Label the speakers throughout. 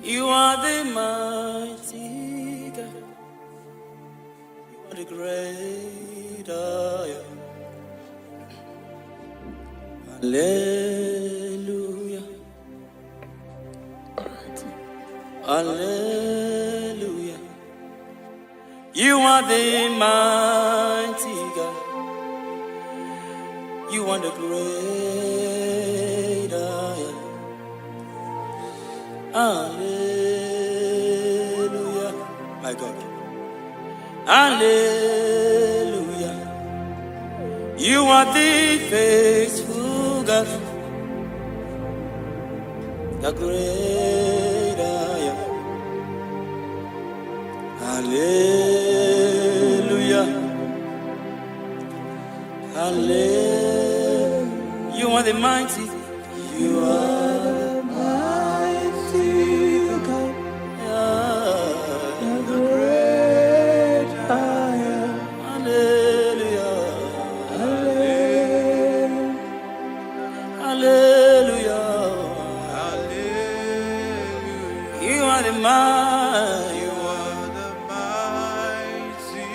Speaker 1: You are the mighty God. You are the great I am. Hallelujah. Hallelujah. You are the mighty God. You are the great I am. Hallelujah. My God. Hallelujah. You are the faithful God. The great I am. Hallelujah. Hallelujah. You are the mighty. You are the mighty God. The great I am. Hallelujah. Hallelujah. Hallelujah. Hallelujah. You are the mighty. You are the mighty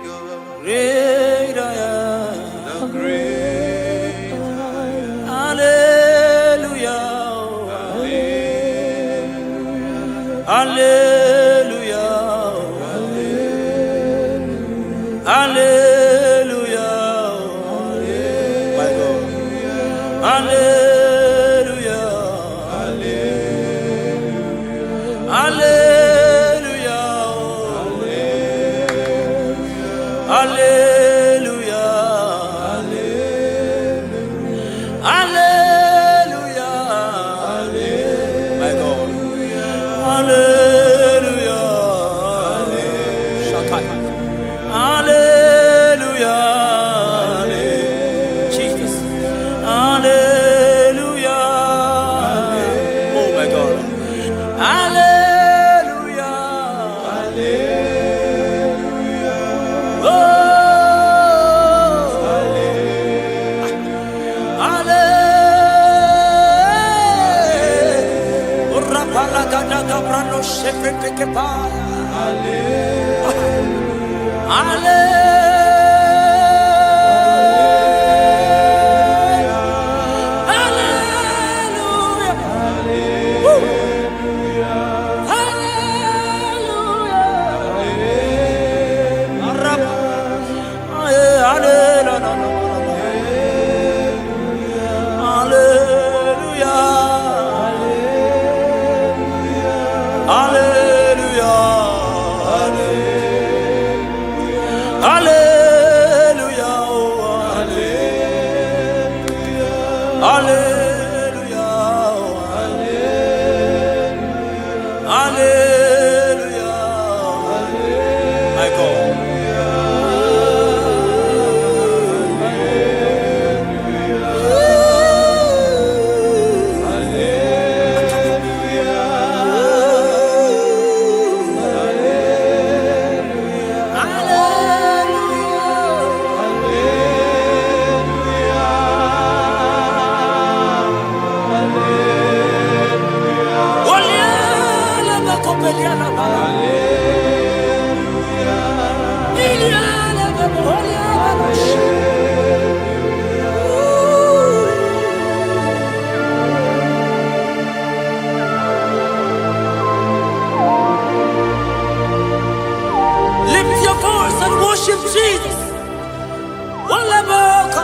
Speaker 1: God. Great I am. The great I am. Hallelujah. Hallelujah. Hallelujah. Hallelujah. My God. Hallelujah. Hallelujah. Hallelujah. Hallelujah. Hallelujah. My God. Hallelujah. Hallelujah. Jesus. Hallelujah. Oh my God. Hallelujah. Hallelujah. Oh. Lift your voice and worship Jesus. Hallelujah.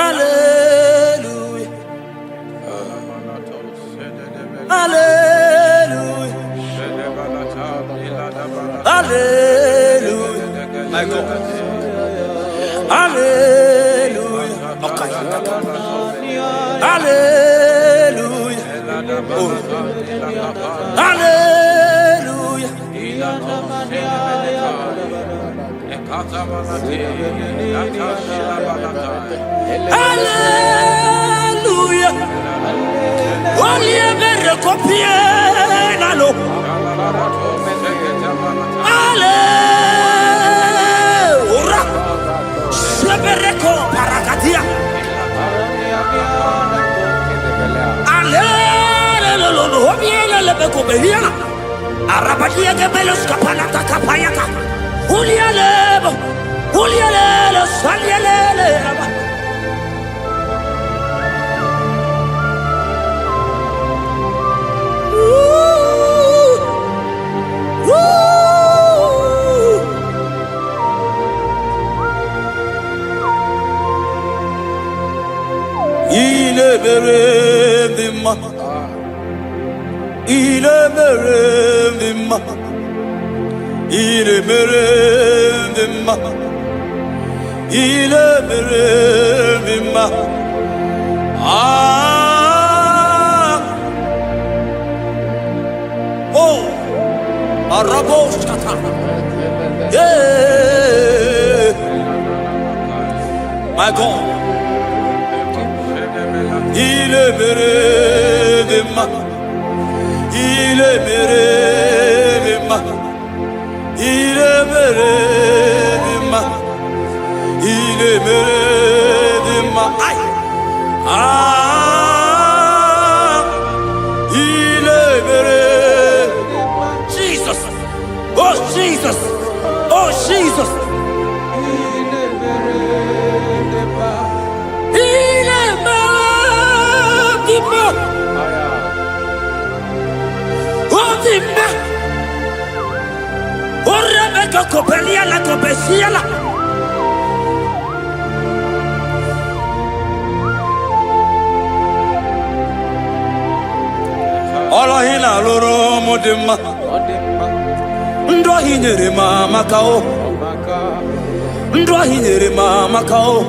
Speaker 1: Hallelujah. Hallelujah. Hallelujah. My God. Hallelujah. Okay. Hallelujah. Oh. Hallelujah. Hallelujah. Only a better copy. Hallelujah. Shebereko parakatia. Hallelujah. Obiela lebeko beliana. Arabadia gebelos kapalata kapayaka. Ulialebo. Ulialelo salialele. Oh, Arabos kata. Yeah, my God. Il est merveilleux, il est merveilleux, il est merveilleux, il est merveilleux. Ah, il est merveilleux. Jesus, oh Jesus, oh Jesus. Copelia la copecia la Ola hina loro modema Ndo hinyere mama kao Ndo hinyere mama kao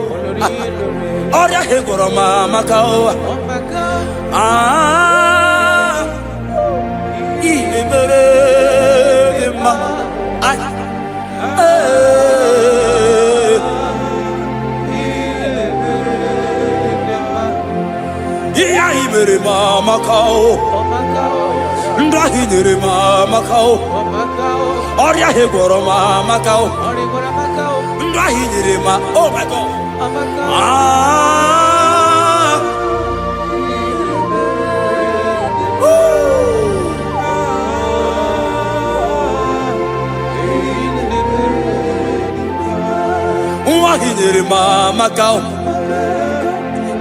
Speaker 1: Oria hegoro mama kao Ah Ile mere ma Ai Mere mama kao Ndahi nere mama kao Oria hegoro mama kao Ndahi nere ma Oh my God Ah Ndahi nere mama kao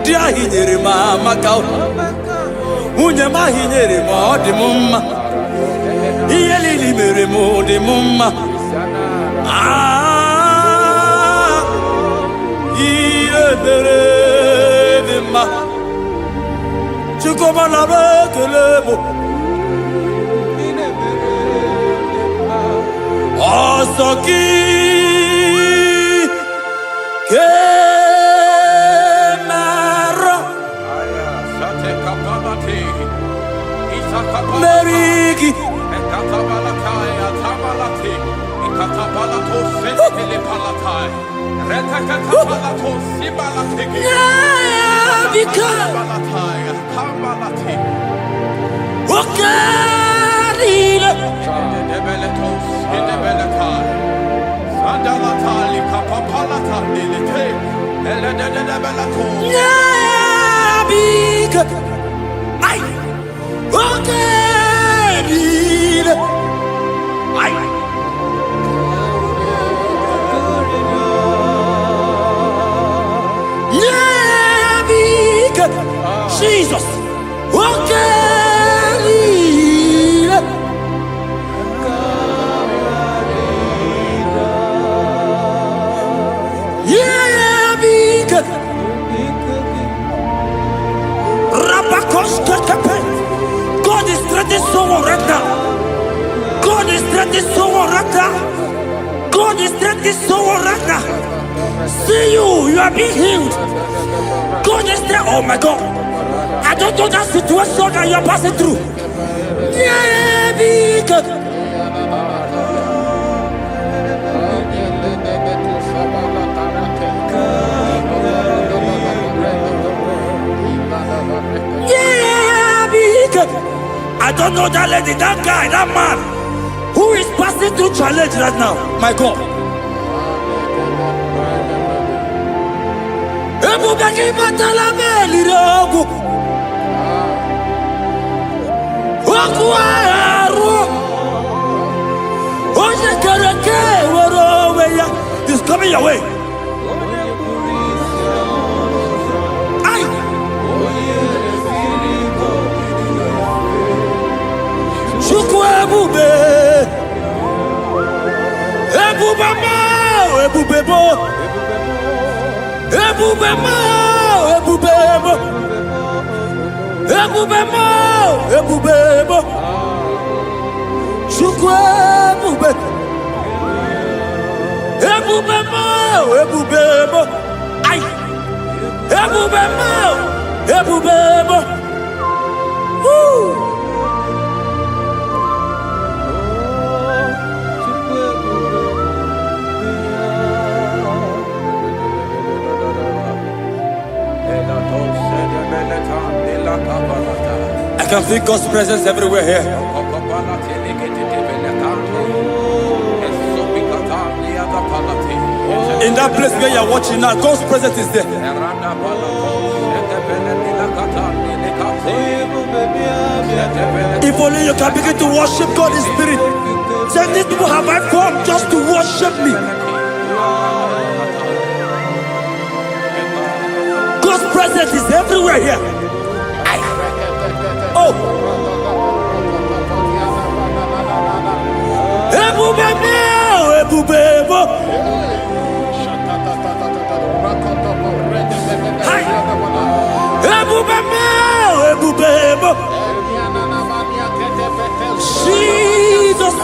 Speaker 1: Ndahi nere mama kao Unye mahinyere mo di mumma Iyeli mere mo di mumma Ah Iye mere di ma Chukoma la bekelebo Osoki Merigi Jesus, God is threatening someone right now. God is threatening someone right now. God is taking someone right now. See you are being healed. God is there. Oh my God. I don't know that situation that you are passing through. Yeah, be good. Yeah, be good. I don't know that lady, that guy, that man who is passing through challenge right now. My God. It's coming your way. I can feel God's presence everywhere here. In that place where you are watching now, God's presence is there. If only you can begin to worship God in spirit. Say, these people have I formed just to worship me. God's presence is everywhere here. Oh. Jesus.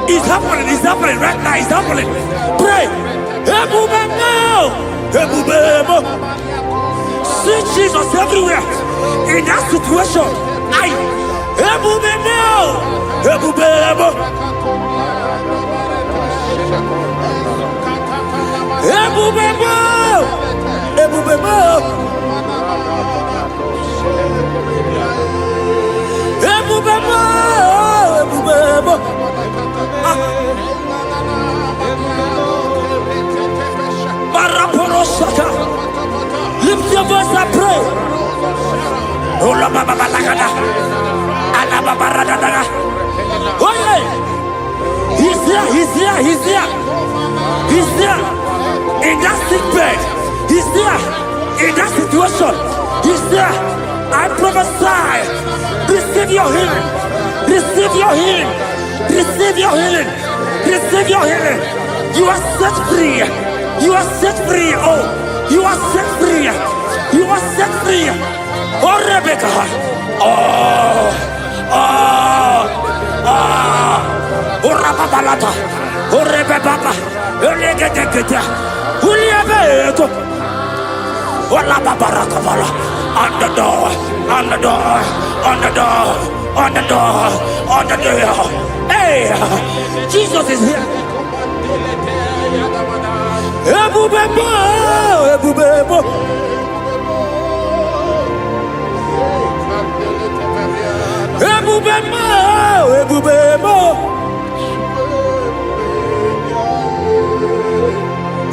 Speaker 1: It's happening right now, it's happening. Pray. See Jesus everywhere in that situation. Lift your voice and pray. Oh yeah. He's there. He's there. In that sick bed. He's there. In that situation. He's there. I prophesy. Receive your healing. Receive your healing. Receive your healing. Receive your healing. You are set free. You are set free. Oh, you are set free. You are set free. Oh, Rebecca. Oh, Rababalata. Oh, Rebecca. Uliabeto. Oh, La Babarakabala. On the door. On the door. On the door. On the door. On the door. Hey, Jesus is here. Ebubebo.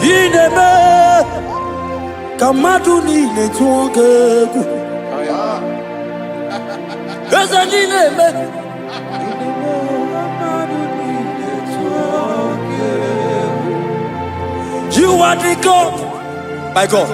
Speaker 1: Ineme kamadu ni netuongegu. Ezanineme. You are the God, my God.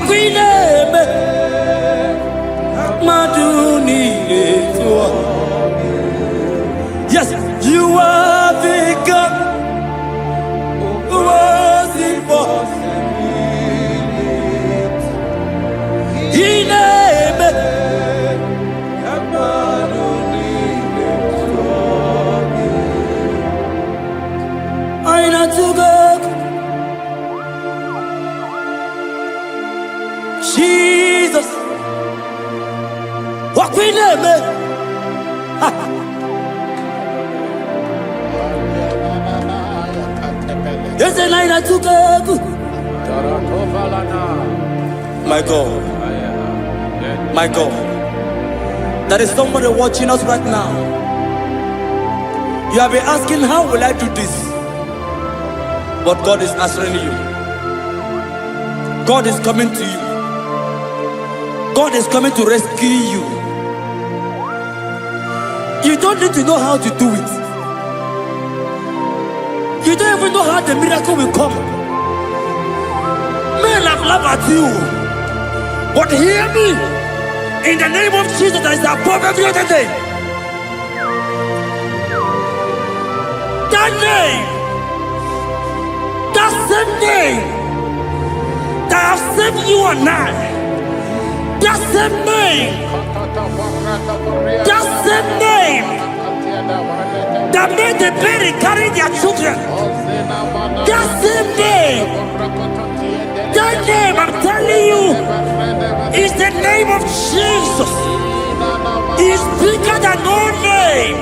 Speaker 1: Wakwineme Maduni. Yes, you are the God who was impossible. Ineme Aina to God. Jesus, Wakwineme. Yes, and I to God. My God, my God, there is somebody watching us right now. You have been asking, how will I do this? But God is answering you. God is coming to you. God is coming to rescue you. You don't need to know how to do it. You don't even know how the miracle will come. Men have laughed at you. But hear me. In the name of Jesus that is above every other name. That name. That same name. That have saved you and I. That same name. That same name. That made the baby carry their children. That same name. That name, I'm telling you, is the name of Jesus. He is bigger than all name.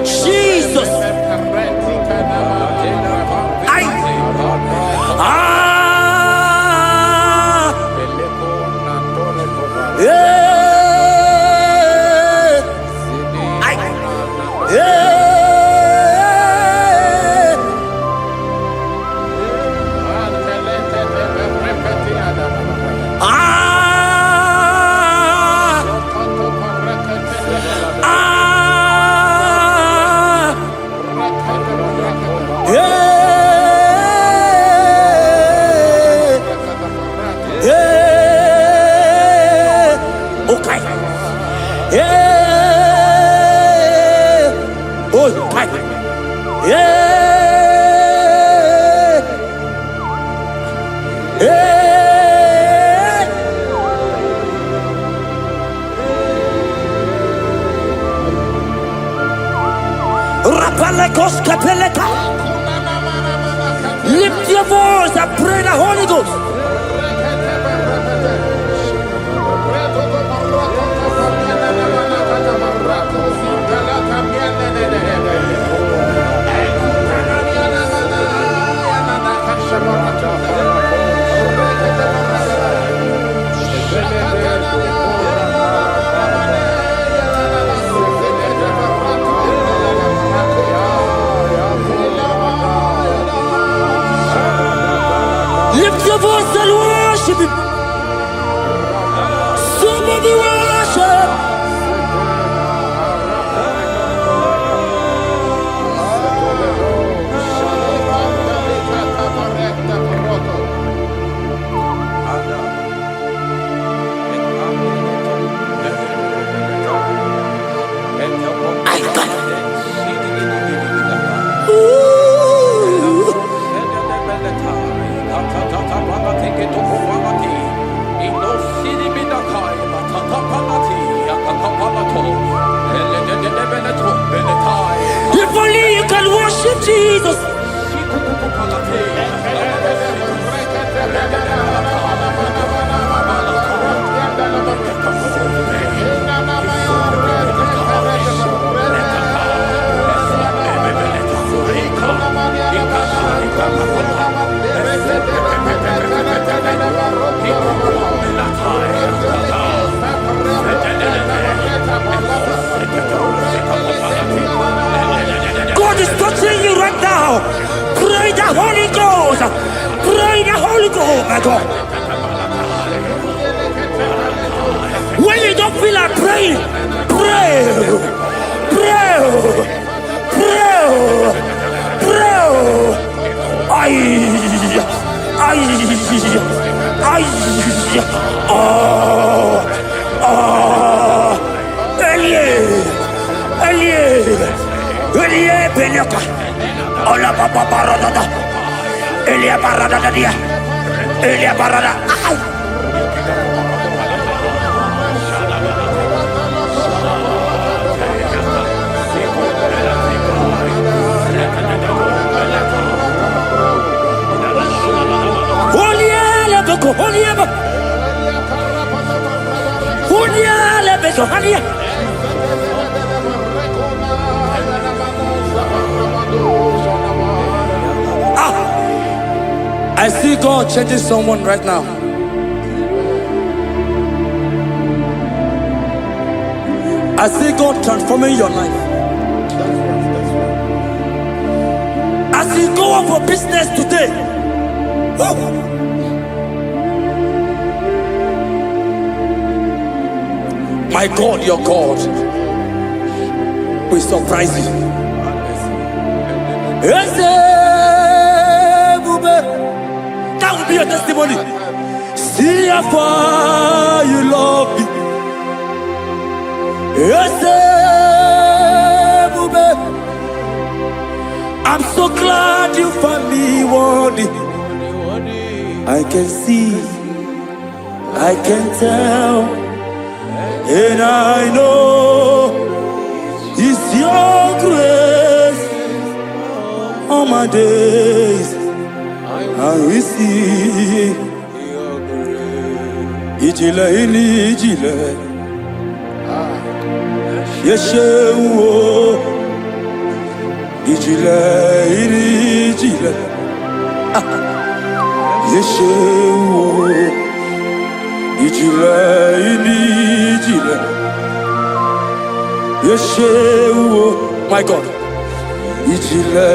Speaker 1: Jesus. Lift your voice and pray the Holy Ghost. Lift your voice and worship Him. Somebody worship. can worship Jesus. God is touching you right now. Pray the Holy Ghost. Pray the Holy Ghost, my God. When you don't feel like praying, pray. Pray. Pray. Pray. Ay. Elie Belioka. Ola papa parada. Elia parada dia. Elia parada. I see God changing someone right now. I see God transforming your life. As you go up for business today, my God, your God will surprise you. That will be your testimony. See how far you love me. I'm so glad you found me worthy. I can see, I can tell, and I know it's your grace all my days. I will see Ijile ili ijile Yeshewo Ijile ili ijile Yeshewo Ijile ili ijile Yeshewo. My God. Ijile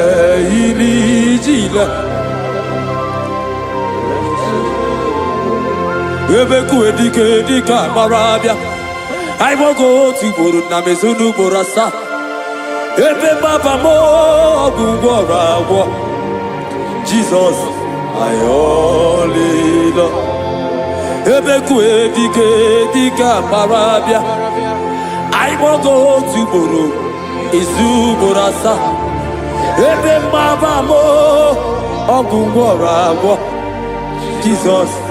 Speaker 1: ili ijile Ebeku edike dika marabia. I will go to Guru Namezunu Borasa. Ebe Baba mo Gungora. Jesus, I only love. Ebeku edike dika marabia. I will go to Guru Izu Borasa. Ebe Baba mo Gungora. Jesus.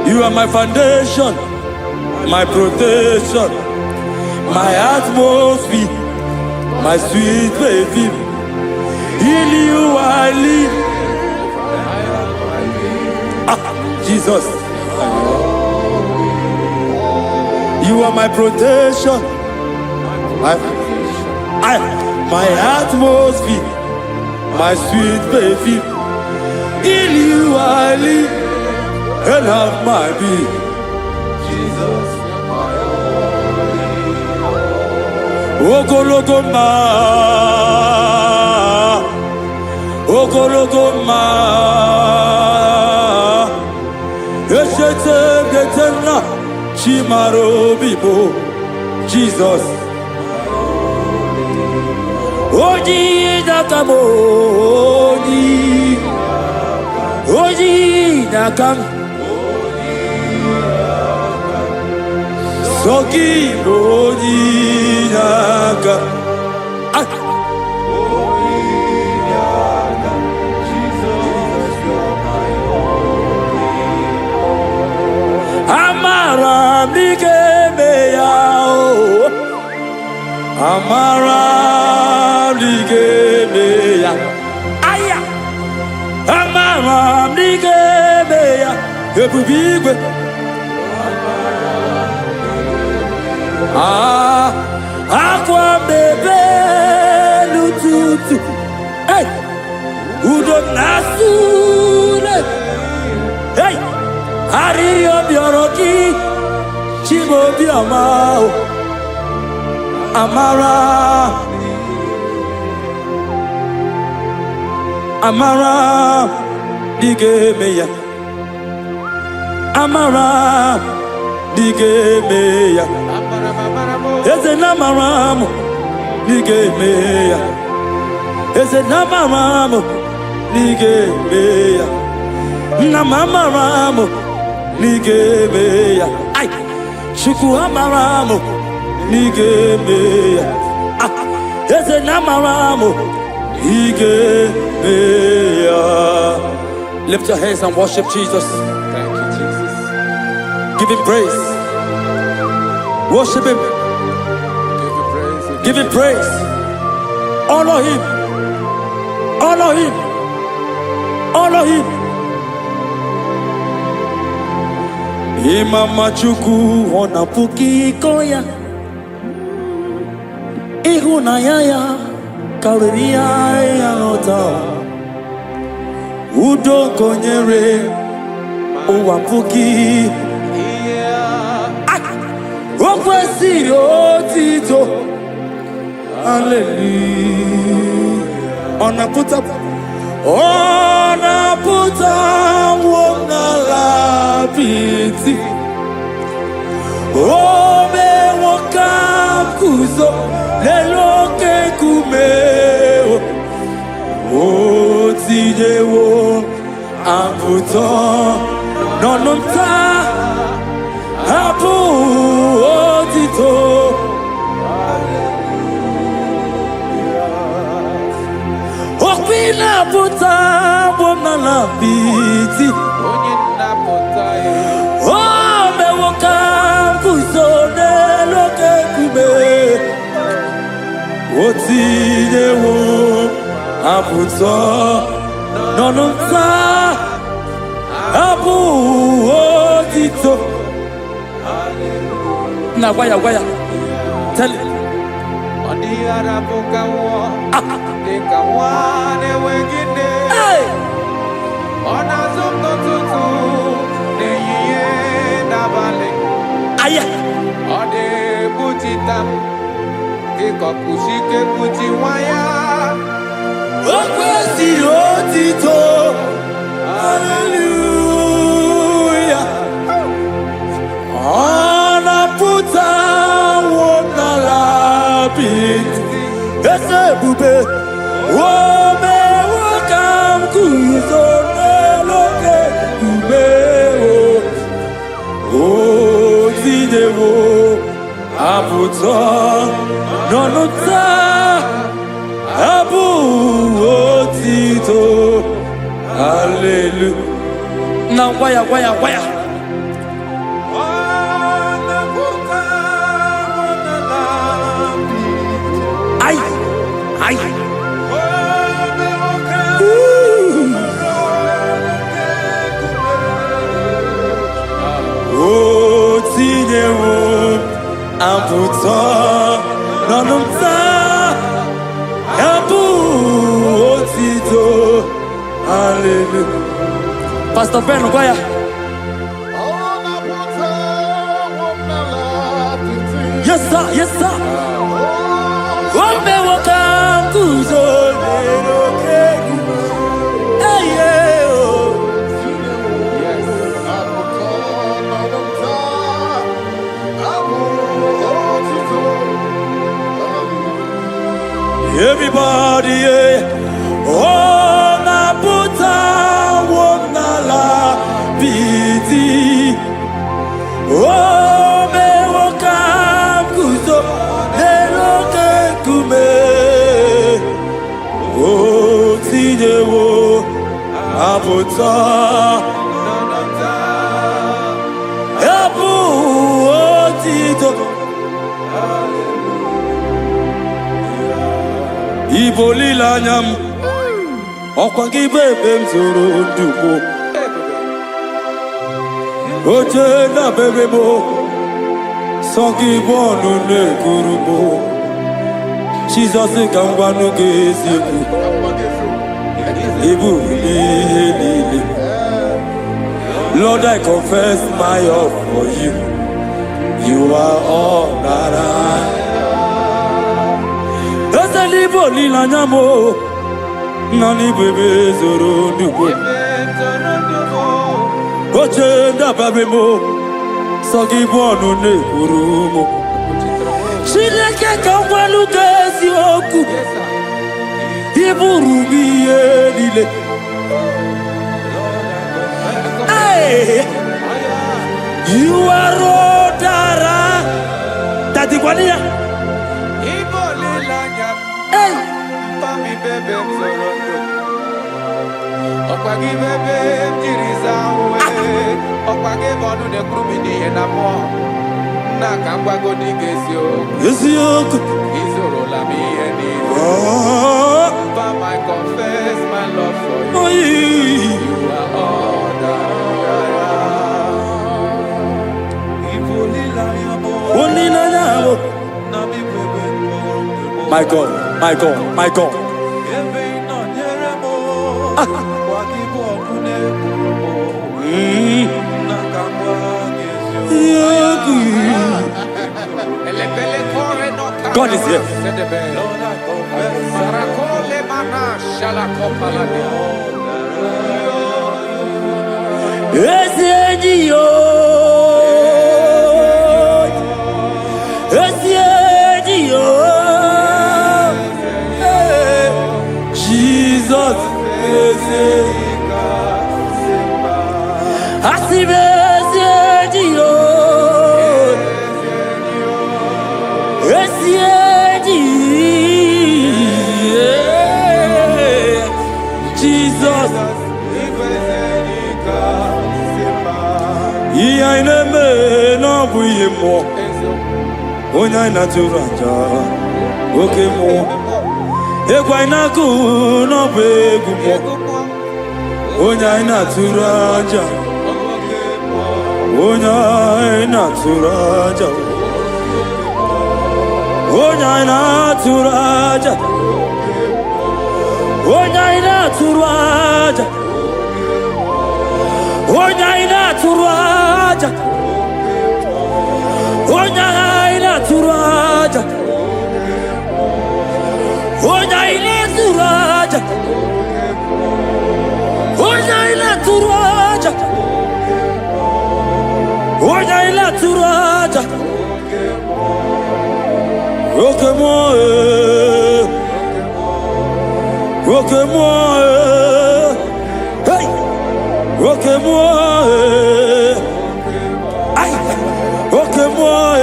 Speaker 1: You are my foundation, my protection, my atmosphere, my sweet baby. In you I live. Jesus. You are my protection, my atmosphere, my sweet baby. In you I live. And have my being. Jesus, my only. Ogologoma, Ogologoma, Eshete getena, Chimaro bibo, Jesus. Oji nakamo, Oji nakam. Soki Onyaka. Jesus, you're my only. Amara Mike Meyao. Amara n'ike eme ya ebube igwe akwa bebe n'ụtụtụ udo na-asụle arịrị obiọrọ gị Chimaobi ọma amara dị ga-eme ya amara dị ga-eme ya eze na amara m dị ga-eme ya eze na amara m dị ga-eme ya nna m amara m dị ga-eme ya Chukwu amara m dị ga-eme ya eze na amara m dị ga-eme ya. Lift your hands and worship Jesus.
Speaker 2: Thank you, Jesus.
Speaker 1: Give him praise. Worship him.
Speaker 2: Give you praise.
Speaker 1: Give him praise. Honor him. Honor him. Honor him. Imama Chukwu ona puki koya. Ihunanya ya kariria ya nota. Udo konyere ụwa puki. Okwesịrị otito. Hallelujah. Ọ na-apụta n'ala apịtị. O mewo ka m guzo n'elu oke nkume. O tinyewo apụta n'ọnụ nta. Abụ otito. Okwi na-apụta bụ n'ala apịtị. O mewo ka m guzo n'elu oke nkume. O tinyewo apụta n'ọnụ nta. Abụ otito. Na gwaya tell it. Hallelujah. Ese bube, o me wakam kuzo neloke kube o zidewo aputo nonota abu otito. Hallelujah. Now waya. Ay. O tinyewo apụta n'ọnụ nta. Abụ otito. Hallelujah. Pastor Ben Gwaya. Yes sir. Everybody, oh, na puta, oh, na la piti, oh, me wakam kuzo, ne loke kume, oh, tinewo, aputa, apu, oh, tito. Ibolila nyam, ọkwa gị bụ ebe m zoro ndụkwu. Oche na bebe mo, songi bonu ne kurumo. Jesus kangwanu kesiku, ibu ilili. Lord, I confess my love for you. You are all that I. Eseli boli la nyamo, nani bebe zoro nubo. Oche na bebe mo, songi bonu ne kurumo. Chileke kangwanu kesiku, ibu ilili. You are Rodara. Tati Guania. Hey. Pami bebe mzorondo. Okwagi bebe mjirizawe. Okwagi bonu ne krumini enamo. Nakangwa godi gesio. Gesio. Izoro la mi eni. Pam, I confess my love for you. You are all that my God, my God, my God. God is here. Jesus, Onya na turanja, oke mo. Egwa na ku no begu mo. Onya na turanja, onya na turanja, onya na turanja, onya na turanja, onya na turanja. Onyaina turaja, onyaina turaja, onyaina turaja, onyaina turaja. Roke moi, hey, roke moi.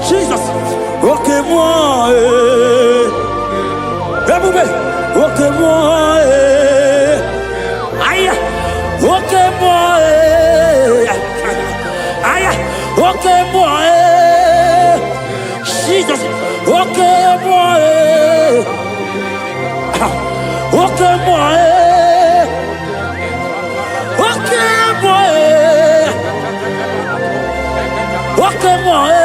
Speaker 1: Jesus, ok moi, ok moi, aïe, ok moi, aïe, ok moi, Jesus, ok moi, ok moi, ok moi. Come on,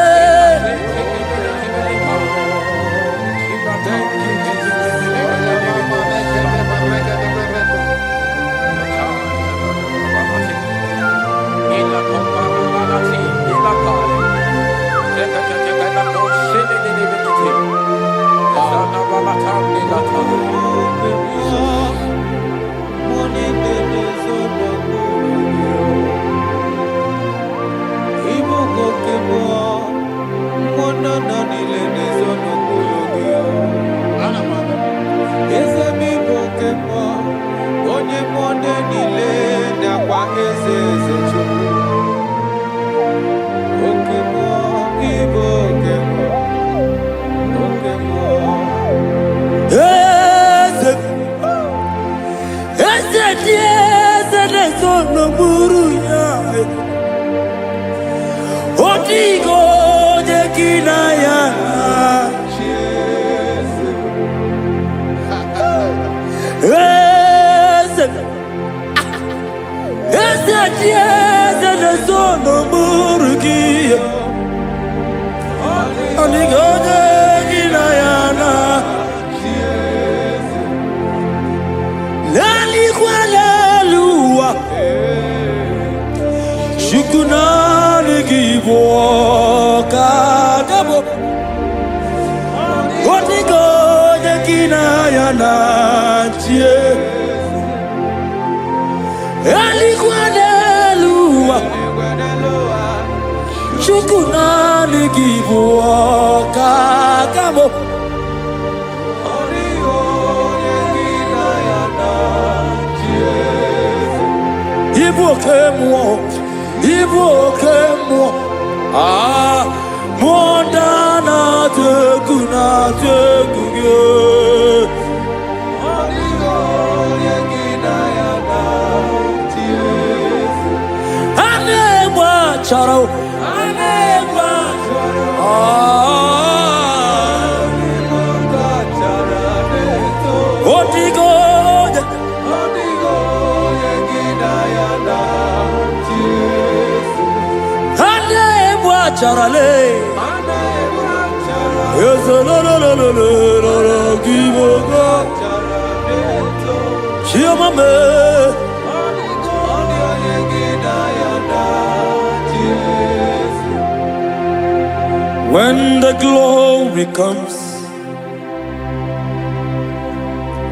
Speaker 1: When the glory comes,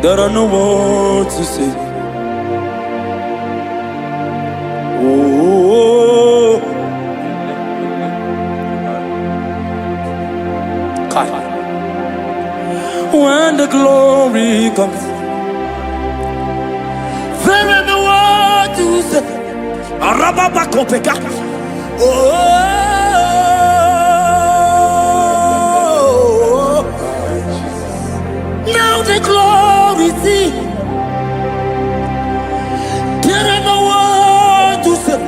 Speaker 1: there are no words to say. Oh, when the glory comes, there are no words to say. Arababakopeka. Oh. Now the glory see, there are no words to say.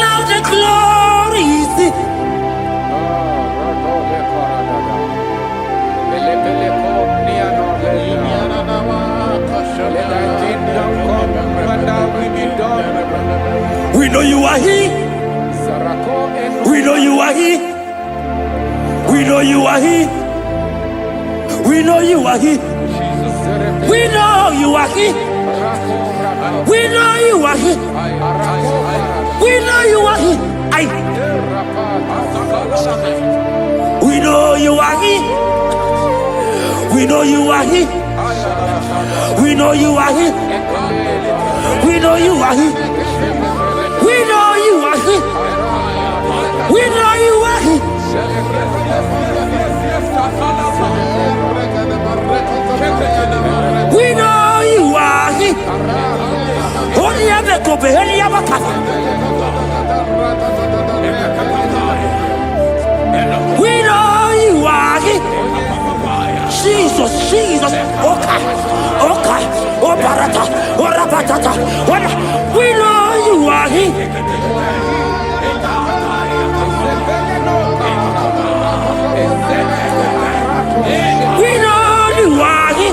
Speaker 1: Now the glory see. We know you are He. We know you are He. We know you are He. We know you are He. We know you are He. We know you are He. We know you are He. We know you are He. We know you are He. We know you are He. We know you are He. We know you are He. We know you are He. We know you are He. Only ever go be only ever come. We know you are He. Jesus, Jesus, okay, okay, oh barata, oh rabatata, we know you are He. We know you are He.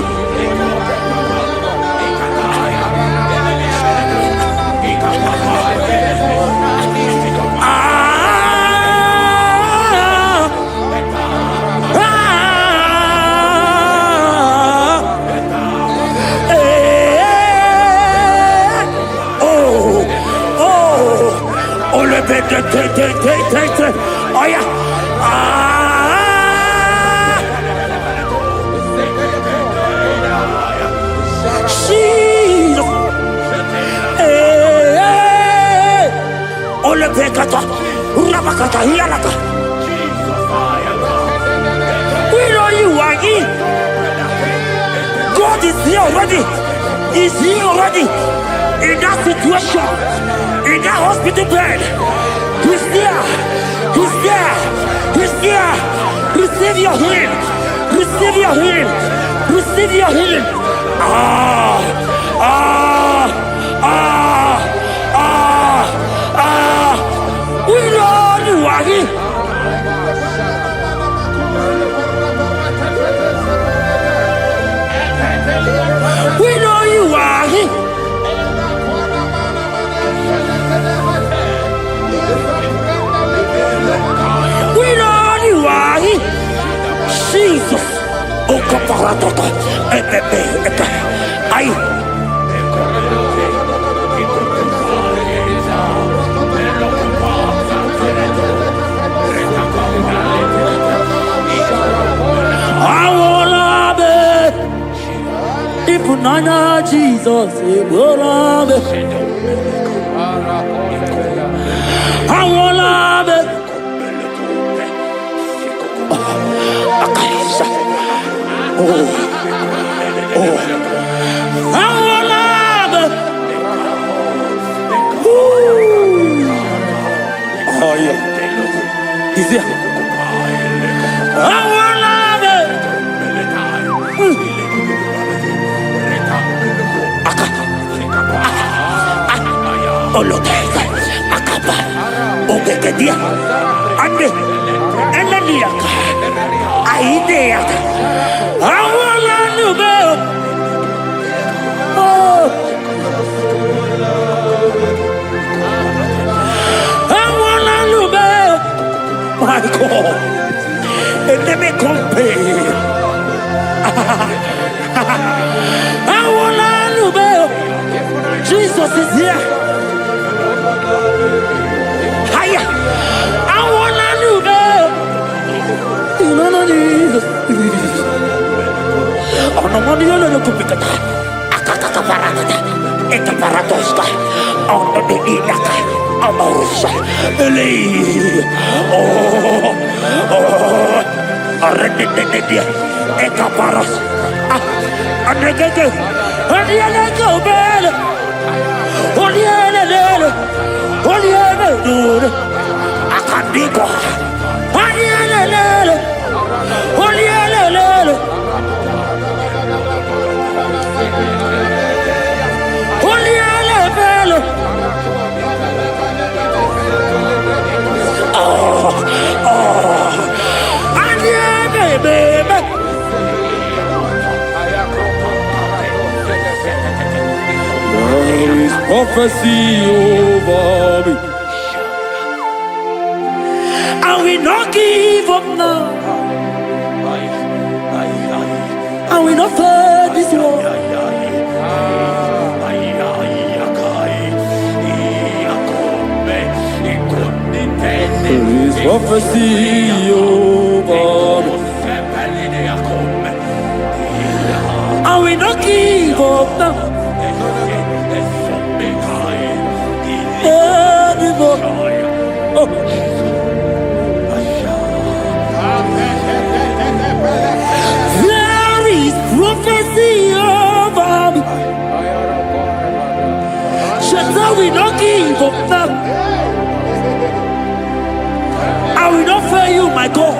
Speaker 1: Oh yeah. Jesus. Ole pekata. Rabakata hialaka. We know you are He. God is here already. He's here already. In that situation, in that hospital bed, He's there. He's there. He's there. Receive your healing. Receive your healing. Receive your healing. We know you are He. We know you are He. We know you are He. Jesus. O kaparatata. Ay. Nana Jesus, I want love it. I want love it. Oh yeah, is it? I want love it. Oloteka, akaba, obekedia, ande, enaniaka, aideaka, awala nube, oh, awala nube, my God, enemy compare, awala nube, Jesus is here. Hiya! I wanna know that. No, no, Jesus. Oh, no, no, no, no, kupita. Akaka parata. Eka paratoska. Oh, no, no, inaka. Amorsa. Eli. Oh. Arredededia. Eka paras. Anegege. Anegege bele. Olielele. Olielele. Akandiko. Olielele. Olielele. Olielele. Oh. Baby. There is prophecy over me. I will not give up now. I will not fail this war. There is prophecy over me. I will not give up now. Oh. There is prophecy over me. Cheta will not give up now. I will not fail you, my God.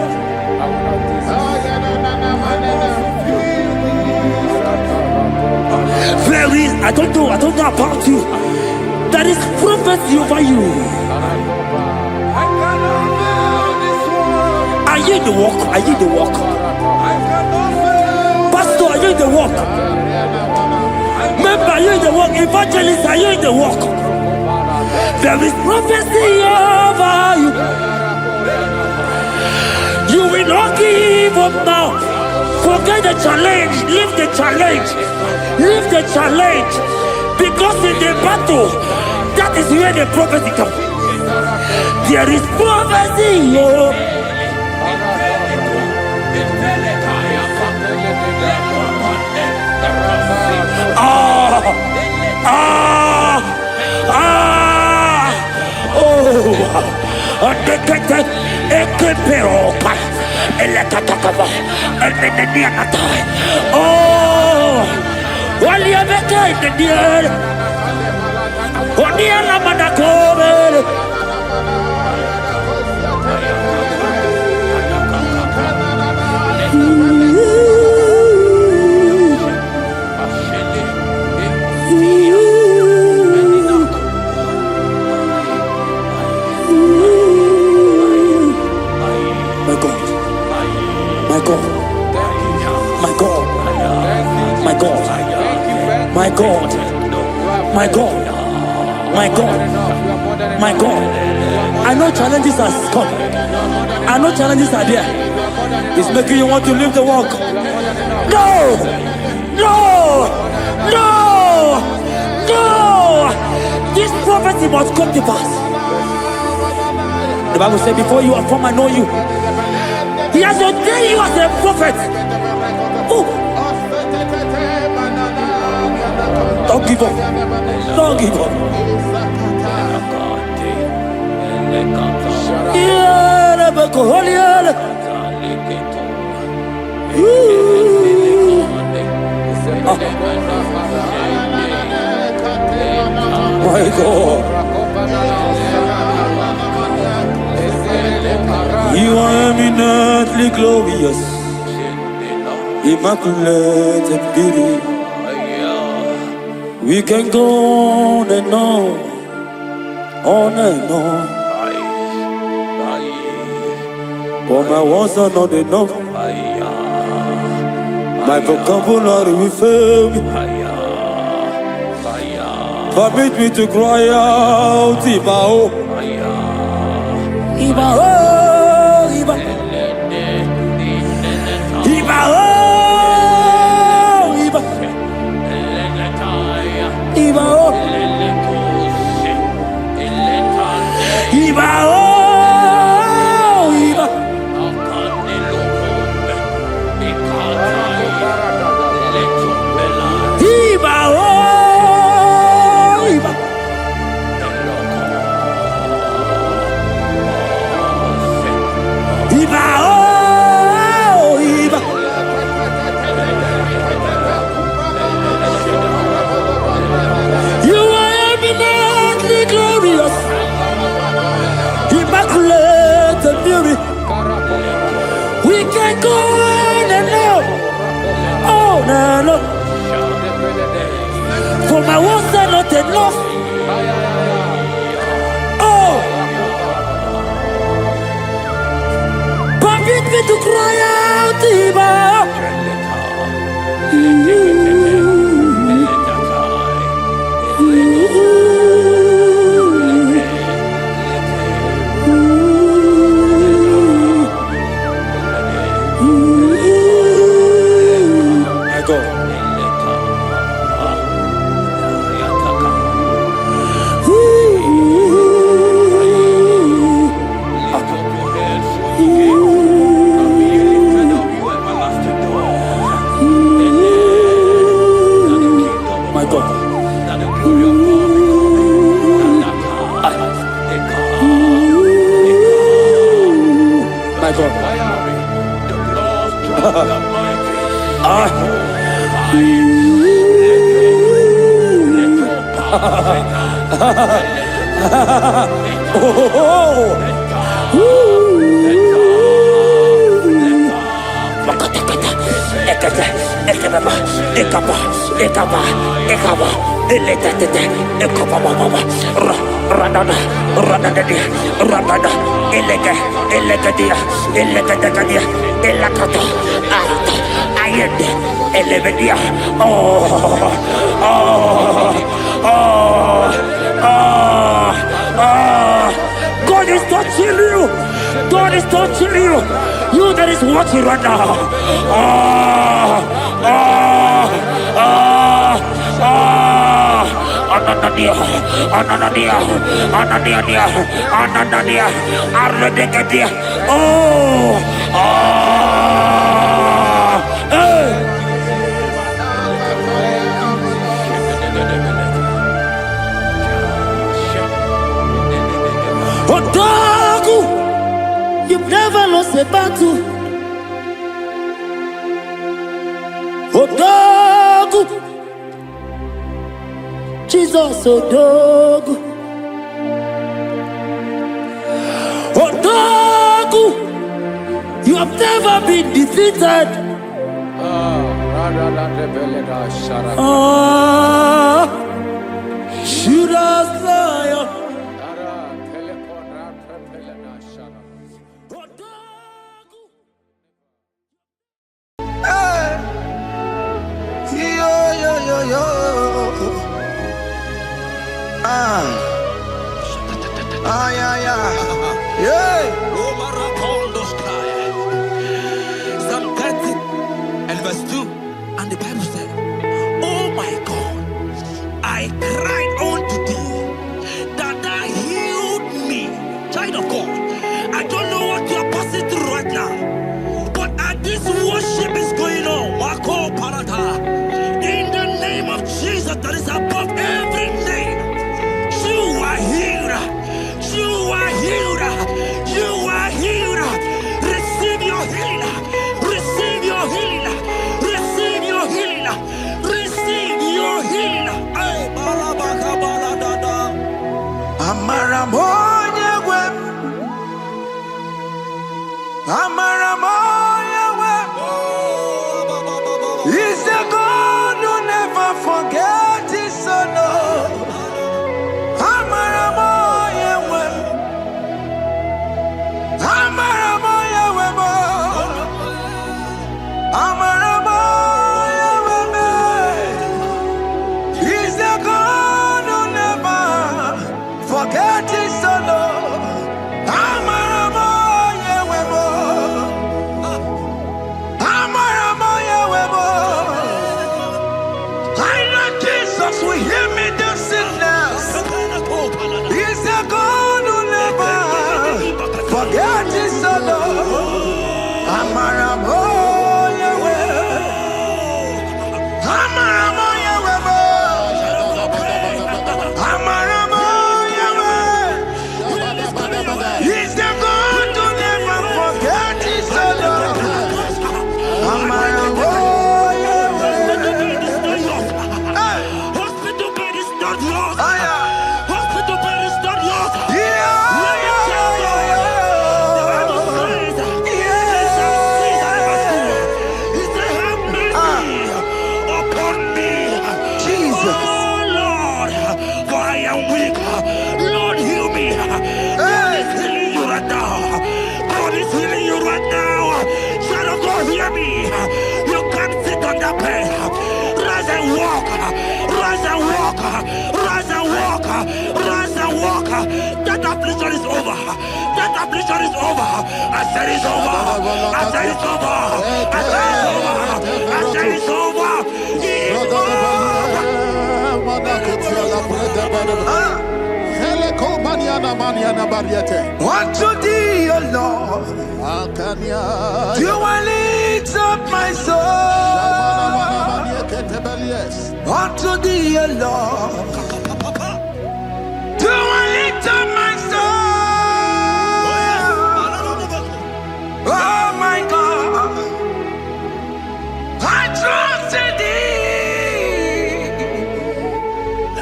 Speaker 1: There is, I don't know about you. There is prophecy over you. Are you in the walk? Are you in the walk? Pastor, are you in the walk? Member, are you in the walk? Evangelist, are you in the walk? There is prophecy over you. You will not give up now. Forget the challenge. Leave the challenge. Leave the challenge. Because in the battle, that is where the prophecy comes. There is prophecy. God, my God, my God, my God. I know challenges are come. I know challenges are there. It's making you want to leave the walk. No! No! No! No! This prophecy must come to pass. The Bible said, before you are formed, I know you. He has ordained you as a prophet. Oh. Don't give up. Don't give up. My God. You are eminently glorious, immaculate and beauty. We can go on and on and on. But my words are not enough. My vocabulary will fail me. Permit me to cry out, Ibao. Ibao, Ibao. Ibao, Ibao. Ibao, Ibao. You are eminently glorious, immaculate and beauty. We can go on and on. For my words are not enough. Oh, permit me to cry out, Ibao. My God. God is touching you. God is touching you. You that is watching right now. Odagu, you've never lost a battle. Odagu, Jesus, Odagu. Odagu, you have never been defeated. Judas lion.
Speaker 3: Yo, yo, yo, yo.
Speaker 1: Psalm 30 and verse 2, and the Bible said, "Oh my God, I cried unto thee, that thou healed me." Child of God, I don't know what you are passing through right now, but as this worship is going on, Wako Parata, in the name of Jesus that is above every name, you are healed. You are healed. You are healed. Receive your healing. Receive your healing. Receive your healing. Receive your healing. Ay, balabaka baladada.
Speaker 3: Amaramoya wem. Amaramoya wem. He's the God who never forgets his son. Amaramoya wem. Amaramoya wem. Amaramoya wem. He's the God who never forgets his son. Amaramoya wem. Amaramoya wem. I know Jesus will hear me the sickness. He's the God who never forgets his son. Amaramoya wem. Amaramoya wem. Amaramoya wem. He's the God who never forgets his son. Amaramoya wem. Hey.
Speaker 1: Hospital bed is not yours.
Speaker 3: Aya.
Speaker 1: Hospital bed is not yours.
Speaker 3: Yeah,
Speaker 1: Let me tell you, the Bible says, He said, "Have mercy upon me,
Speaker 3: Jesus.
Speaker 1: oh Lord, for I am weak. Lord, heal me." God is healing you right now. God is healing you right now. Child of God, hear me. You can't sit on that bed. Rise and walk. Rise and walk. Rise and walk. Rise and walk. That affliction is over. That affliction is over. I said it's over. I said it's over. I said it's over. I said it's over. It's
Speaker 3: Unto thee, O Lord, do I lift up my soul. Unto thee, O Lord, do I lift up my soul. Oh my God, I trust in thee.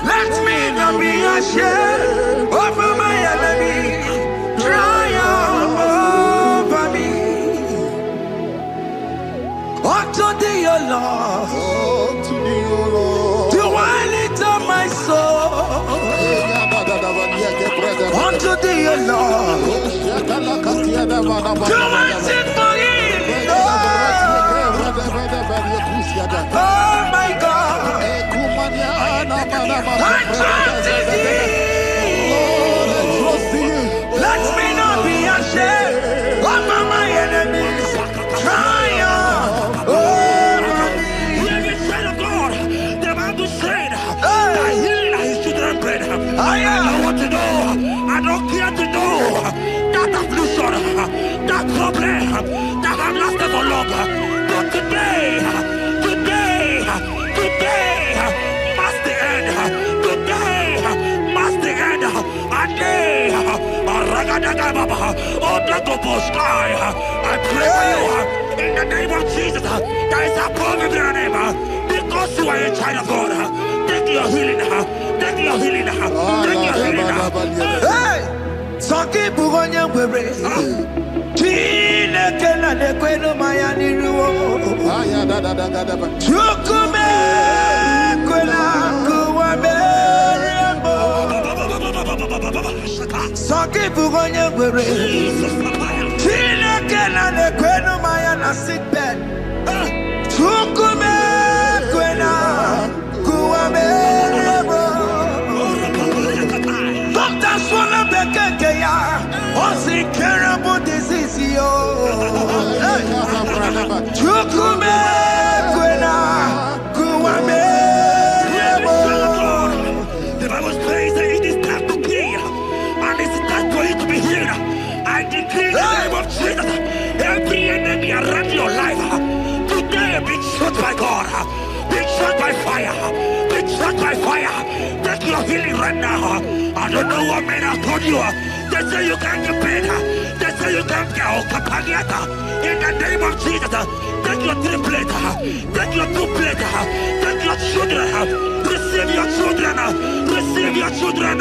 Speaker 3: Let me not be ashamed over my enemy. Triumph over me. Unto thee, O Lord, do I lift up my soul. Unto thee, O Lord, do I sing for him. Oh my God, I trust in thee. Let me not be ashamed over my enemies. Triumph over me.
Speaker 1: Hear me, child of God. The Bible said that healing is children's bread. I don't want to know. I don't care to know that affliction, that problem that has lasted for long. But today must the end. Today must the end. A day. I pray for you in the name of Jesus. That is above your name. Because you are a child of God. Take your healing. Take your healing. Take your healing.
Speaker 3: Hey, Sanki Bugonya Webre. Tina Kena de Queno Mayani Ruo. Chukume Quena Kuame. Sanki Bugonya Webre. Tina Kena de Queno Mayana sick bed. Chukume Quena Kuame.
Speaker 1: around your life, today be shot by God, be shot by fire, be shot by fire. Take your healing right now. I don't know what men have told you. They say you can't get paid. They say you can't get Okapagiata. In the name of Jesus, take your triplet, take your two-plate, take your children, receive your children, receive your children.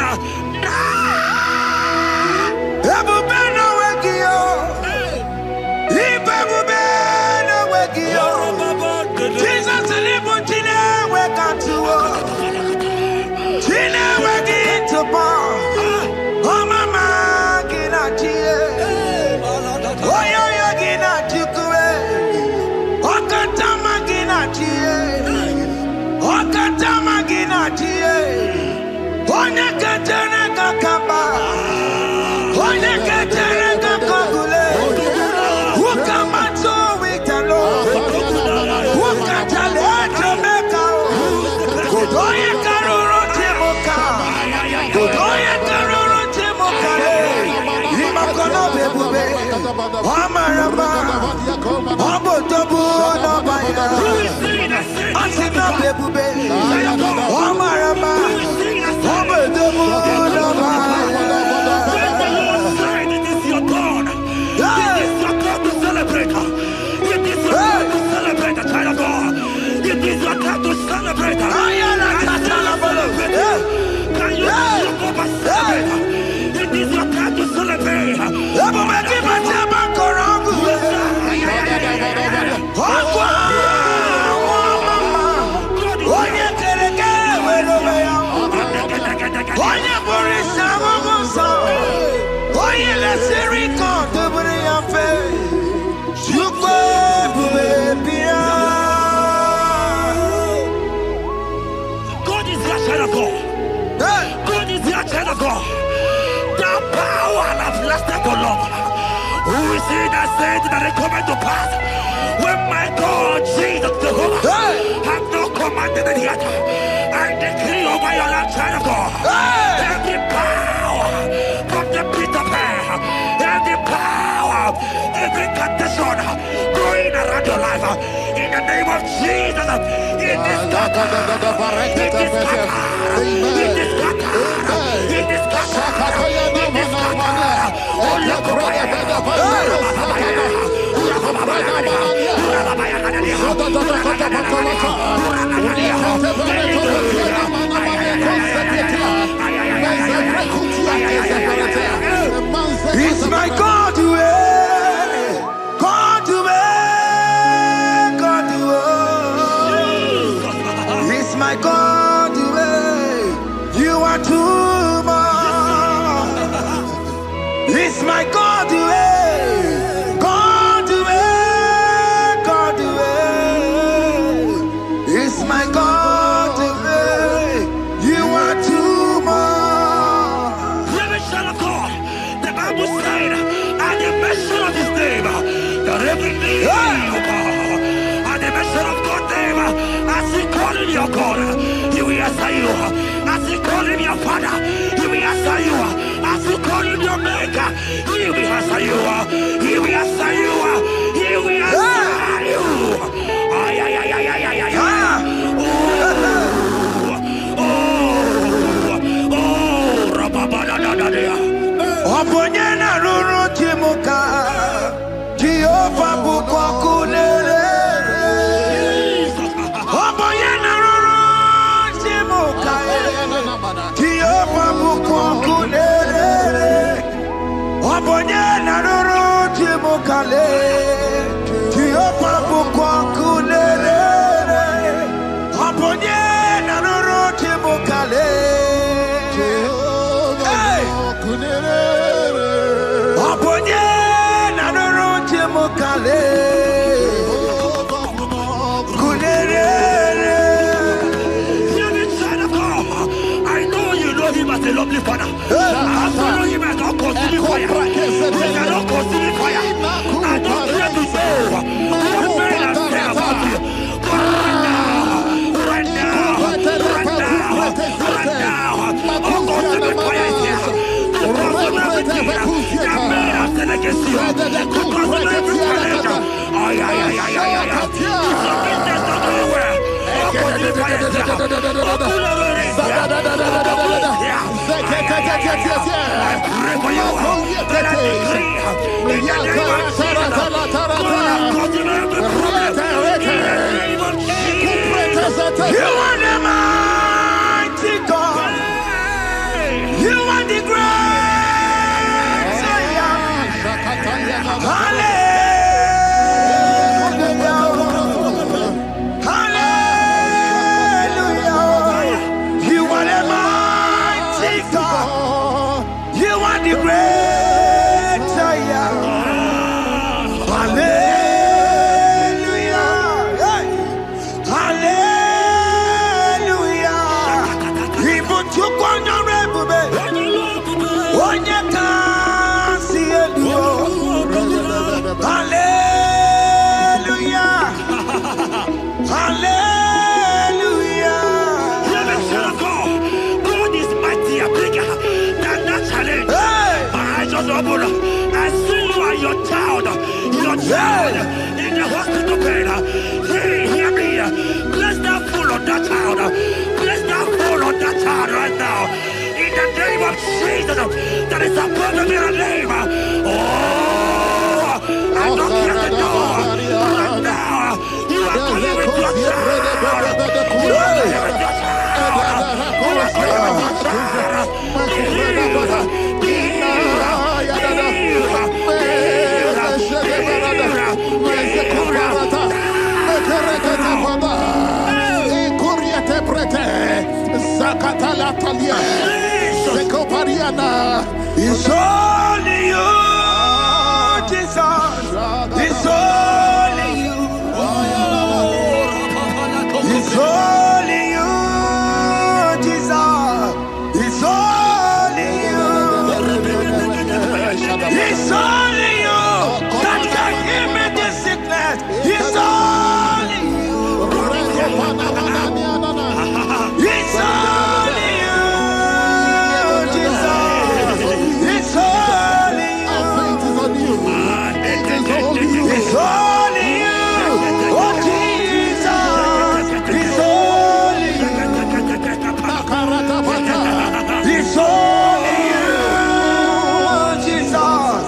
Speaker 3: Jesus
Speaker 1: who is he that said that it coming to pass? When my God, Jesus Jehovah, have not commanded it yet, I decree over your life, child of God, every power from the pit of hell, every power, every condition going around your life, in the name of Jesus, it is scattered, it is scattered, it is scattered, it is scattered, it is scattered. Oh, look
Speaker 3: It's my God to God to God to It's my God to you are too much. It's my God to God to God to it's my God to you are too much.
Speaker 1: Living Son of God, the Bible said, at the mention of his name, that every knee will bow. At the mention of God's name, as he call him your God, he will answer you. As he call him your Father, he will answer you. As you call him your Maker, he will answer you. He will answer you. He will answer you. Ay, ay, ay, ay, ay, ay, ay, ay. Oh, rababadadadadea.
Speaker 3: Oponyena ruru chimuka Jehovah bukwa kunere Oponyena ruru chimuka Jehovah bukwa kunere Oponyena ruru chimuka Jehovah bukwa kunere Oponyena ruru chimuka
Speaker 1: I know you know him as a lovely Father. I follow him as a consuming fire. He cannot consume fire. I don't care to say what men have said about you. But right now, oh, consuming fire is here. To consume everything that men have said against you. To consume every challenge.
Speaker 3: You are the mighty God. You are the great Zion. Hallelujah. Hallelujah. You are the mighty God. You are the great Zion. Hallelujah. Hey. Hallelujah. Even to go on your rebbe. On your car, see it. Hallelujah. Hallelujah.
Speaker 1: God is mightier, bigger than that challenge.
Speaker 3: Hey.
Speaker 1: My eyes just open. I see you and your child in the hospital bed. Hear me. Bless that fool on that child. Bless that fool on that child right now. In the name of Jesus, that is supposed to be a name. Oh, I knock at the door right now. You are coming with your child. You are coming with your
Speaker 3: It's only you, Jesus. It's only you. It's only you, Jesus. It's only you. It's only you that can give me this sickness. It's only you. It's only you, Jesus. It's only you. It's only you. Oh, Jesus. It's only you. It's only you, Jesus.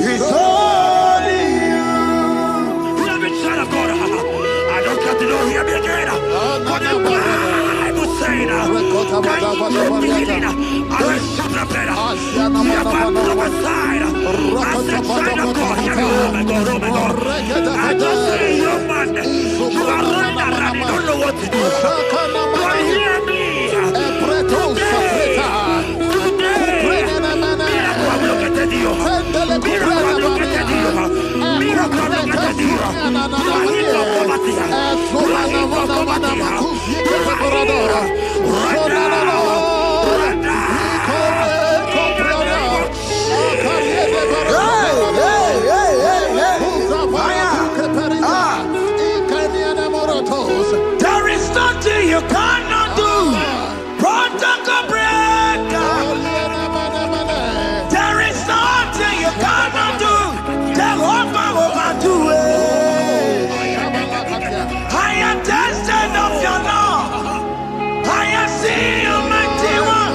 Speaker 3: It's only you.
Speaker 1: Child of God, I don't got to know here again. What the Bible saying, I will shut up better. You have been prophesied. I said, child of God, hear me. Oh my God, oh my God. I just say, young man, you are running around, you don't know what to do. But hear me.
Speaker 3: There is nothing you cannot do. Protocol breaker. There is nothing you cannot do. Jehovah overdo it. I am tested of your love. I am seeing you, mighty one.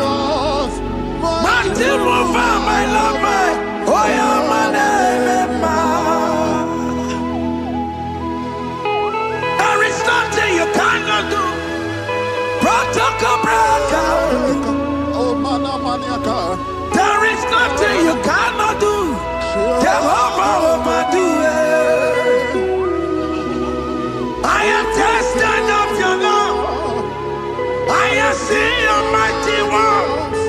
Speaker 3: Mighty mover, my love, my. Oh, yeah, my name, there is nothing you cannot do. Protocol breaker. There is nothing you cannot do. Jehovah overdo it. I am tested of your love. I am seeing your mighty ones.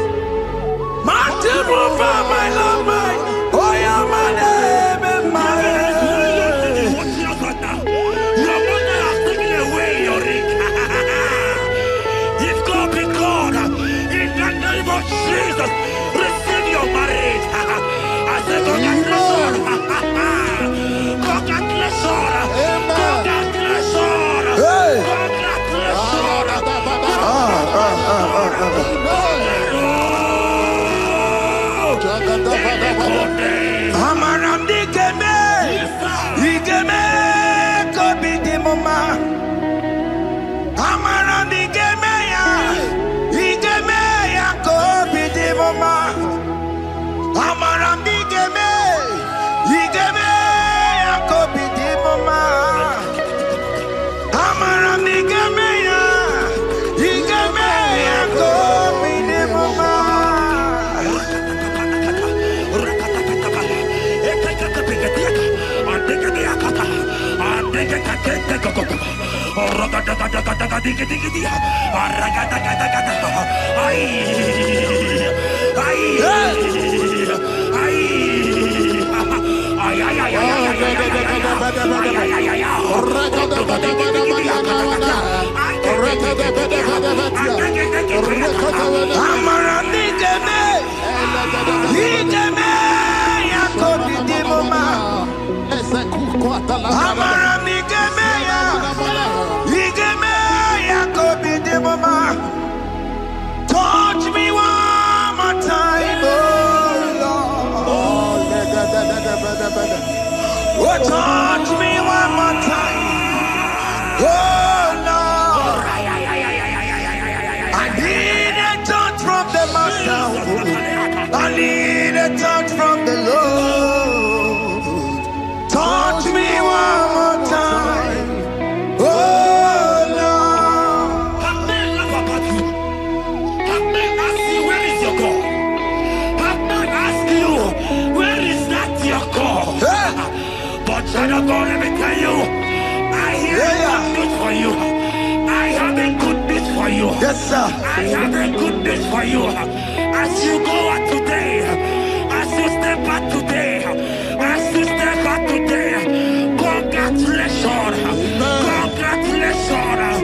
Speaker 3: Mighty mover, my love, my. Oh, yeah, my name and my.
Speaker 1: Your mother has taken away your ring. If God be God, in the name of Jesus, receive your marriage. I say congratulations. Congratulations. Congratulations.
Speaker 3: Hey.
Speaker 1: Congratulations.
Speaker 3: Amaram di geme. Touch me one more time, oh Lord. Oh, touch me one more time, oh Lord. I need a touch from the Master. I need a touch from the Lord. Touch me one more time, oh Lord.
Speaker 1: Have men laugh about you. Have men ask you, where is your God? Have men ask you, where is that your God? But child of God, let me tell you, I hear a good news for you. I have a good news for you.
Speaker 3: Yes, sir.
Speaker 1: I have a good news for you. As you go out today, as you step out today, as you step out today, congratulations. Congratulations.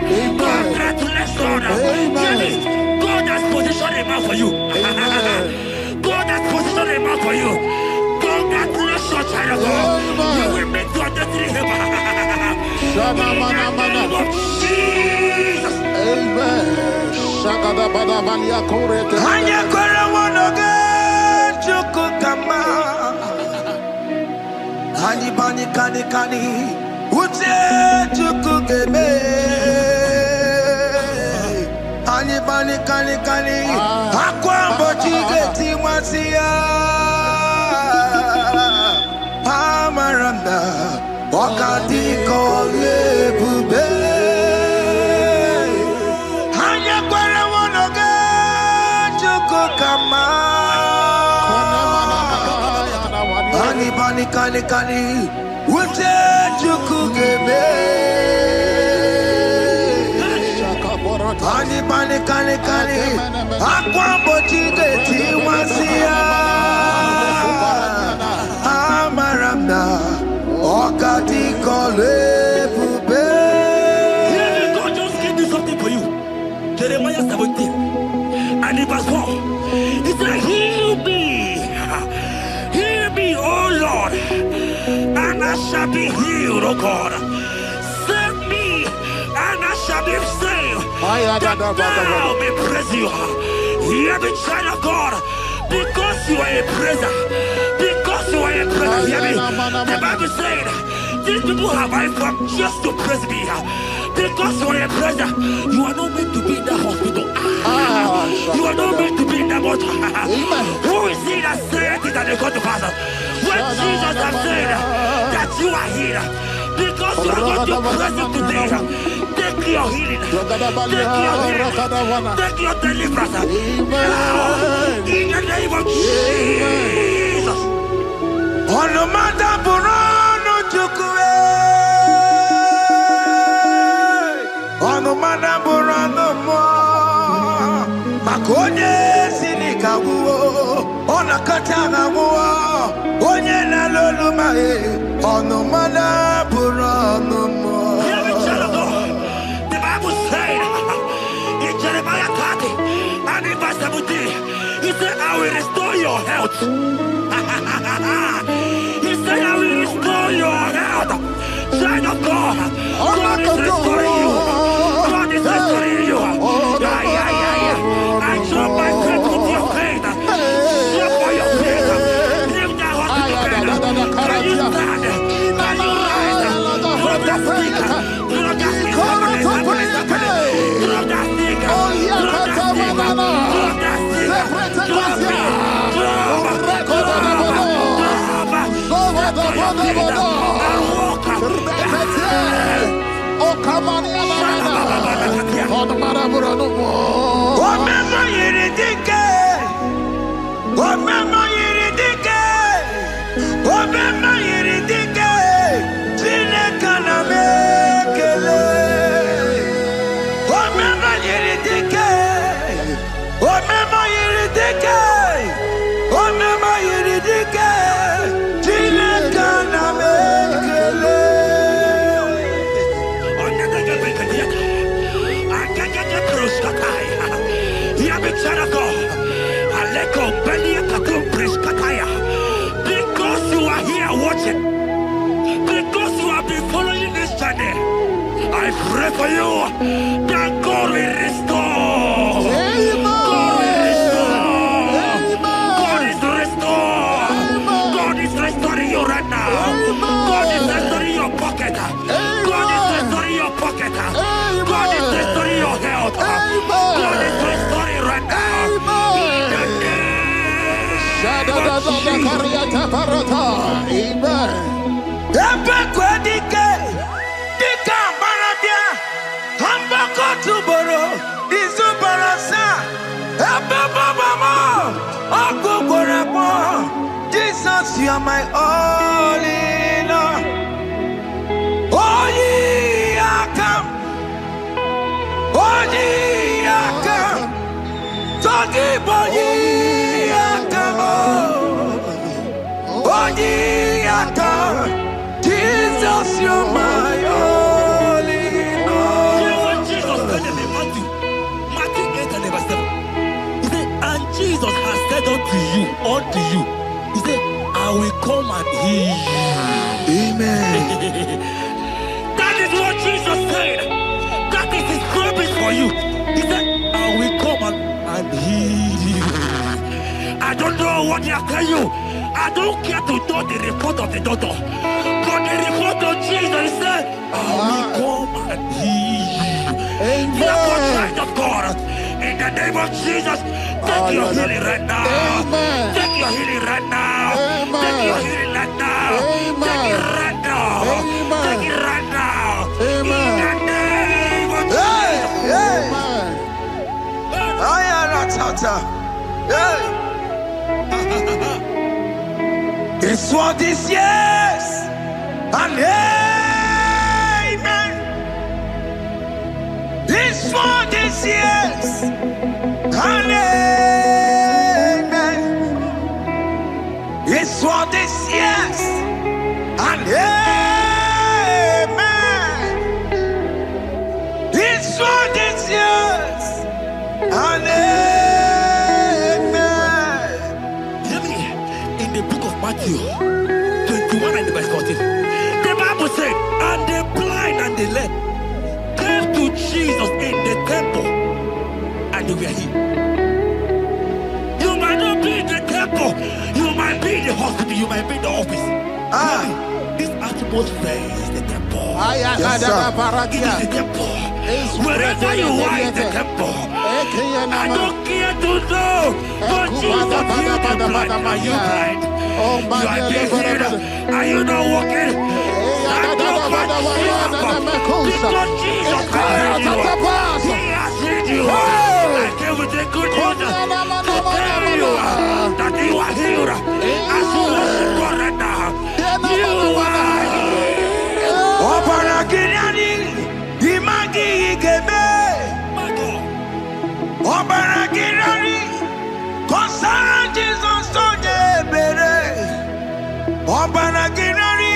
Speaker 1: Congratulations. God has positioned a man for you. God has positioned a man for you. Congratulations, child of God. You will make your destiny helper. In the name of Jesus.
Speaker 2: Amen.
Speaker 3: Hanya kora wonoge chukukama. Hani bani kani kani uche chukukeme. Hani bani kani kani akwa mbochige timwasia. Amaranda wakati kole bube. Hanya kora wonoge chukukama. Hani bani kani kani uche chukukeme. Hani bani kani kani akwa mbochige timwasia. Amaranda wakati kole bube.
Speaker 1: God just gave me something for you. Jeremiah 17 and in verse 4. He said, heal me, oh Lord, and I shall be healed, oh God. Save me, and I shall be saved. That thou may praise you. Hear me, child of God, because you are a praiser. Because you are a praiser, hear me. The Bible said, these people have I come just to praise me. Because you are a praiser, you are not meant to be in that hospital. You are not meant to be in that water. Who is he that said it and they got to pass? When Jesus has said that you are healed, because you are going to praise him today, take your healing, take your healing, take your deliverance. Now, in the name of Jesus.
Speaker 3: Onomada burano chukwe. Onomada burano mo. Makonye sinika wuo. Onakatana wuo. Onye na lolu mae. Onomada burano mo.
Speaker 1: Hear me, child of God. The Bible said in Jeremiah 30 and in verse 17, he said, I will restore your health. He said, I will restore your health. Child of God, God is restoring you. God is restoring you. I drop my faith with your faith. Drop for your faith. Leave that hospital bed. Can you stand? Can you rise? Drop that stick. Drop that stick. Drop that stick. Drop that stick. Drop that stick.
Speaker 3: Omema yiridike, Chineke na me. Ebe kwedike, dika baradia, hambako tuboro, izubarasa. Ebe babamo, okugorebo. Jesus, you are my all in all. Oh, ye are come. Oh, ye are come. Talking about ye are come. Oh, ye are come. Jesus, you are my all in all.
Speaker 1: You know what Jesus said in Matthew 8 and verse 7? He said, and Jesus has said unto you, he said, I will come and heal you.
Speaker 3: Amen.
Speaker 1: That is what Jesus said. That is his promise for you. He said, I will come and heal you. I don't know what they are telling you. I don't care to know the report of the doctor. But the report of Jesus, he said, I will come and heal you. Therefore, child of God, in the name of Jesus, take your healing right now.
Speaker 2: Amen.
Speaker 1: Take your healing right now.
Speaker 2: Amen.
Speaker 1: Take your healing right now.
Speaker 2: Amen.
Speaker 1: Take it right now.
Speaker 2: Amen.
Speaker 1: Take it right now.
Speaker 2: Amen.
Speaker 1: In the name of
Speaker 3: Hey, hey.
Speaker 2: Amen.
Speaker 3: I am not tata. Hey. It's what this yes and amen. It's for this yes and amen. It's for this yes and amen. It's for this yes and amen.
Speaker 1: Hear me. In the book of Matthew 21 and verse 14, the Bible said, and the blind and the lame came to Jesus in the temple and they were healed. You might not be in the temple, you might be in the hospital, you might be in the office.
Speaker 3: Ah.
Speaker 1: This atmosphere is the temple.
Speaker 3: Yes, sir.
Speaker 1: It is the temple. Wherever you are in the temple, I don't care to know, but Jesus healed the blind. Are you blind? You are being healed. Are you not walking? Stand up and stand up. Because Jesus has healed you. He has healed you. I came with the good news to tell you that you are healed. As you worship God right now, you are healed.
Speaker 3: Opana Gideoni, Imagi Igebe.
Speaker 1: My God.
Speaker 3: Opana Gideoni, Kosara Jesus Sonye Bere. Opana Gideoni,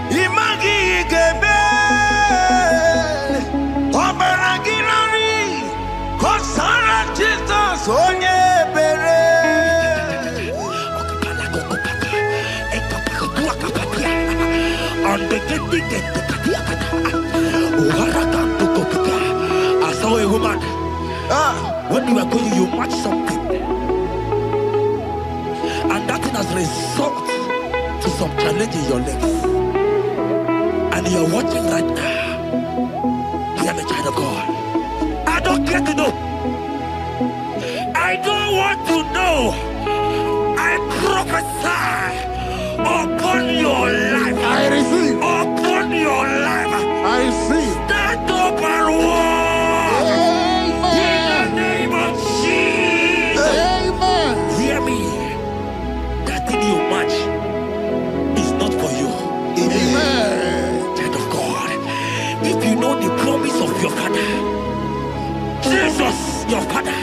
Speaker 3: Imagi Igebe. Opana Gideoni, Kosara Jesus Sonye Bere.
Speaker 1: I saw a woman.
Speaker 3: Ah,
Speaker 1: When you are going, you watch something, and that thing has result to some challenge in your legs, and you are watching right now. I am a child of God. I don't care to know. I don't want to know. I prophesy upon your life.
Speaker 2: I receive.
Speaker 1: Upon your life.
Speaker 2: I receive.
Speaker 1: Stand up and walk. In the name of Jesus.
Speaker 2: Amen.
Speaker 1: Hear me. That thing you match is not for you.
Speaker 2: Amen.
Speaker 1: Child of God. If you know the promise of your father, Jesus, your father,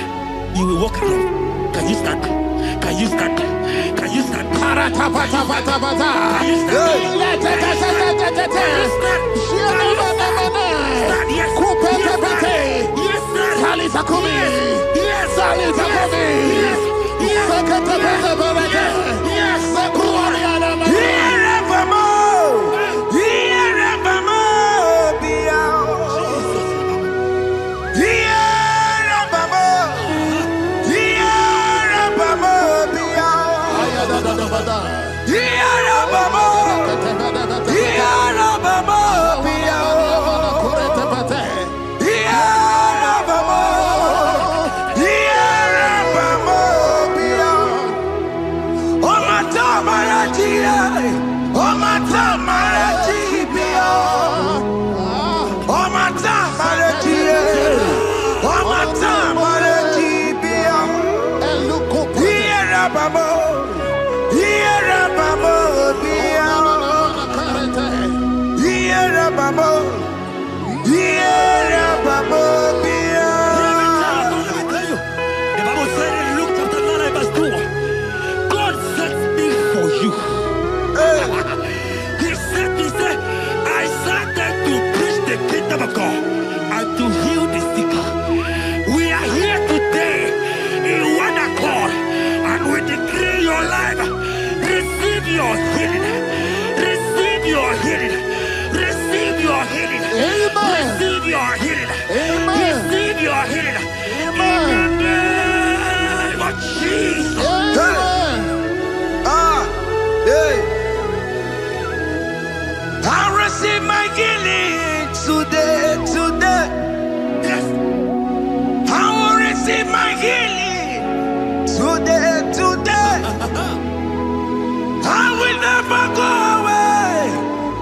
Speaker 1: you will walk around. Can you stand? Can you stand? Can you stand?
Speaker 2: Paratapatapatapata.
Speaker 1: Can you stand? your healing.
Speaker 2: Amen.
Speaker 1: In the name of Jesus.
Speaker 2: Amen.
Speaker 3: Hey. I receive my healing today.
Speaker 1: Yes.
Speaker 3: I will receive my healing today. I will never go away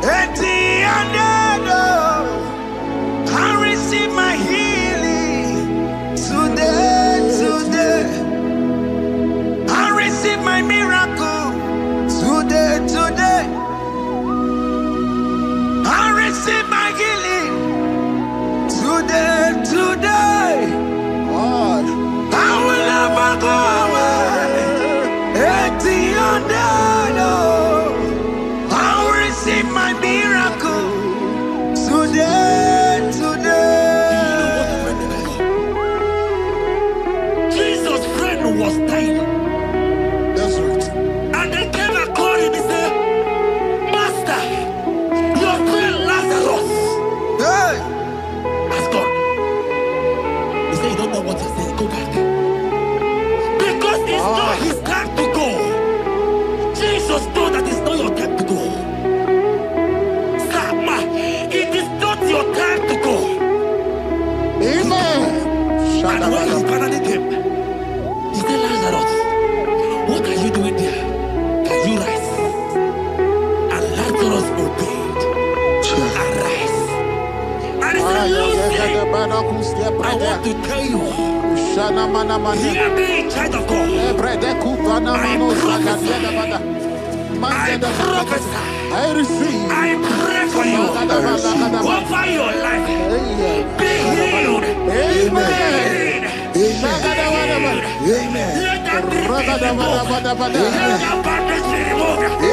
Speaker 3: empty-handed. I receive my healing today. I receive my miracle today. I receive my healing today.
Speaker 2: God.
Speaker 3: I will never go away empty-handed. I will receive my miracle today.
Speaker 1: Jesus' friend was dying.
Speaker 2: That's right.
Speaker 1: And they came and called him and said, Master, your friend Lazarus
Speaker 3: Hey.
Speaker 1: has gone. He said, you don't know what you're saying. Go back. Because it's not his time to go. Jesus knows that it's not your time to go. Sama, it is not your time to go.
Speaker 2: Amen.
Speaker 1: And when he finally came, he said, Lazarus, what are you doing there? Can you rise? And Lazarus obeyed. Arise. And he said, Lucy, I want to tell you, hear me, child of God. I prophesy.
Speaker 2: I receive.
Speaker 1: I pray for you. Over your life. Be healed.
Speaker 2: Amen.
Speaker 3: Amen.
Speaker 1: Let that be removed. Let that bandage be removed. Be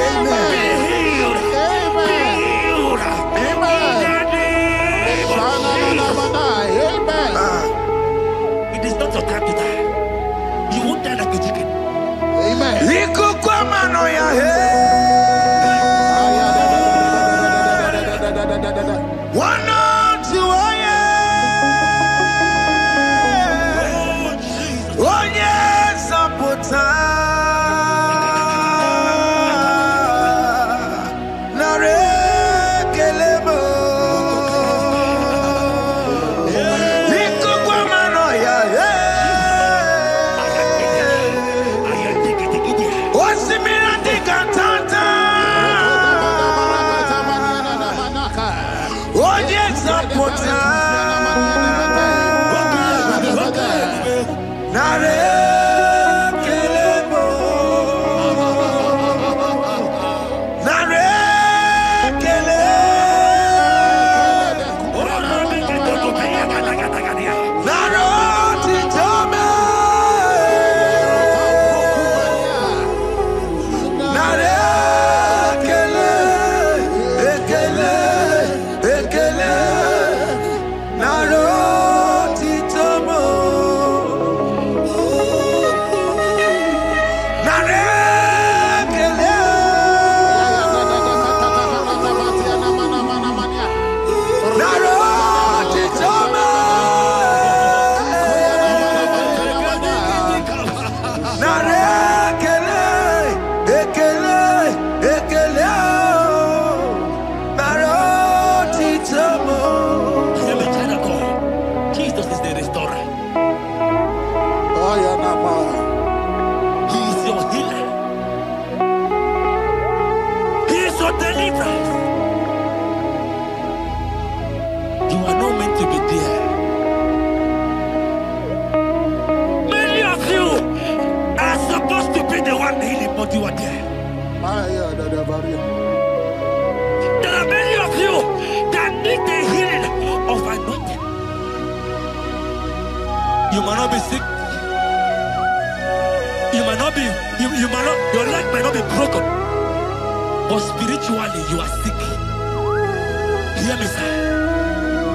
Speaker 1: healed. Be healed. In the name of Jesus. It is not your time to die. You won't die like a chicken.
Speaker 2: Amen.
Speaker 1: There are many of you that need the healing of anointing. You might not be sick. You might not be, your leg might not be broken. But spiritually you are sick. Hear me, sir.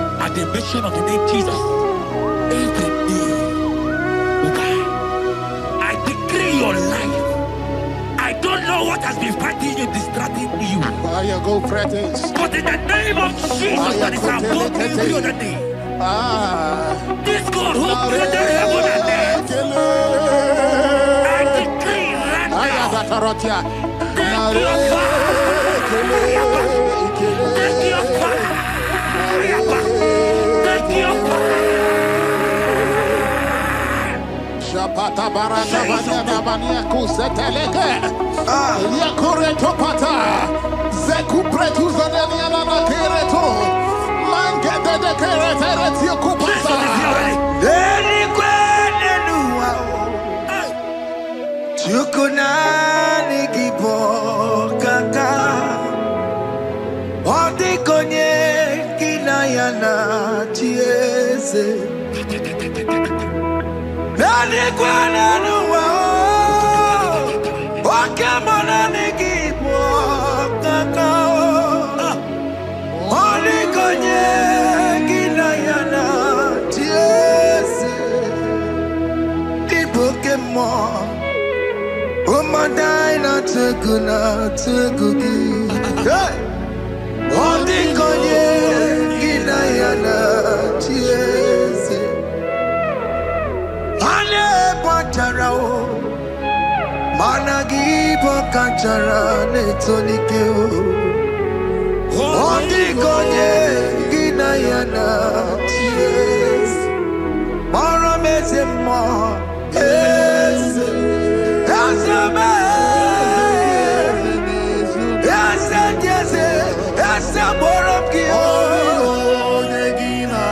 Speaker 1: At the mention of the name Jesus, every day will die. I decree your life. I don't know what has been fighting you, distracting you.
Speaker 2: Go,
Speaker 1: but in the name of Jesus, that is above every other name, This God who created heaven and earth. I decree right now. Take your fire. Take your fire. Take your fire.
Speaker 2: Shapata baraka vanya bania kuseteleke. Yakore topata. Zeku pretu zanenia na kereto. Mangete de keretere tio kupata.
Speaker 3: Deni kwene nuwa. Chukunani gibo kaka. Odi konye kinayana tiese. Deni kwene nuwa. Wakamona ni gibo kaka. Odi konye kinayana tiese. Pokemon, oh my dina tegugi. Hey, oh the konye gina yana tiese. Ale patara o, managi pokachara netonike o. Oh the konye gina yana tiese. Mara meze mo. Yes, yes, yes, yes, Borobki. Oh, Negina,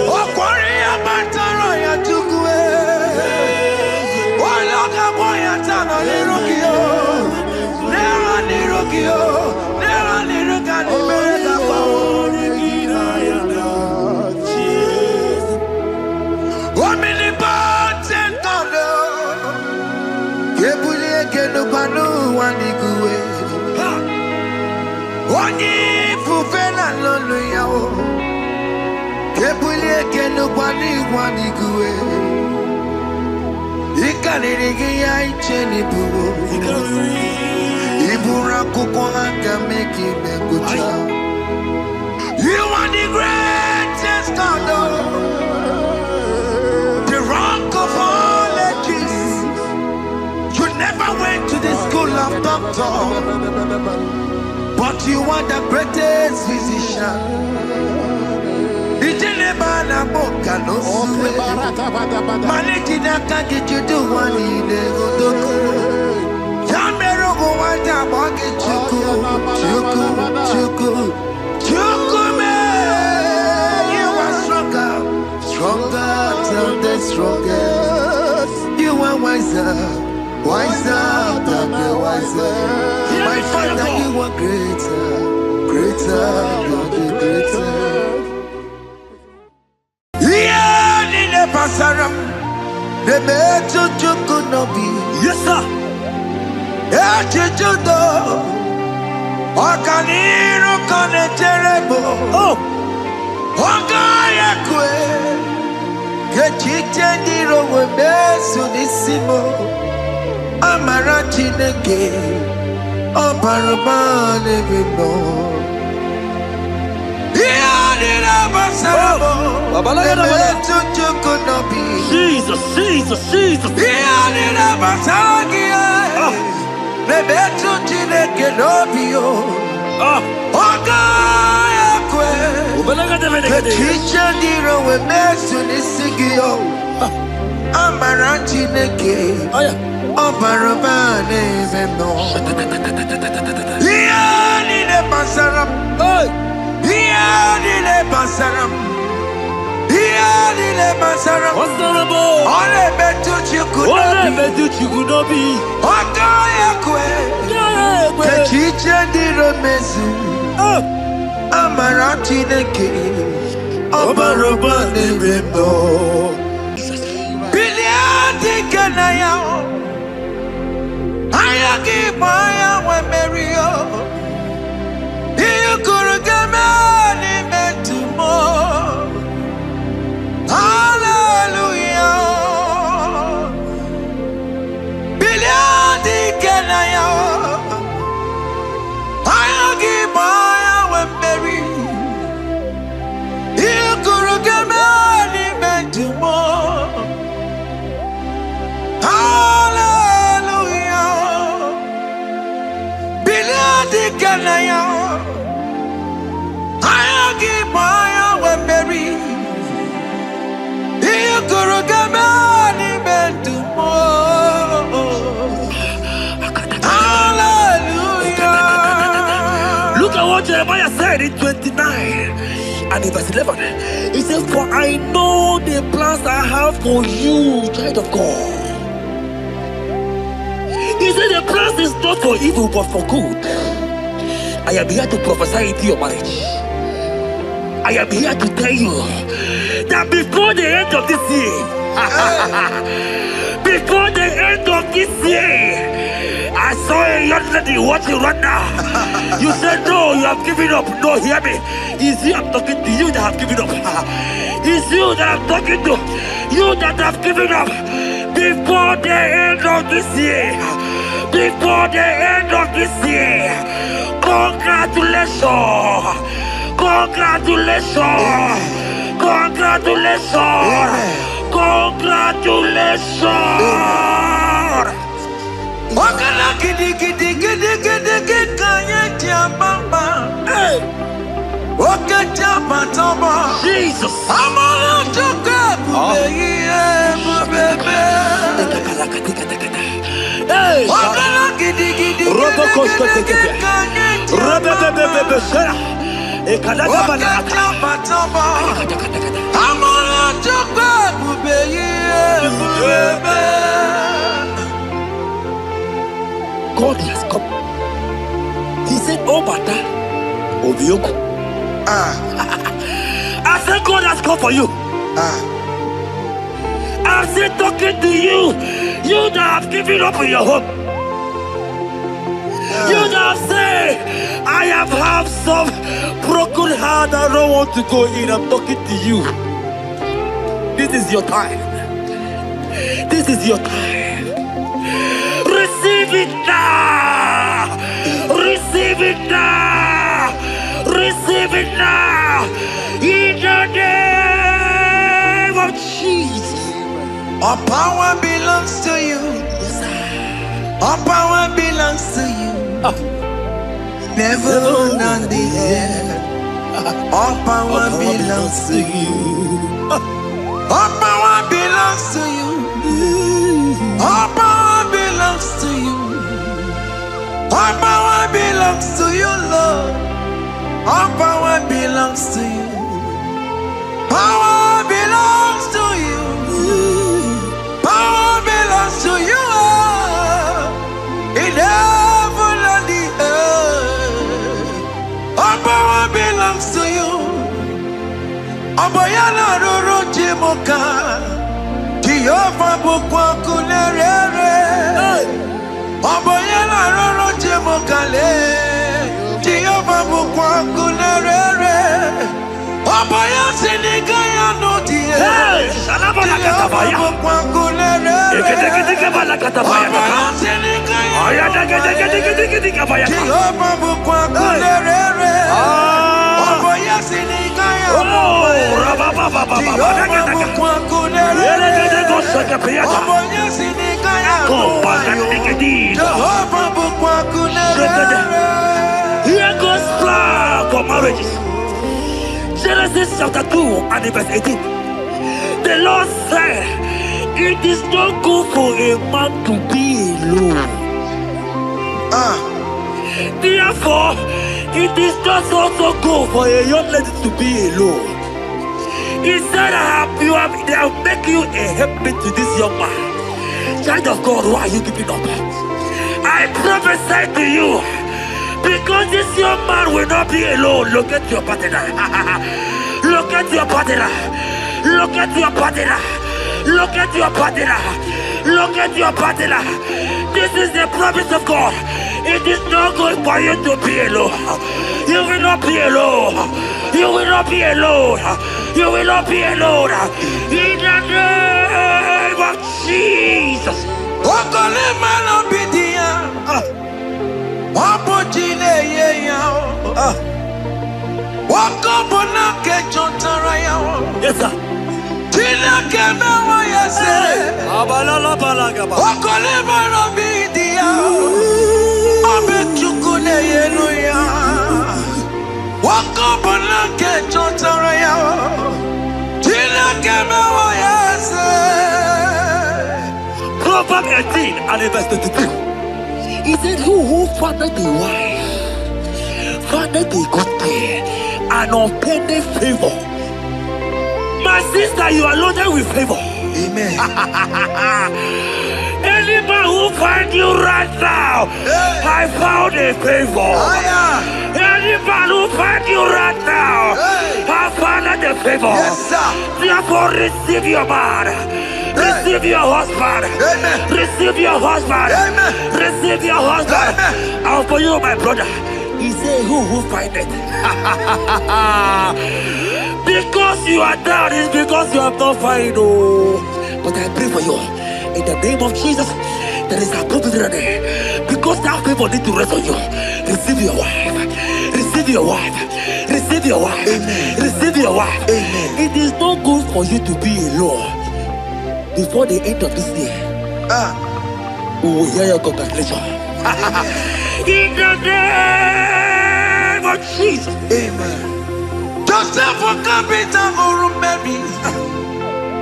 Speaker 3: oh, Korea, Mataro, Yatukue. Oh, Loga Boya, Tana, Nirokio. Never Nirokio. Never Nirokani, Mereka, Negina, omnipotent God, Kebulie Kenupanu Waniguwe, Wani Fufena Loluya, Kebulie Kenupani Waniguwe, Ikanirigia Ichenibu, Ibura Kukwanga Meki Mekucha. You are the greatest God. Rock of all ages. You never went to the school of doctor, but you are the greatest physician. Ijelebana boka no suwe. Manejina kange judu wani negodoku. Yamero go wanda wage chuku me. You are stronger than the strongest. You are wiser than the wiser. My Father, you are greater than the greater. Yeah, in the pasaram, the better you could not be.
Speaker 1: Yes, sir.
Speaker 3: Yeah, Chichudo, Okaniro Kaneterebo.
Speaker 1: Oh,
Speaker 3: Ogayakwe. Kechitendiro webesu nisimo Amarachi nege Obarabane vino Iyadira basarabo Nebetu chukunobi
Speaker 1: Jesus.
Speaker 3: Iyadira basaragia Nebetu chineke nobio Ogayakwe Kechitendiro webesu nisigio Amarachi nege Obarabane vino Iyadira basaram Iyadira basaram
Speaker 1: honorable.
Speaker 3: Ole betu chikunobi Ogayakwe Kechitendiro mesu Amarachi nege Obarabane vino Biliadi kenaya Ayagi maya we merio You could get me meant more Hallelujah Biliadi kenaya Ayagi maya we merio
Speaker 1: Look at what Jeremiah said in 29 and in verse 11. He said, for I know the plans I have for you, child of God. He said the plans is not for evil but for good. I am here to prophesy into your marriage. I am here to tell you that before the end of this year, before the end of this year, I saw a young lady watching right now. You said no, you have given up. No, hear me. It's you I'm talking to, you that have given up. It's you that I'm talking to, you that have given up. Before the end of this year, before the end of this year, congratulations, congratulations, congratulations, congratulations.
Speaker 3: Wakala gidi gidi gidi gidi gidi kanye tiambamba. Wakacha patamba.
Speaker 1: Jesus.
Speaker 3: Amala choka bubebe. Wakala gidi gidi gidi gidi kanye tiambamba. Wakacha patamba. Amala choka bubebe.
Speaker 1: God has come. He said, oh, Bata, Obioko. I said, God has come for you. I said, talking to you, you that have given up on your hope. You that have said, I have some broken heart, I don't want to go in. I'm talking to you. This is your time. This is your time. Receive it now! Receive it now! Receive it now! In the name of Jesus!
Speaker 3: All power belongs to you. All power belongs to you. Never on the air. All power belongs to you. All power belongs to you. All power belongs to you. All power belongs to you, Lord. All power belongs to you. Power belongs to you. Power belongs to you. In heaven and the earth. All power belongs to you. Abayana roro jimoka. Jehovah bukwa kunerere. Abayana roro jimokale. Jehovah bukwa kunerere. Abaya sinigaya no die.
Speaker 1: Salabala katabaya.
Speaker 3: Jehovah bukwa kunerere.
Speaker 1: Eketekebala katabaya.
Speaker 3: Abaya sinigaya.
Speaker 1: Ayadeketekebaya.
Speaker 3: Jehovah bukwa kunerere. Abaya sinigaya.
Speaker 1: Rababa.
Speaker 3: Jehovah bukwa kunerere. Abaya sinigaya. Jehovah bukwa kunerere.
Speaker 1: Here goes plan for marriages. Genesis chapter 2 and verse 18. The Lord said, it is not good for a man to be alone. Therefore, it is not also good for a young lady to be alone. He said, they will make you a helpmate to this young man. Child of God, why are you giving up? I prophesy to you, because this young man will not be alone. Look at your partner. Look at your partner. Look at your partner. Look at your partner. Look at your partner. This is the promise of God. It is not good for you to be alone. You will not be alone. You will not be alone. You will not be alone. In the name of Jesus.
Speaker 3: Wakole manobidia. Wapojile yeya. Wakobona kechotara ya.
Speaker 1: Yes, sir.
Speaker 3: Tina kemewa yase. Wakole manobidia. Abechukune yenuya. Wakobona kechotara ya. Tina kemewa yase.
Speaker 1: Proverbs 18 and verse 22. He said, who fathered the wife found a good thing, an unpending favor. My sister, you are loaded with favor.
Speaker 3: Amen.
Speaker 1: Any man who finds you right now, I found a favor. Any man who finds you right now, I found a favor.
Speaker 3: Yes, sir.
Speaker 1: Therefore, receive your man. Receive your husband.
Speaker 3: Amen.
Speaker 1: Receive your husband.
Speaker 3: Amen.
Speaker 1: Receive your husband.
Speaker 3: Amen.
Speaker 1: And for you, my brother, he said, who find it? Because you are down, it's because you have not found. Oh. But I pray for you. In the name of Jesus, there is a popular name. Because that people need to rest on you. Receive your wife. Receive your wife. Receive your wife.
Speaker 3: Amen.
Speaker 1: Receive your wife.
Speaker 3: Amen.
Speaker 1: It is not good for you to be alone. Before the end of this year, we will hear your congratulations. In the name of Jesus.
Speaker 3: Amen. Joseph for capital or Mary.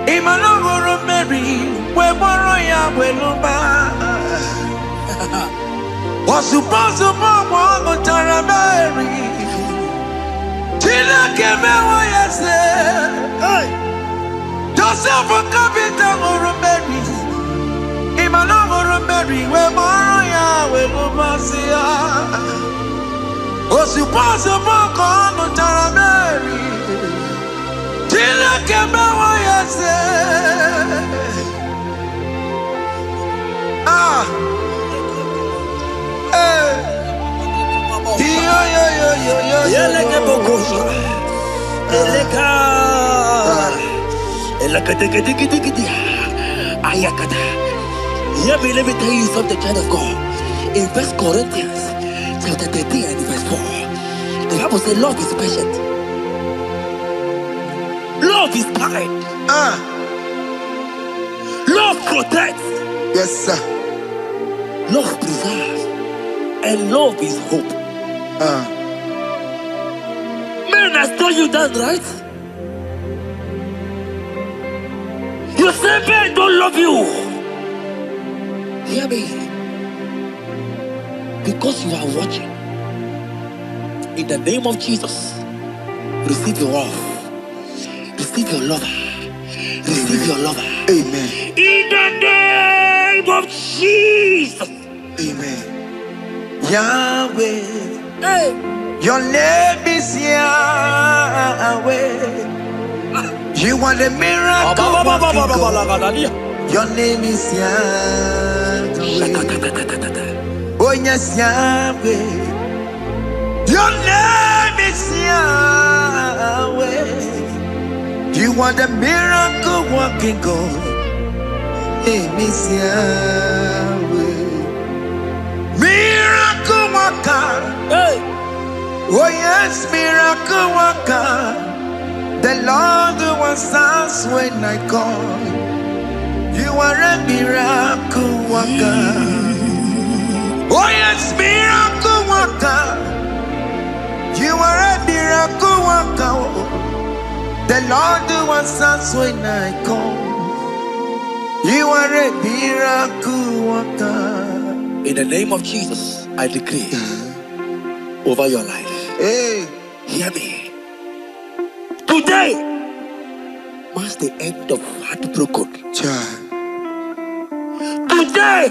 Speaker 3: Imano or Mary. We borrow ya weluba. Was supposed to mama Tara Mary. Tina Keme Wayase. Joseph for capital or Mary. Imano or Mary. We borrow ya weluba. Was supposed to mama Tara Mary. Tina Keme Wayase.
Speaker 1: Let me tell you something, child of God. In 1 Corinthians chapter 13 and verse 4, the Bible says love is patient. Love is kind. Love protects.
Speaker 3: Yes, sir.
Speaker 1: Love preserves. And love is hope. Man has told you that, right? You say men don't love you. Hear me. Because you are watching. In the name of Jesus, receive your love. Receive your lover. Receive your lover.
Speaker 3: Amen.
Speaker 1: In the name of Jesus.
Speaker 3: Amen. Yahweh.
Speaker 1: Hey.
Speaker 3: Your name is Yahweh. You are the miracle working God. Your name is Yahweh. Oh yes, Yahweh. Your name is Yahweh. You are the miracle working God. Name is Yahweh. Miracle worker.
Speaker 1: Hey.
Speaker 3: Oh yes, miracle worker. The Lord who answers when I call. You are a miracle worker. Oh yes, miracle worker. You are a miracle worker. The Lord who answers when I call. You are a miracle worker.
Speaker 1: In the name of Jesus, I decree over your life.
Speaker 3: Hey,
Speaker 1: hear me. Today marks the end of heartbroken.
Speaker 3: child.
Speaker 1: Today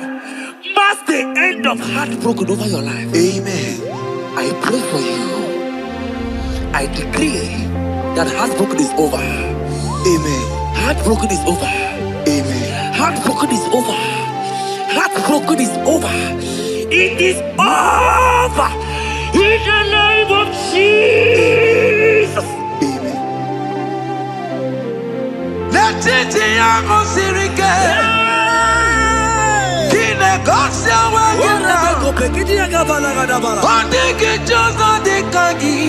Speaker 1: marks the end of heartbroken over your life.
Speaker 3: Amen.
Speaker 1: I pray for you. I decree that heartbroken is over.
Speaker 3: Amen.
Speaker 1: Heartbroken is over.
Speaker 3: Amen.
Speaker 1: Heartbroken is over. Heartbroken is over. It is over. In the name of Jesus.
Speaker 3: Amen. Let it be a sirike. Kine gosia wagina. Ondiki jozo dikagi.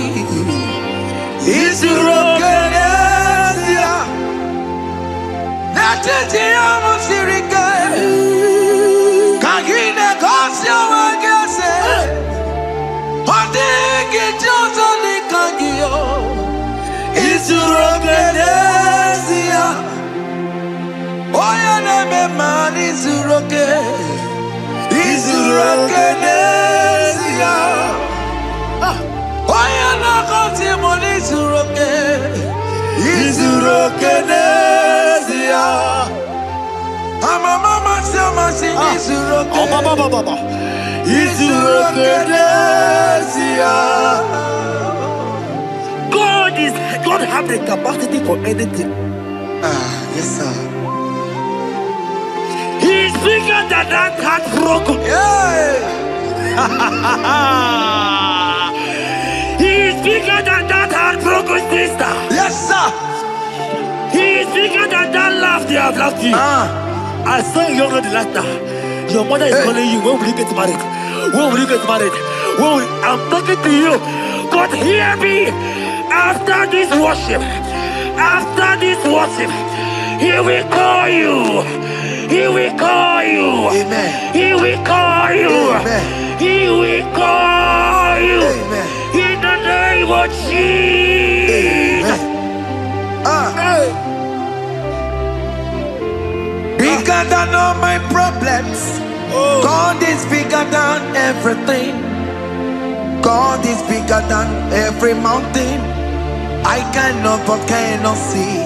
Speaker 3: Isurokenesia. Let it be a sirike. Kine gosia wagase. Ondiki jozo dikagi. Isurokenesia. Oya neme man isuroke. Isurokenesia.
Speaker 1: God have the capacity for anything.
Speaker 3: Yes, sir.
Speaker 1: He's bigger than that heartbroken. He's bigger than that heartbroken sister.
Speaker 3: Yes, sir.
Speaker 1: He's bigger than that laugh they have laughed you. I saw you young lady last time. Your mother is calling you. When will you get married? When will you get married? I'm talking to you. God, hear me. After this worship, He will call you. He will call you.
Speaker 3: Amen.
Speaker 1: He will call you.
Speaker 3: Amen.
Speaker 1: He will call you.
Speaker 3: Amen.
Speaker 1: In the name of Jesus.
Speaker 3: Bigger than all my problems. God is bigger than everything. God is bigger than every mountain I cannot but cannot see.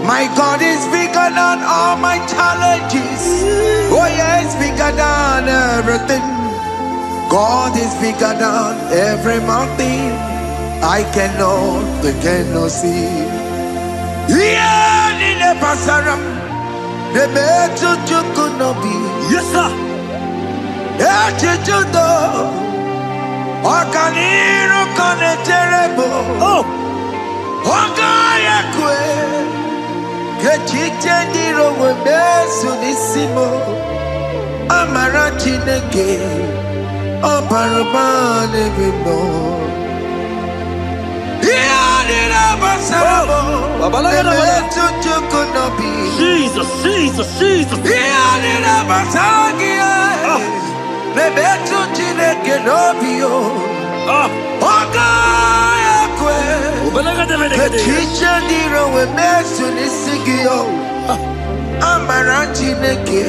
Speaker 3: My God is bigger than all my challenges. Oh yeah, it's bigger than everything. God is bigger than every mountain I cannot see. Yeah, in the pasaram, the better you could not be.
Speaker 1: Yes, sir.
Speaker 3: Okaniro kone terrible.
Speaker 1: Oh,
Speaker 3: Ogaya kwe. Kechiche ndiro webesu nisimo. Amara chineke. Oparabane bimbo. Iyadira basarabo. Nebetu chukunobi.
Speaker 1: Jesus.
Speaker 3: Iyadira basagia. Nebetu chineke nobio. Ogaya kwe. Kechiche ndiro webesu nisigio. Amara chineke.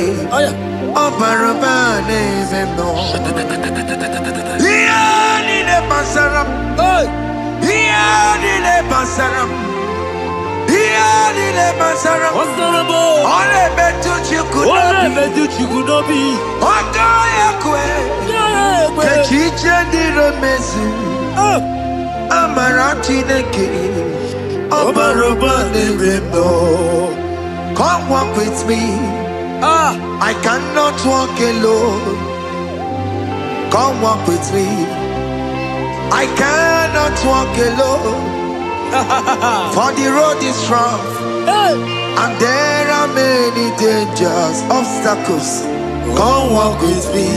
Speaker 3: Oparabane bimbo. Iyadira basaram. Iyadira basaram. Iyadira basaram. Ole betu chikunobi. Ogaya kwe. Kechiche ndiro mesu. Amara chineke. Oparabane bimbo. Come walk with me. I cannot walk alone. Come walk with me. I cannot walk alone. For the road is rough, and there are many dangers, obstacles. Come walk with me,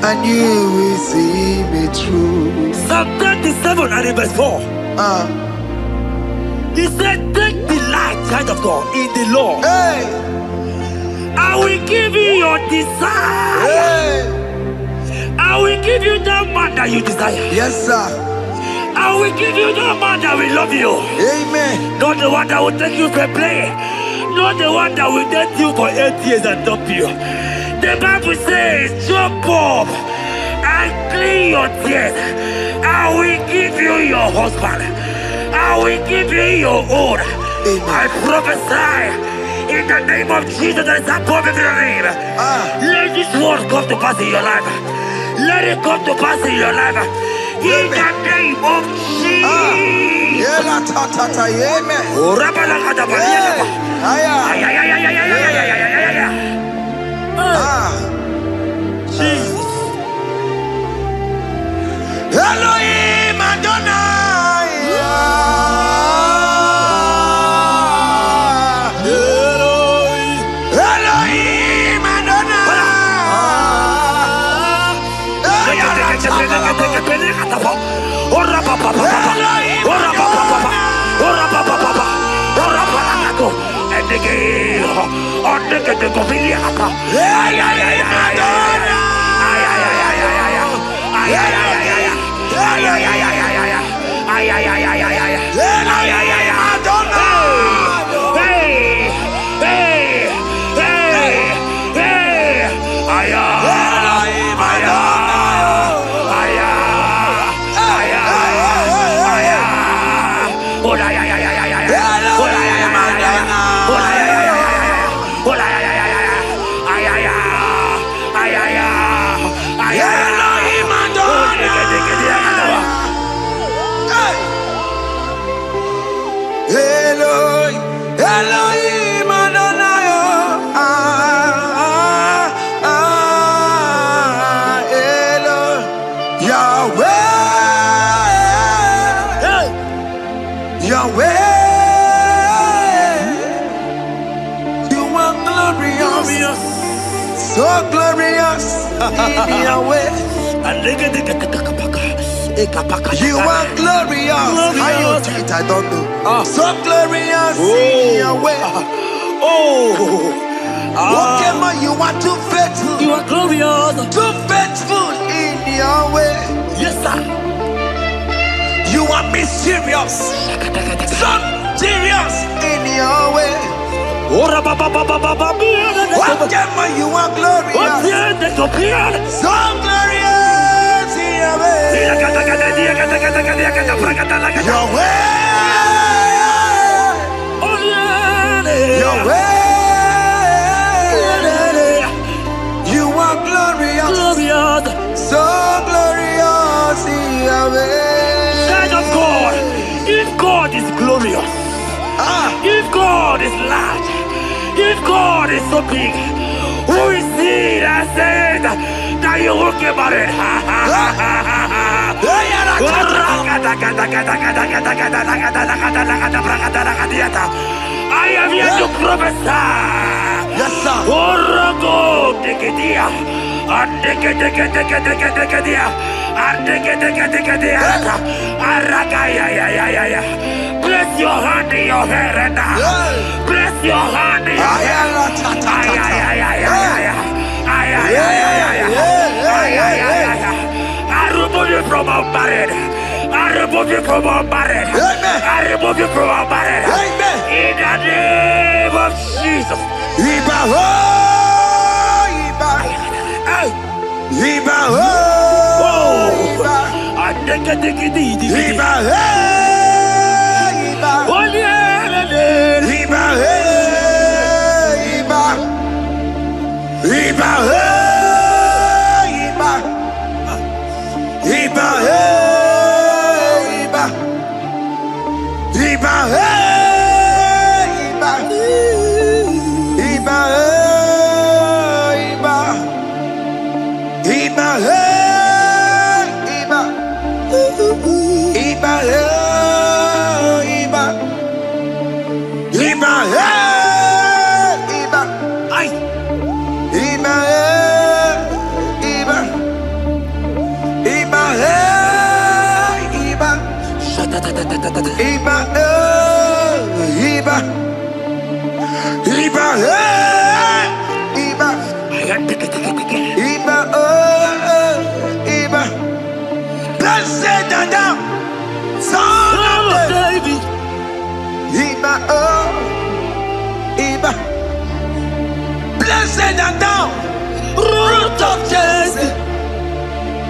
Speaker 3: and you will see me through.
Speaker 1: Psalm 37 and verse 4. He said, take delight, child of God, in the Lord.
Speaker 3: Hey,
Speaker 1: I will give you your desire.
Speaker 3: hey,
Speaker 1: I will give you that man that you desire.
Speaker 3: yes, sir.
Speaker 1: I will give you that man that will love you.
Speaker 3: Amen.
Speaker 1: Not the one that will take you for play. Not the one that will date you for 8 years and dump you. The Bible says, jump up and clean your tears. I will give you your husband. I will give you your own. I prophesy in the name of Jesus that is above every name. Let this word come to pass in your life. Let it come to pass in your life. In the name of Jesus.
Speaker 3: Amen.
Speaker 1: Jesus.
Speaker 3: Elohim Adonai. Elohim Adonai. are glorious in your way. You are glorious. How you do it, I don't know. So glorious in your way. Whatever you are too faithful.
Speaker 1: You are glorious.
Speaker 3: Too faithful in your way.
Speaker 1: Yes, sir.
Speaker 3: You are mysterious. So serious in your way. Whatever you are glorious. So glorious in your way. Your way. Your way. You are glorious. So glorious in your way.
Speaker 1: Child of God, if God is glorious, if God is large, if God is so big, who is he that said that you will get married? I am here to prophesy.
Speaker 3: Yes, sir.
Speaker 1: Bless your hand in your hair and bless your hand in your hair. I remove you from unmarried. I remove you from unmarried. I remove you from unmarried. In the name of Jesus.
Speaker 3: Iba ho, Iba. Iba ho, Iba. Iba ho, Iba. Iba ho, Iba. Iba ho, Iba. Iba ho, Iba. Iba ho, Iba. Iba, Iba, Iba, Iba, Iba, Iba, Iba, Iba, ay, Iba, Iba, Iba, Iba, Iba, Iba. Iba, Iba, Iba, Iba, blessed and thou, son of David. Iba, Iba, blessed and thou, root of Jesse.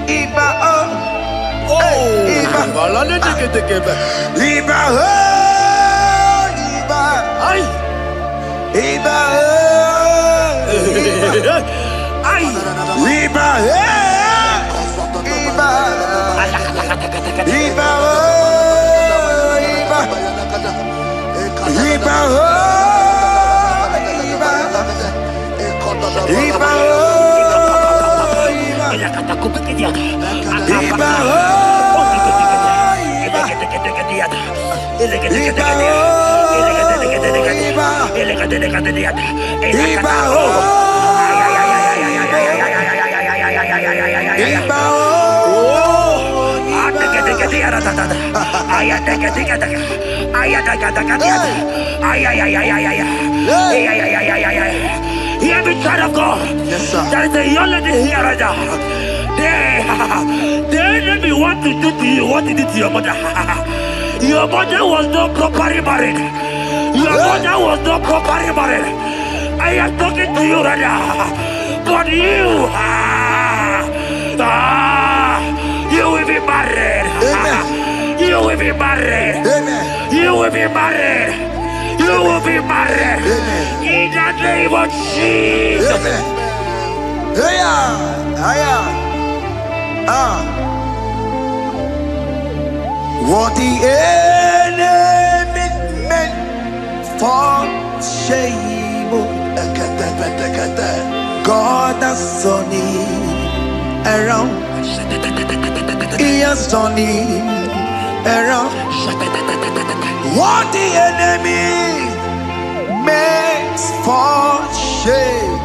Speaker 3: Iba, Iba, Iba, Iba, ay. Iba, ay, Iba, Iba, Iba, Iba, Iba, Iba,
Speaker 1: Hear me, child of God.
Speaker 3: Yes, sir.
Speaker 1: There is a young lady here right now. The enemy want to do to you what he did to your mother. Your mother was not properly married. Your mother was not properly married. I am talking to you right now. But you, you will be married.
Speaker 3: Amen.
Speaker 1: You will be married.
Speaker 3: Amen.
Speaker 1: You will be married. You will be married.
Speaker 3: Amen.
Speaker 1: In the name of Jesus.
Speaker 3: Amen. What the enemy meant for shame, God has done it around. He has done it around. What the enemy makes for shame,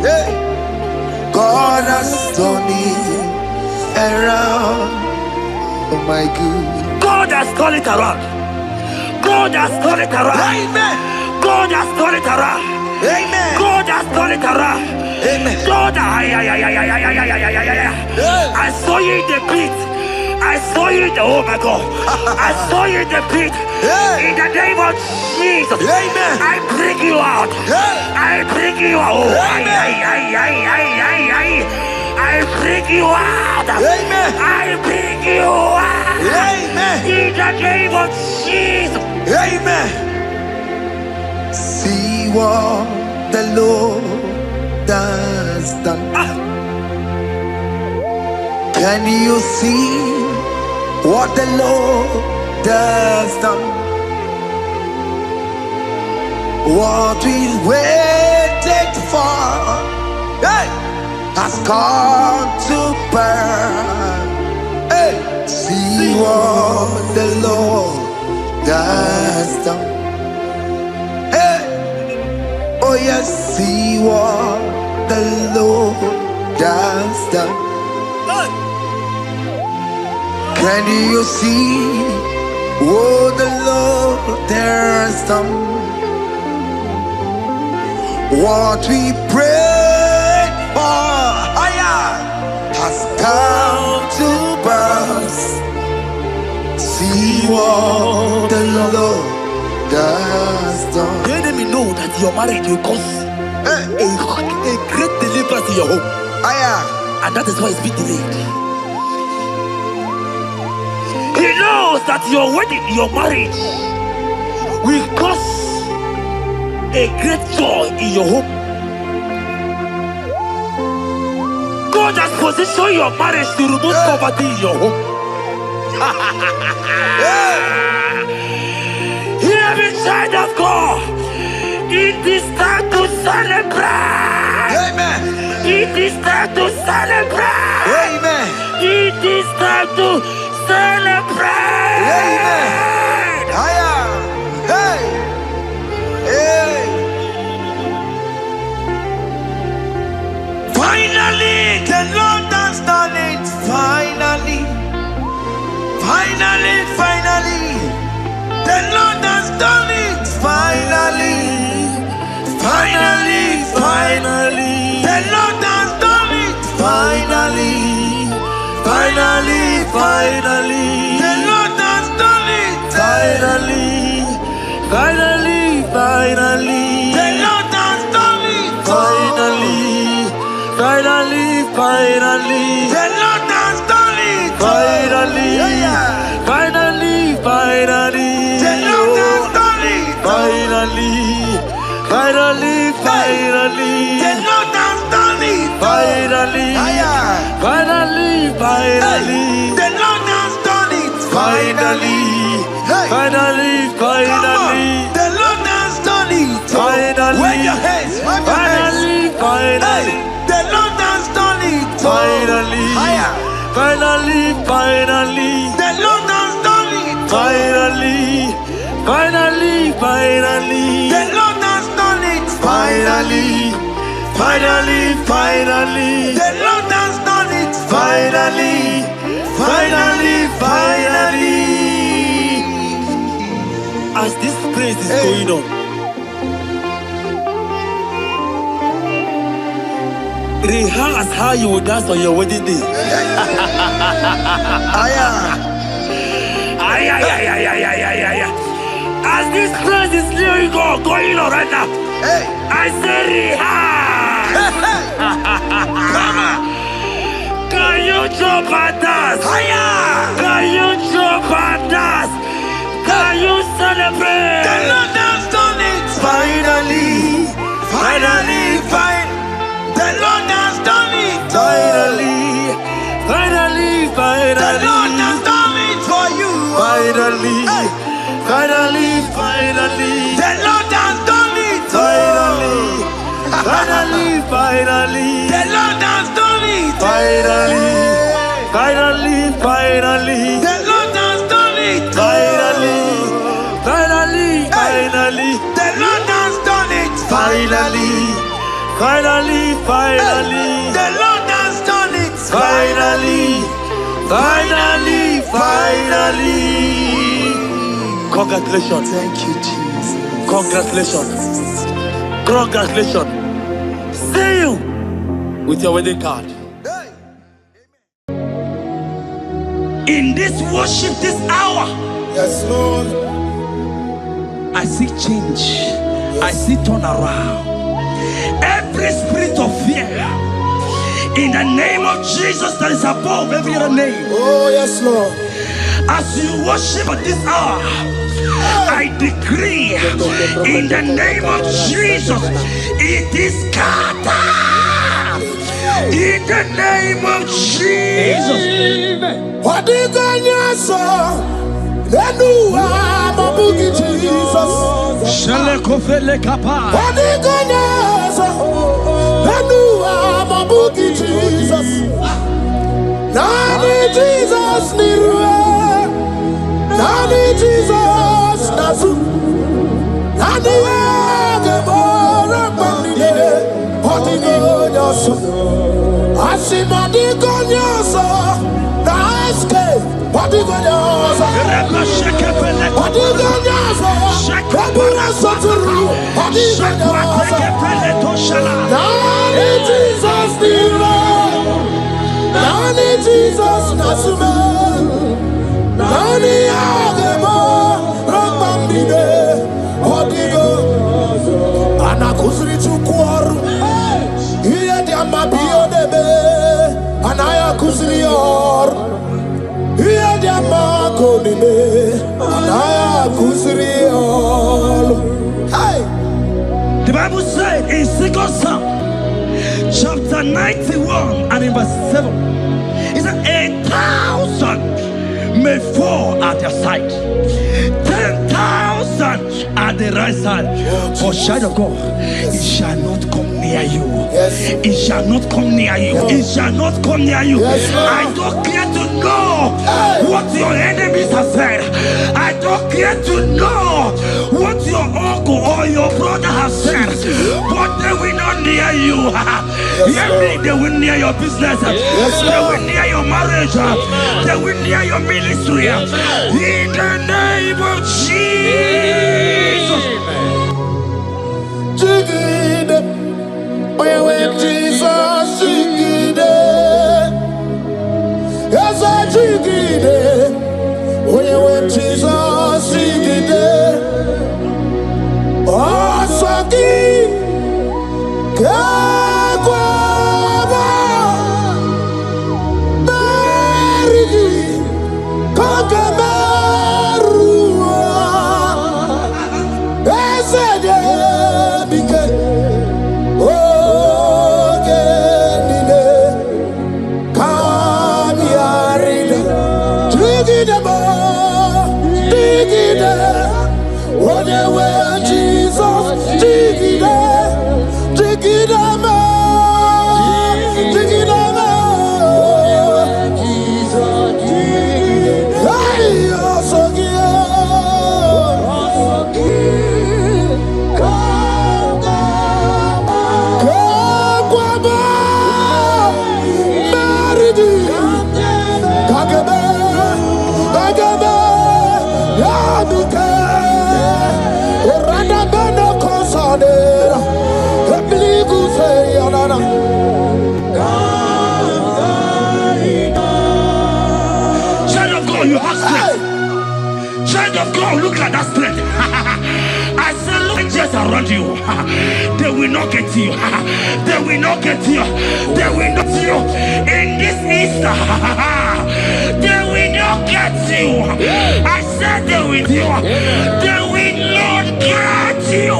Speaker 3: Hey, God has done it around. Oh my God.
Speaker 1: God has turned it around. God has turned it around.
Speaker 3: Amen.
Speaker 1: God has turned it around.
Speaker 3: Amen.
Speaker 1: God has turned it around.
Speaker 3: Amen.
Speaker 1: God, I saw you in the pit. I saw you in the, oh my God. I saw you in the pit. In the name of Jesus.
Speaker 3: Amen.
Speaker 1: I bring you out. I bring you out. I bring you out.
Speaker 3: Amen.
Speaker 1: I bring you out.
Speaker 3: Amen.
Speaker 1: In the name of Jesus.
Speaker 3: Amen. See what the Lord has done. Can you see what the Lord has done? What we waited for, hey, has come to pass. Hey, see what the Lord has done. Hey, oh yes, see what the Lord has done. Can you see what the Lord has done? What we prayed for has come to pass. See what the Lord has done.
Speaker 1: The enemy know that your marriage will cause a great deliverance in your home. And that is why it's been delayed. He knows that your wedding, your marriage will cause a great joy in your home. God has positioned your marriage to remove poverty in your home. Hear me, child of God. It is time to celebrate.
Speaker 3: Amen.
Speaker 1: It is time to celebrate.
Speaker 3: Amen.
Speaker 1: It is time to celebrate.
Speaker 3: Amen. Hey. Hey. Finally, the Lord has done it. Finally. Finally, finally. The Lord has done it. Finally. Finally, finally. The Lord has done it. Finally. Finally, finally. The Lord has done it. Finally. Finally, finally. The Lord has done it. Finally. Finally, finally. The Lord has done it. Finally. Finally, finally. The Lord has done it. Finally. Finally, finally. The Lord has done it. Finally. Finally, finally. The Lord has done it. Finally. Finally, finally. The Lord has done it. Finally. Wave your hands. Finally, finally. The Lord has done it. Finally. Finally, finally. The Lord has done it. Finally. Finally, finally. The Lord has done it. Finally. Finally, finally. The Lord has done it. Finally. Finally, finally.
Speaker 1: As this praise is going on, rehearse how you will dance on your wedding day. As this praise is going on right now, I say rehearse. Can you jump and dance? Can you jump and dance? Can you celebrate?
Speaker 3: The Lord has done it. Finally. Finally, finally. The Lord has done it. Finally. Finally, finally. The Lord has done it for you. Finally. Finally, finally. The Lord has done it. Finally. Finally, finally. The Lord has done it. Finally. Finally, finally. The Lord has done it. Finally. Finally, finally. The Lord has done it. Finally.
Speaker 1: Finally, finally.
Speaker 3: The Lord has done it.
Speaker 1: Finally, finally, finally. Congratulations.
Speaker 3: Thank you, Jesus.
Speaker 1: Congratulations. Congratulations. See you with your wedding card. In this worship, this hour,
Speaker 2: Yes, Lord.
Speaker 1: I see change. I see turnaround. Every spirit of fear, in the name of Jesus that is above every other name.
Speaker 2: Oh, yes, Lord.
Speaker 1: As you worship at this hour, I decree in the name of Jesus, it is scattered. In the name of Jesus.
Speaker 2: What do you got, sir? Then you are my boogie, Jesus.
Speaker 1: Shalekofele kapa.
Speaker 2: What do you got, sir? Then you are my boogie, Jesus. Nani Jesus, Nirua. Nani Jesus, Nazu. Nani Agamora, Bandide. What do you got, sir? Asimadi Gonyosa, Daske, Padigonyosa, Padigonyosa, Kabura Soturu, Padigonyosa, Nani Jesus Nira, Nani Jesus Nasume, Nani Agemo, Rambambide, Padigo, Anakuzri Chukwaru. Mabio debe, anaya kusrior. Iya diama konime, anaya kusrior. Hey,
Speaker 1: The Bible said in 2 Psalm, chapter 91 and in verse 7, it said, 1,000 may fall at your side, 10,000 at the right side, but child of God, it shall not come near you. It shall not come near you. It shall not come near you. I don't care to know what your enemies have said. I don't care to know what your uncle or your brother has said, but they will not near you. Hear me, they will near your business. They will near your marriage. They will near your ministry. In the name of Jesus.
Speaker 2: when Jesus jigide, yes I jigide. When Jesus jigide, oh saki, kagwaba, berigi, kagabarua, esede bike.
Speaker 1: You have strength. Child of God, look at that strength. I say, look angels around you. They will not get you. They will not get you. They will not get you. In this Easter, they will not get you. I said they will do. They will not get you.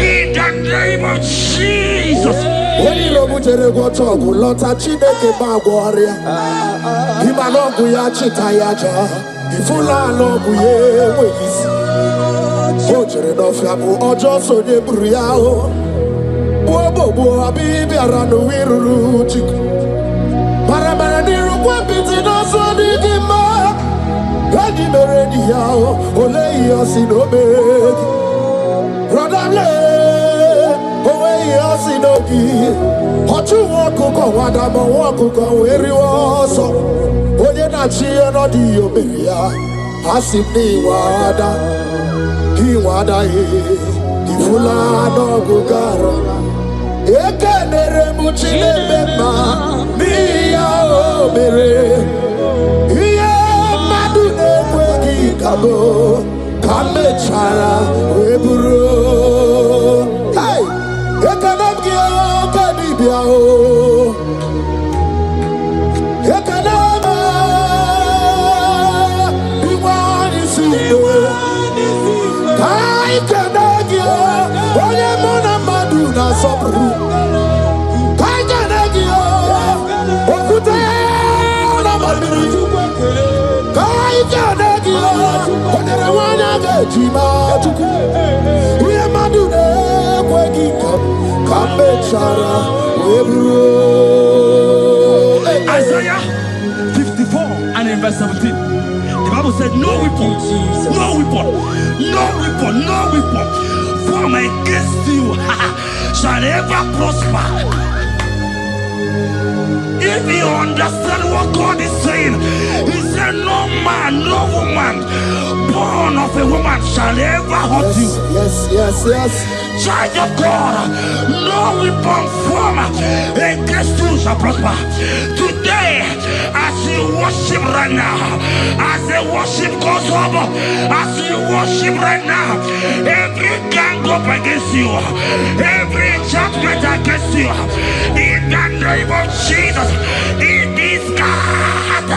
Speaker 1: In the name of Jesus.
Speaker 2: When you go to the Lota Chineke Bagwaria, Imanogu ya Cheta Yaja, Ifula Logu ye Wis, Ojere no Fiabu, Ojo so de Briao, Bobo Abibi Arano Wiru Chik, Paramaniru Wapiti no so di Gima, Gadi Merediao, Ole Yosinobe, Rodale, Owe Yosin. n'ogi ọchụ nwa ọkụkọ nwadama nwa ọkụkọ wee riwe ọsọ onye na-achị ihe n'ọdị ihe o mere ya ha si m n'inwe ada ifula n'ọgụ gara ekenere m Chineke ma n'ihi ya o mere ihe mmadụ na-ekweghị gabo ka m mechara wee bụrụ ekene m gị oke dibịa o ekene m igwe anyị si ka ekene gị onye mụ na mmadụ na-asọpụrụ ka ekene gị okwute na mmiri ka ekene gị onyere nwanyị a ga-eji maa Chukwu ihe mmadụ na-ekweghị ka m mechara wee bụrụ
Speaker 1: Isaiah 54 and in verse 17, the Bible said, no weapon formed against you shall ever prosper. If you understand what God is saying, He said, no man, no woman born of a woman shall ever hurt you.
Speaker 2: Yes.
Speaker 1: Child of God, no weapon formed against you shall prosper. Today, as you worship right now, as the worship goes up, as you worship right now, every gang up against you, every judgment against you, in the name of Jesus, it is scattered.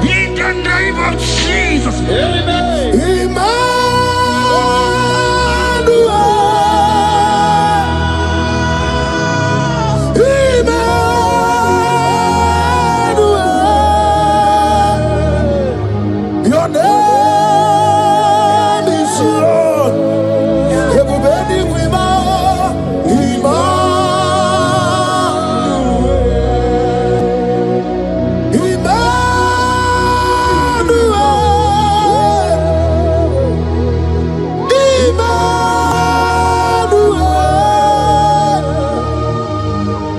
Speaker 1: In the name of Jesus.
Speaker 2: Amen. Your name is Lord. Everybody with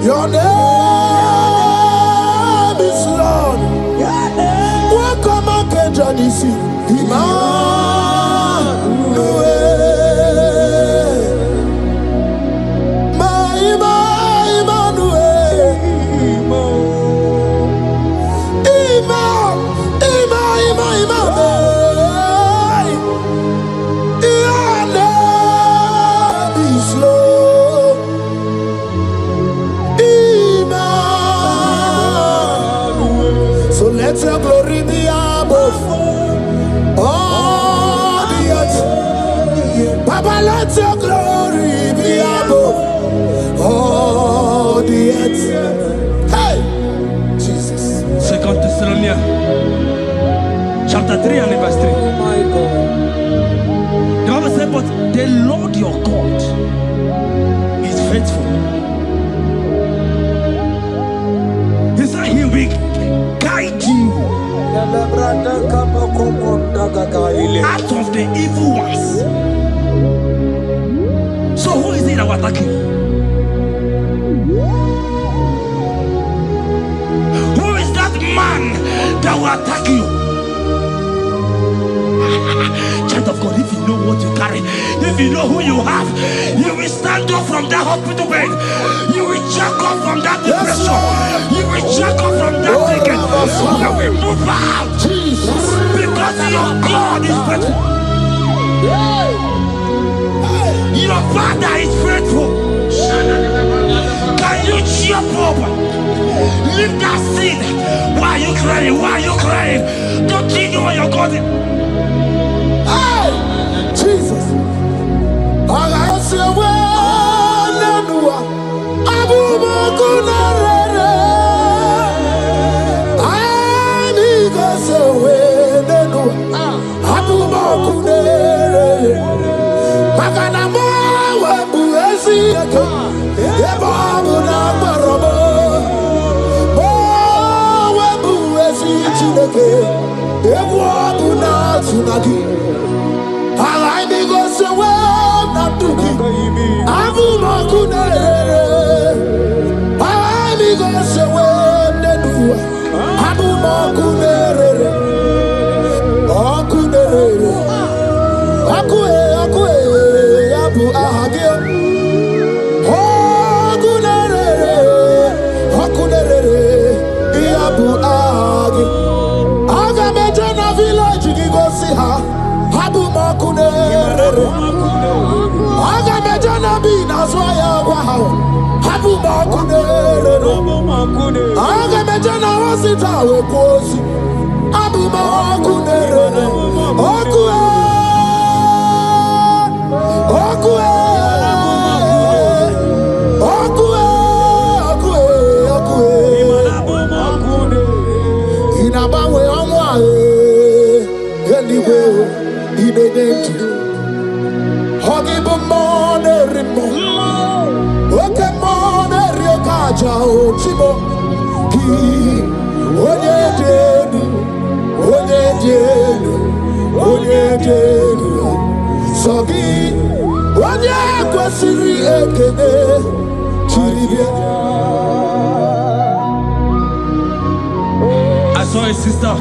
Speaker 2: your name is Lord. Welcome again, Johnny C. Let your glory be above all the earth. Papa, let your glory be above all the earth. Hey, Jesus.
Speaker 1: 2 Thessalonians chapter 3 and verse 3. Oh my God. The Bible said, but the Lord your God is faithful. He said he will guide you out of the evil ones. So who is it that will attack you? Who is that man that will attack you? Child of God, if you know what you carry, if you know who you have, you will stand up from that hospital bed. You will jack up from that depression. You will jack up from that ticket. You will move out. Because your God is faithful. Your Father is faithful. Can you cheer up? Leave that seed. Why are you crying? Why are you crying? Don't you know what you're going?
Speaker 2: Jesus. I say, I'm
Speaker 1: I saw a sister.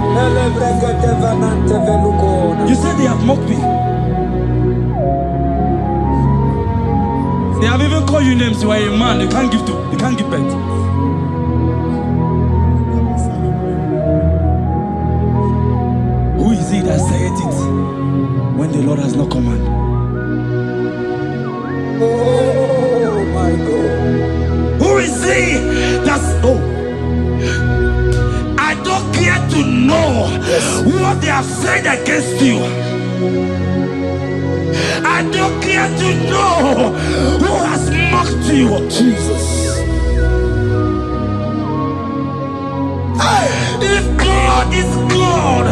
Speaker 1: You said they have mocked me. They have even called you names. You are a man. You can't give birth. Who is it that said it when the Lord has not commanded?
Speaker 3: Oh my God.
Speaker 1: Who is he that's I don't care to know what they have said against you. I don't care to know who has mocked you.
Speaker 2: Jesus.
Speaker 1: If God is God,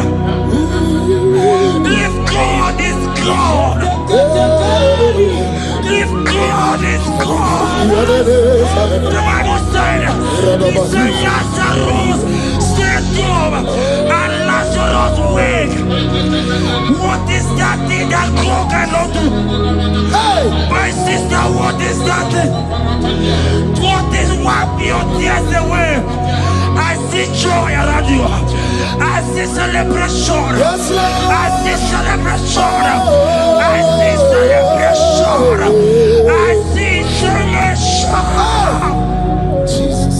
Speaker 1: if God is God, if God is God, the Bible said, he said Lazarus stayed up and Lazarus wake. What is that thing that God cannot do? My sister, what is that thing? What is wipe your tears away? I see joy around you. I see celebration.
Speaker 2: Yes, Lord.
Speaker 1: I see celebration. I see celebration. I see celebration.
Speaker 2: Jesus.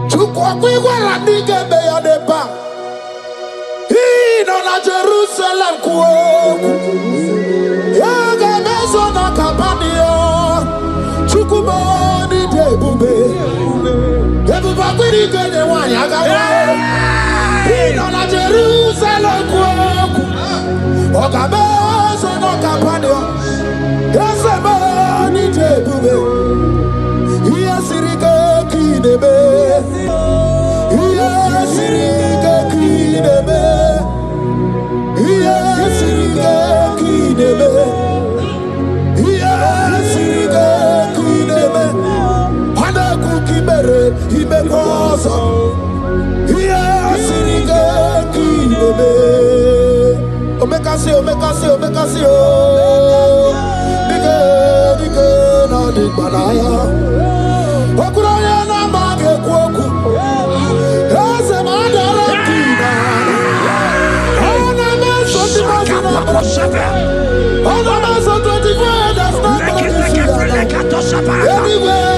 Speaker 2: Tukwakwiwala nigebe ya deba. Ino na Jerusalem kuoku. Yaga meso na kapanio. Chukumoni debube. Ebuba kwiri kenye wanya gawa. Ino na Jerusalem kuoku. Oga meso na kapanio. Yasemani debube. Iya sirike kinebe. Iya sirike kinebe. Iya sirike kinebe. Iya sirike kinebe. Hana kukibere imekosa. Iya sirike kinebe. Omekasi, omekasi, omekasi, oh. Dike na dikbanaya. Okuraya na mage kwoku. Ese mandara kina. Ona meso timazina. Ona meso 24 that's not anywhere.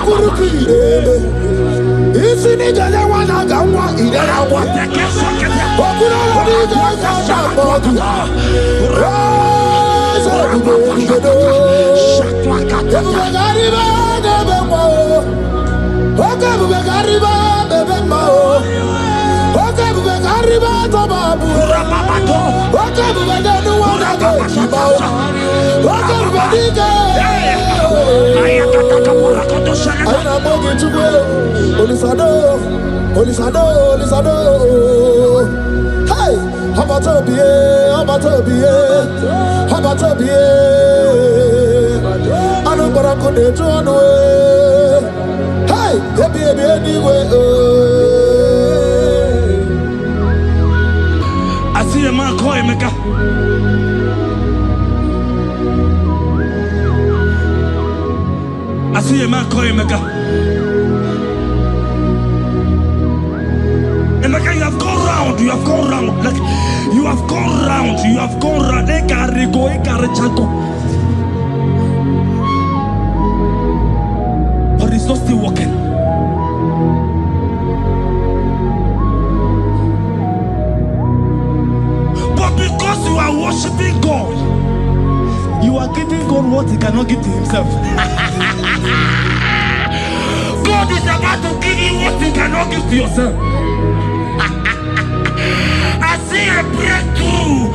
Speaker 2: Kurukire. Isi ni jale wana gawa idera wa. Okuraya ni jale bodu. Hey, how about I know what I could do on the way. Hey, baby, anyway.
Speaker 1: I see a man call Emeka. gone round. Like you have gone round. You have gone round. But it's not still working. But because you are worshiping God, you are giving God what He cannot give to Himself. God is about to give you what He cannot give to yourself. I see a breakthrough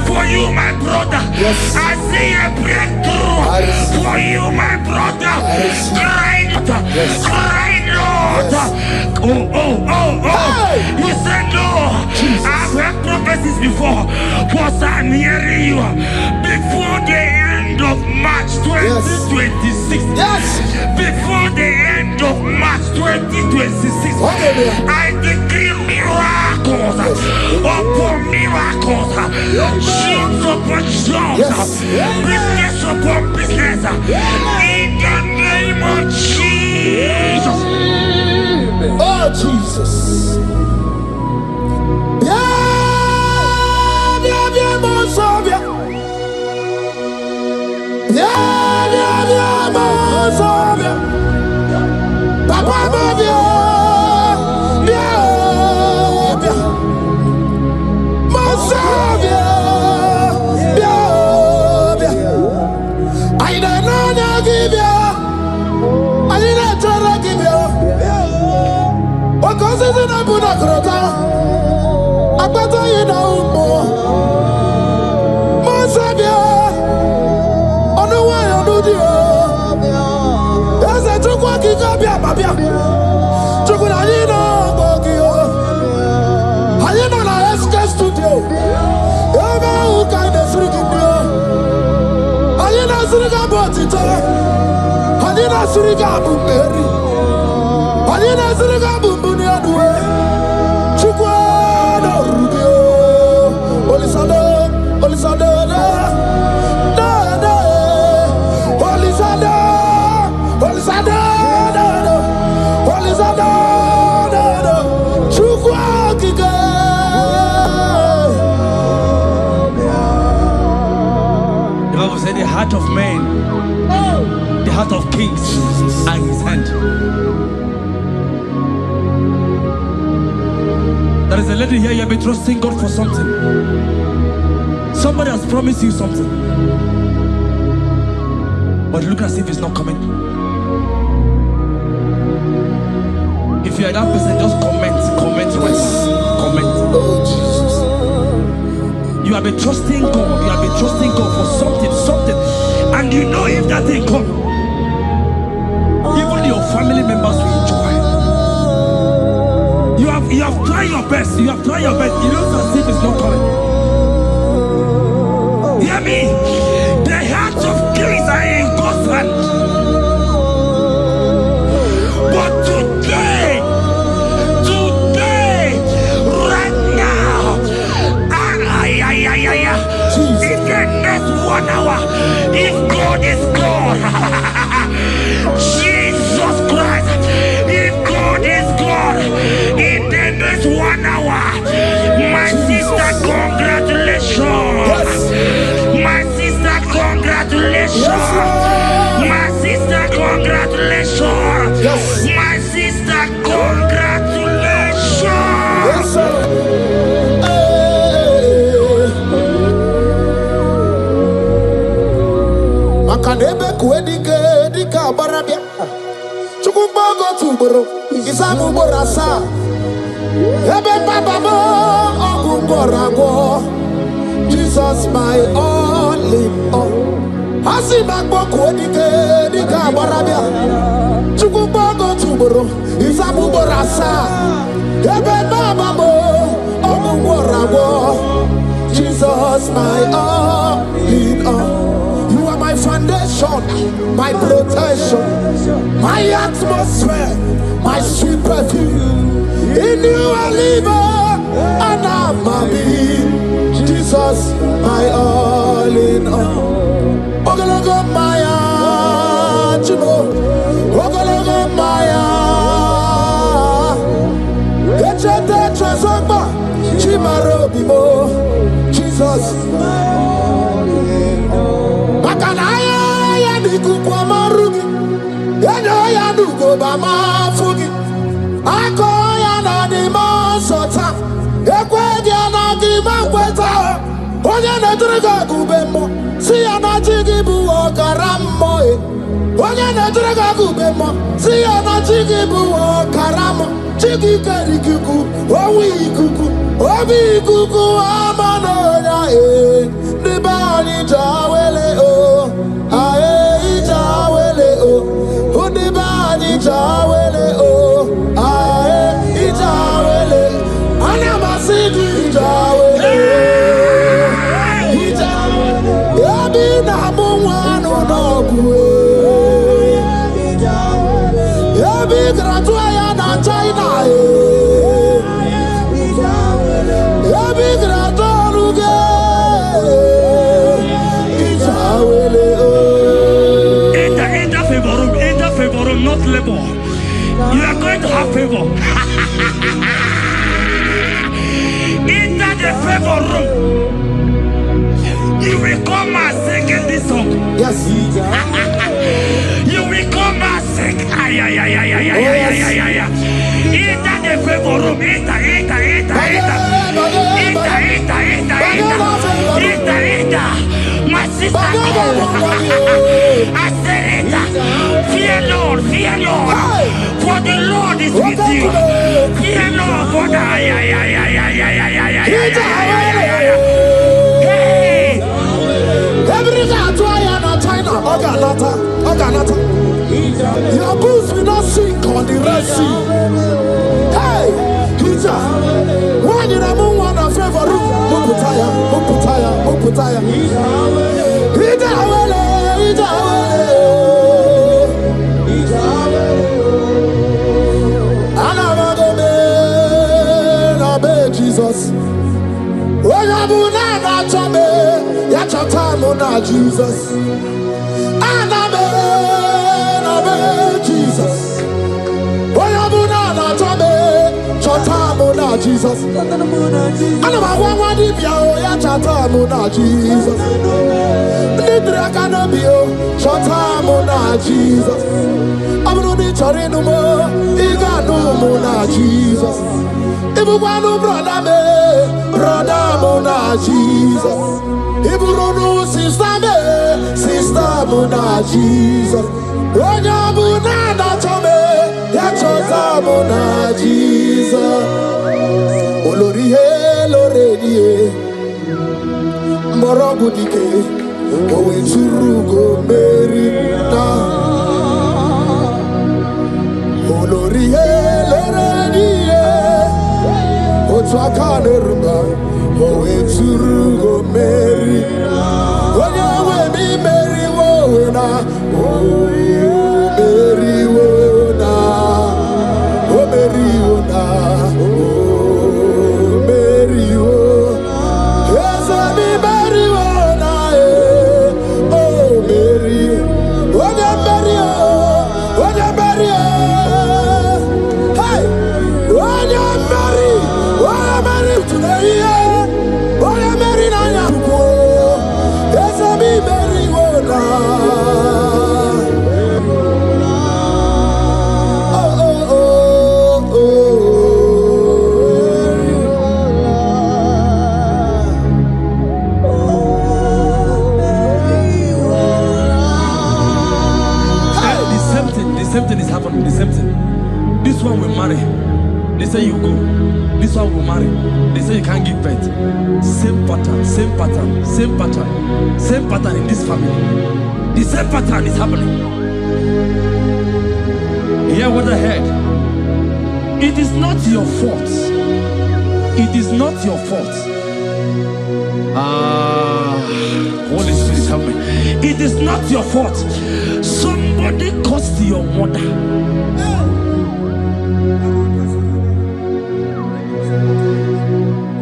Speaker 1: for you, my brother.
Speaker 2: Yes.
Speaker 1: I see a breakthrough for you, my brother. Cry,
Speaker 2: Yes.
Speaker 1: cry, Lord.
Speaker 2: Yes.
Speaker 1: Oh. You said no.
Speaker 2: Jesus.
Speaker 1: I've heard prophecies before, but I'm hearing you. Before the end of March 2026.
Speaker 2: Yes.
Speaker 1: Before the end of March 2026.
Speaker 2: Hallelujah.
Speaker 1: I decree miracles upon miracles, jobs upon jobs, business upon business, in the name of Jesus.
Speaker 2: Oh, Jesus.
Speaker 1: The heart of man, the heart of kings are in His hand. There is a lady here, you have been trusting God for something. Somebody has promised you something, but look as if it's not coming. If you are that person, just comment right now. Comment.
Speaker 2: Oh, Jesus.
Speaker 1: You have been trusting God. You have been trusting God for something, and you know if that thing come, even your family members will enjoy. You have tried your best. You have tried your best. It looks as if it's not coming. Hear me? The hearts of kings are in God's hand. But today, right now, in the next 1 hour, if God is God, Jesus Christ, if God is God, in the next 1 hour, my sister, congratulations. My sister, congratulations. My sister, congratulations. My sister, congratulations.
Speaker 2: Yes, sir. Makanebe kuedike dika barabia. Chukumbago tuboro isamu borasa. Ebe baba mo ogungorago. Jesus my all in all. Asimagbo kuedike dika barabia. Chukumbago tuboro isamu borasa. Ebe baba mo ogungorago. Jesus my all in all. My foundation, my protection, my atmosphere, my sweet perfume. In you I live and I'm a being. Jesus, my all in all. Ogologo maya, chibo. Ogologo maya. Echete trezogba, chibo. Imarobimo, Jesus. Makanaya ya nikukwa marugi, eno ya nugo bama fugi. Ako ya na ni masota, ekwe ya na di makweta. Onye netrega kubemo, si ya na jigibu okaramo. Onye netrega kubemo, si ya na jigibu okaramo. Chigi karikuku, owi kuku, obi kuku amanoya Nibani jawele o, ae jawele o, Nibani jawele o, ae jawele, Anamasidi jawele, Yabi na mungwano nokwe, Yabi gratuaya na China Yabi gratuaruge
Speaker 1: Enter favor room, not labor. You are going to have favor. Enter the favor room. You will come and sing this song.
Speaker 2: Yes.
Speaker 1: You will come and sing. Enter the favor room. Enter. My sister, I said it. Fear Lord. For the Lord is with you. Fear Lord. For the
Speaker 2: Your boots will not sink on the Red Sea. Hey, Peter, when you are one of favor room, Muputaya. Jesus. When you are Jesus. Jesus. Jesus. Sister Mona Jesus. Mona Jesus. Olori Loredi Morobudike Owe Churugo Merina Olori Loredi Otwakanerumba Owe Churugo Merina Owe mi Meri Wona Meri Wona Meri Wona
Speaker 1: This one will marry. They say you go. This one will marry. They say you can't give birth. Same pattern in this family. The same pattern is happening. Hear what I heard. It is not your fault. It is not your fault. Holy Spirit, help me. It is not your fault. Somebody caused your mother.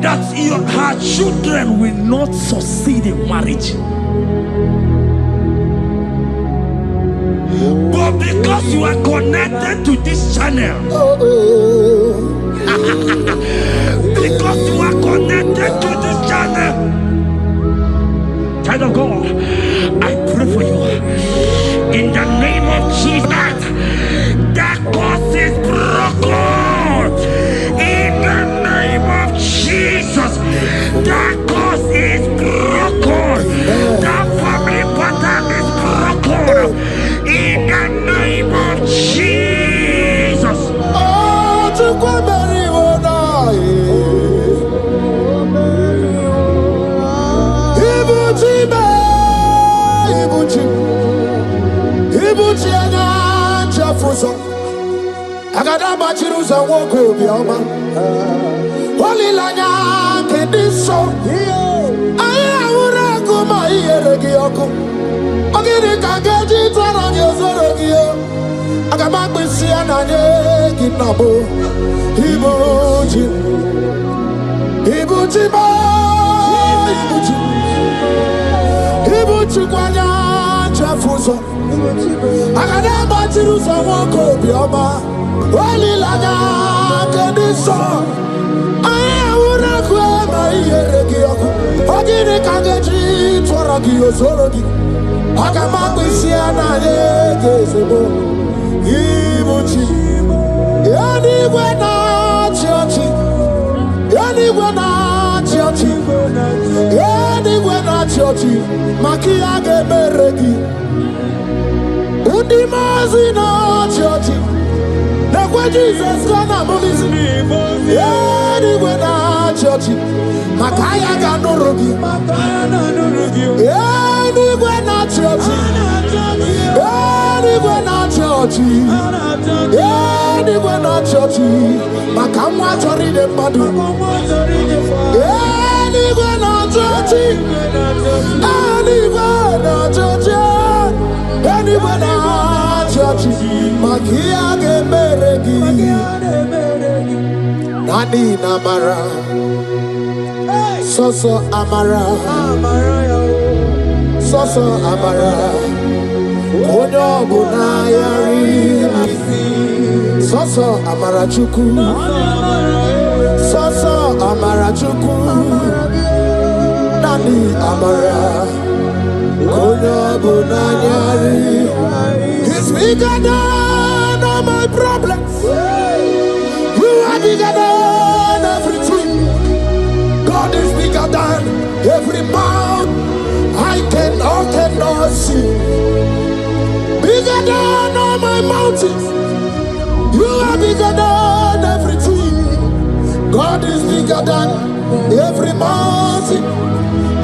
Speaker 1: That her children will not succeed in marriage. But because you are connected to this channel,
Speaker 3: because you are connected to this channel. Child of God, I pray for you in the name of Jesus. That curse is broken in the name of Jesus. That curse is broken. That family pattern is broken in the name of Jesus.
Speaker 2: Oh, to go marry one Ibuchi anya chafuzo agada machiruza woko bioma olilanya kediso aya ura kuma iyeregi oko ogiri kageji tara ni ozorogi yo agama gbisi ananye kinabo Ibuchi ba Ibuchi kwanya chafuzo agada machiruza woko bioma olilanya kediso aya ura kuma iyeregi oko ogiri kageji tara ni ozorogi agama gbisi ananye kinabo Ibuchi anigwe na chiochi anigwe na chiochi anigwe na chiochi makia gemeregi undi mazi na chiochi na kwa Jesus kana mulisi anigwe na chiochi makaya ganorogi anigwe na chiochi anigwe na chiochi anigwe na chiochi makamwa chori de madu anigwe na chiochi anigwe na chiochi anigwe na chiochi makia gemeregi nani na mara soso amara soso amara onyo buna yari soso amara chuku soso amara chuku nani amara onyo buna yari. He's bigger than all my problems. You are bigger than everything. God is bigger than every mountain I cannot see. Bigger than all my mountains. You are bigger than everything. God is bigger than every mountain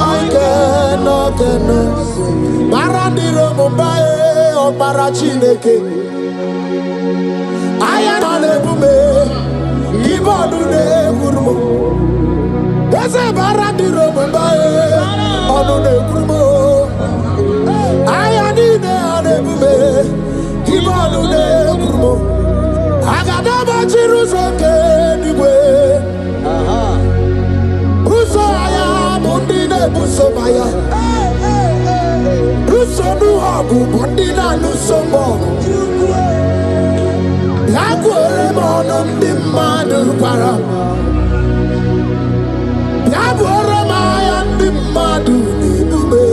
Speaker 2: I cannot see. Barandiro Mumbai or Barachineke. I am on a bume. Ibodune Gurmo. There's a Barandiro Mumbai on a Gurmo. I am in a bume. Ibodune Gurmo. I got a Jerusalem anyway. Usaya Mundine Busomaya. Usonu Abu Bundina Nusomo. Yaguere Monum Dimadu Para. Yaguere Mayan Dimadu Nibube.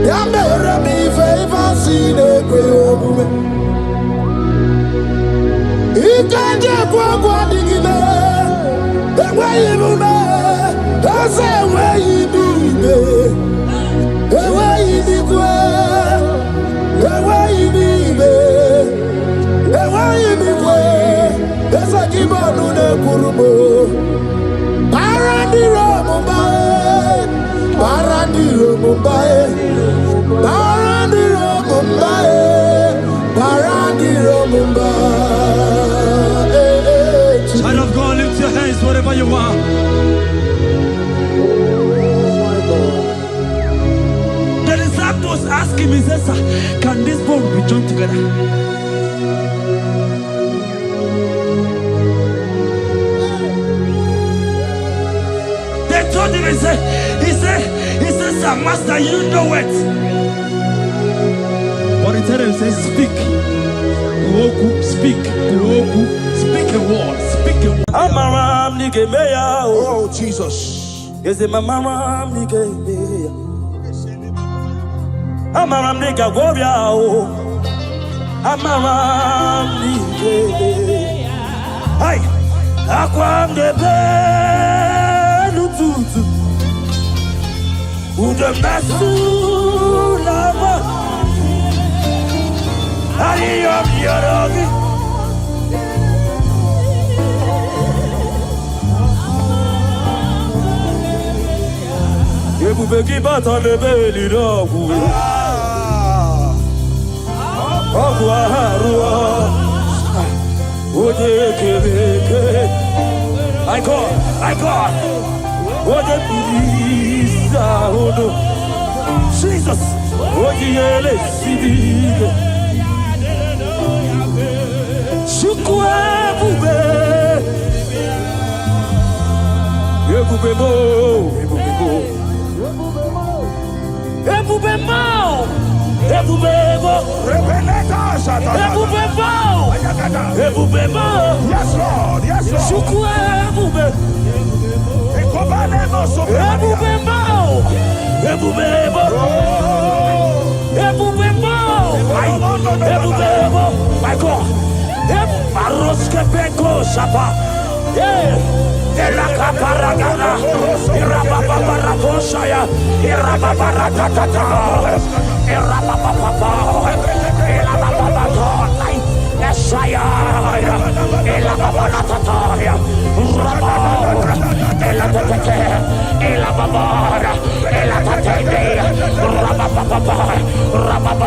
Speaker 2: Yamere mi favor sine kwe. Ikanje kwa digile ewe ibume ase ewe ibibe ewe ibikwe ewe ibibe ewe ibikwe ese kibonu ne kurumo barandiro mumbae barandiro mumbae barandiro mumbae barandiro mumbae.
Speaker 3: Child of God, lift your hands wherever you are. The disciples asked him, he says, "Sir, can this bone be joined together?" They told him, he said, "Sir, Master, you know it." But he told him, he says, "Speak. Speak. Speak a word. Speak a word."
Speaker 1: nige meya.
Speaker 2: Oh, Jesus.
Speaker 1: Is it mama nige meya? Amara nige gwobia o. Amara nige. Hey, aquam de belututu. Ude mesu lava. Ayom yorogi. Ebube gị bata n'ebe eliri ọgwụ. Ọgwụ ahụ arụọ. Onye kere eke. My God, my God. Onye kpiri isi ahụ nụ. Jesus. Onye ele siri ike. Chukwu ebube. Ebube mo. Ebube mo. Ebube mo. Ebube mo. Ebube mo. Ebube mo.
Speaker 2: Yes, Lord. Yes, Lord.
Speaker 1: Chukwu ebube. Ebube mo. Ebube mo. Ebube mo. Ebube mo. My God. Aroske peko shapa. Elaka paragana. Irababa barakoshaya. Irababa ratata. Irababa papa. Irababa God. Yeshaya. Irababa ratata. Rababa. Elatete. Irababa. Elatate. Rababa. Rababa.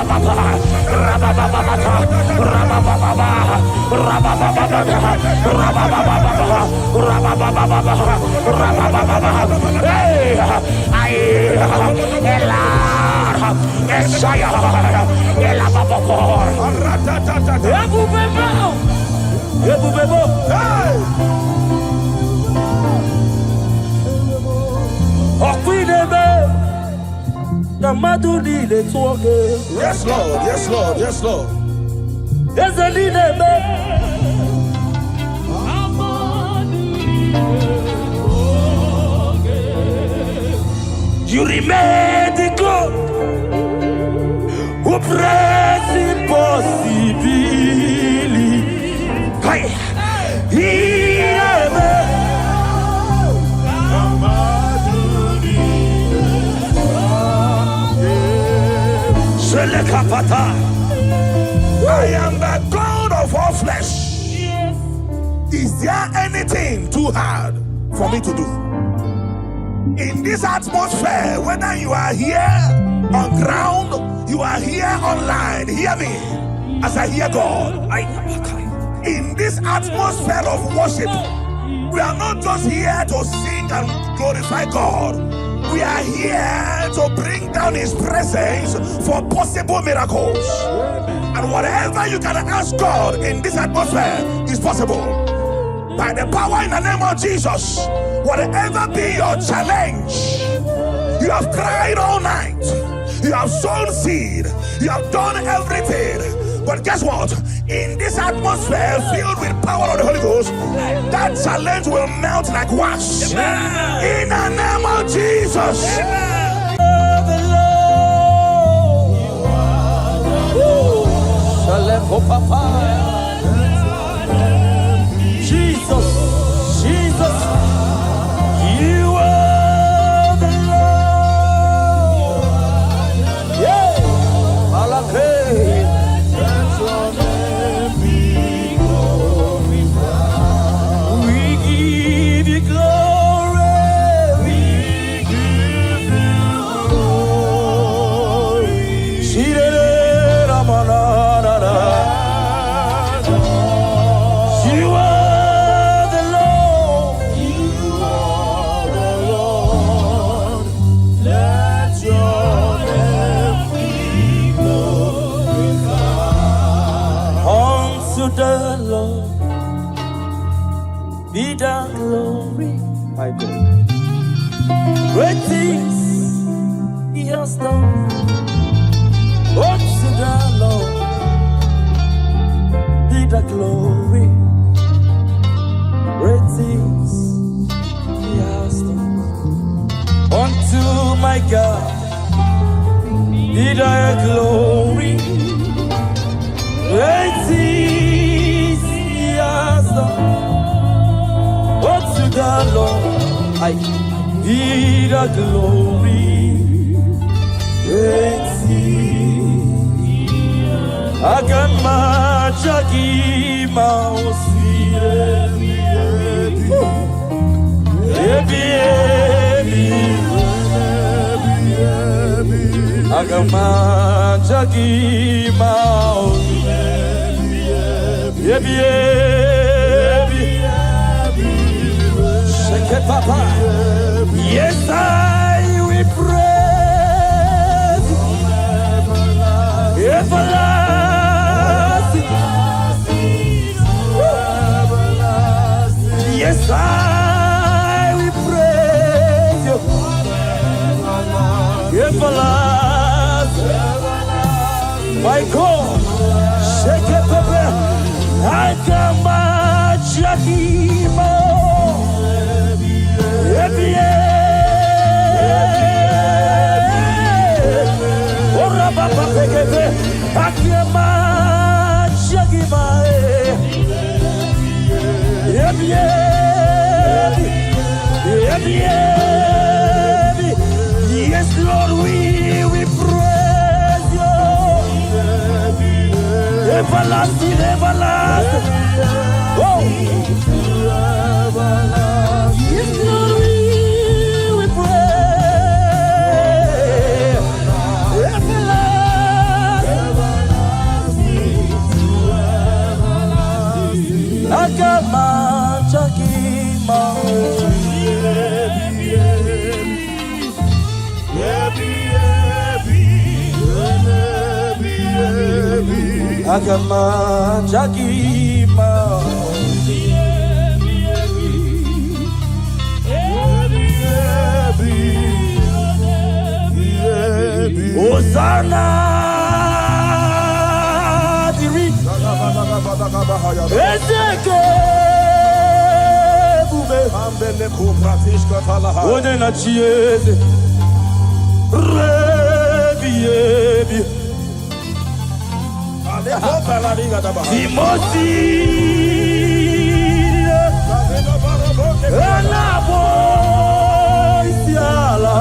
Speaker 2: Yes, Lord. Yes, Lord. Yes, Lord.
Speaker 1: You remain the God who prays impossibly.
Speaker 2: I am the God of all flesh. Is there anything too hard for me to do? In this atmosphere, whether you are here on ground, you are here online, hear me as I hear God. In this atmosphere of worship, we are not just here to sing and glorify God. We are here to bring down His presence for possible miracles. And whatever you can ask God in this atmosphere is possible. By the power in the name of Jesus, whatever be your challenge, you have cried all night, you have sown seed, you have done everything. But guess what? In this atmosphere filled with power of the Holy Ghost, that challenge will melt like wax. In the name of Jesus.
Speaker 1: Jesus, Jesus, you are the Lord. Yeah, Malachi. We give you glory. We give you glory. You are the Lord. You are the Lord. Let your name be glorified. Unto the Lord be the glory. My God. Great things He has done. Unto the Lord be the glory. Great things my God, be thy glory. Great is he has done. Oh, to the Lord, I be the glory. Great is I can match a mouse. I can match a mouse. Shake it, Papa. Yes, I will praise everlasting. Yes, I will praise you. Everlasting. My God, shake it, Papa. I come back, Jackie Mo. Ora Papa Pekete, I come back, Jackie Mo. Yes, Lord, we praise you. Everlasting, everlasting. Oh. Yes, Lord, we praise. Everlasting. Agama Chakima. Agama Chakima. Hosanna diri Ezeke bube ambele kupratishka talaha One na chieze Rebi Timosi Anabo Isiala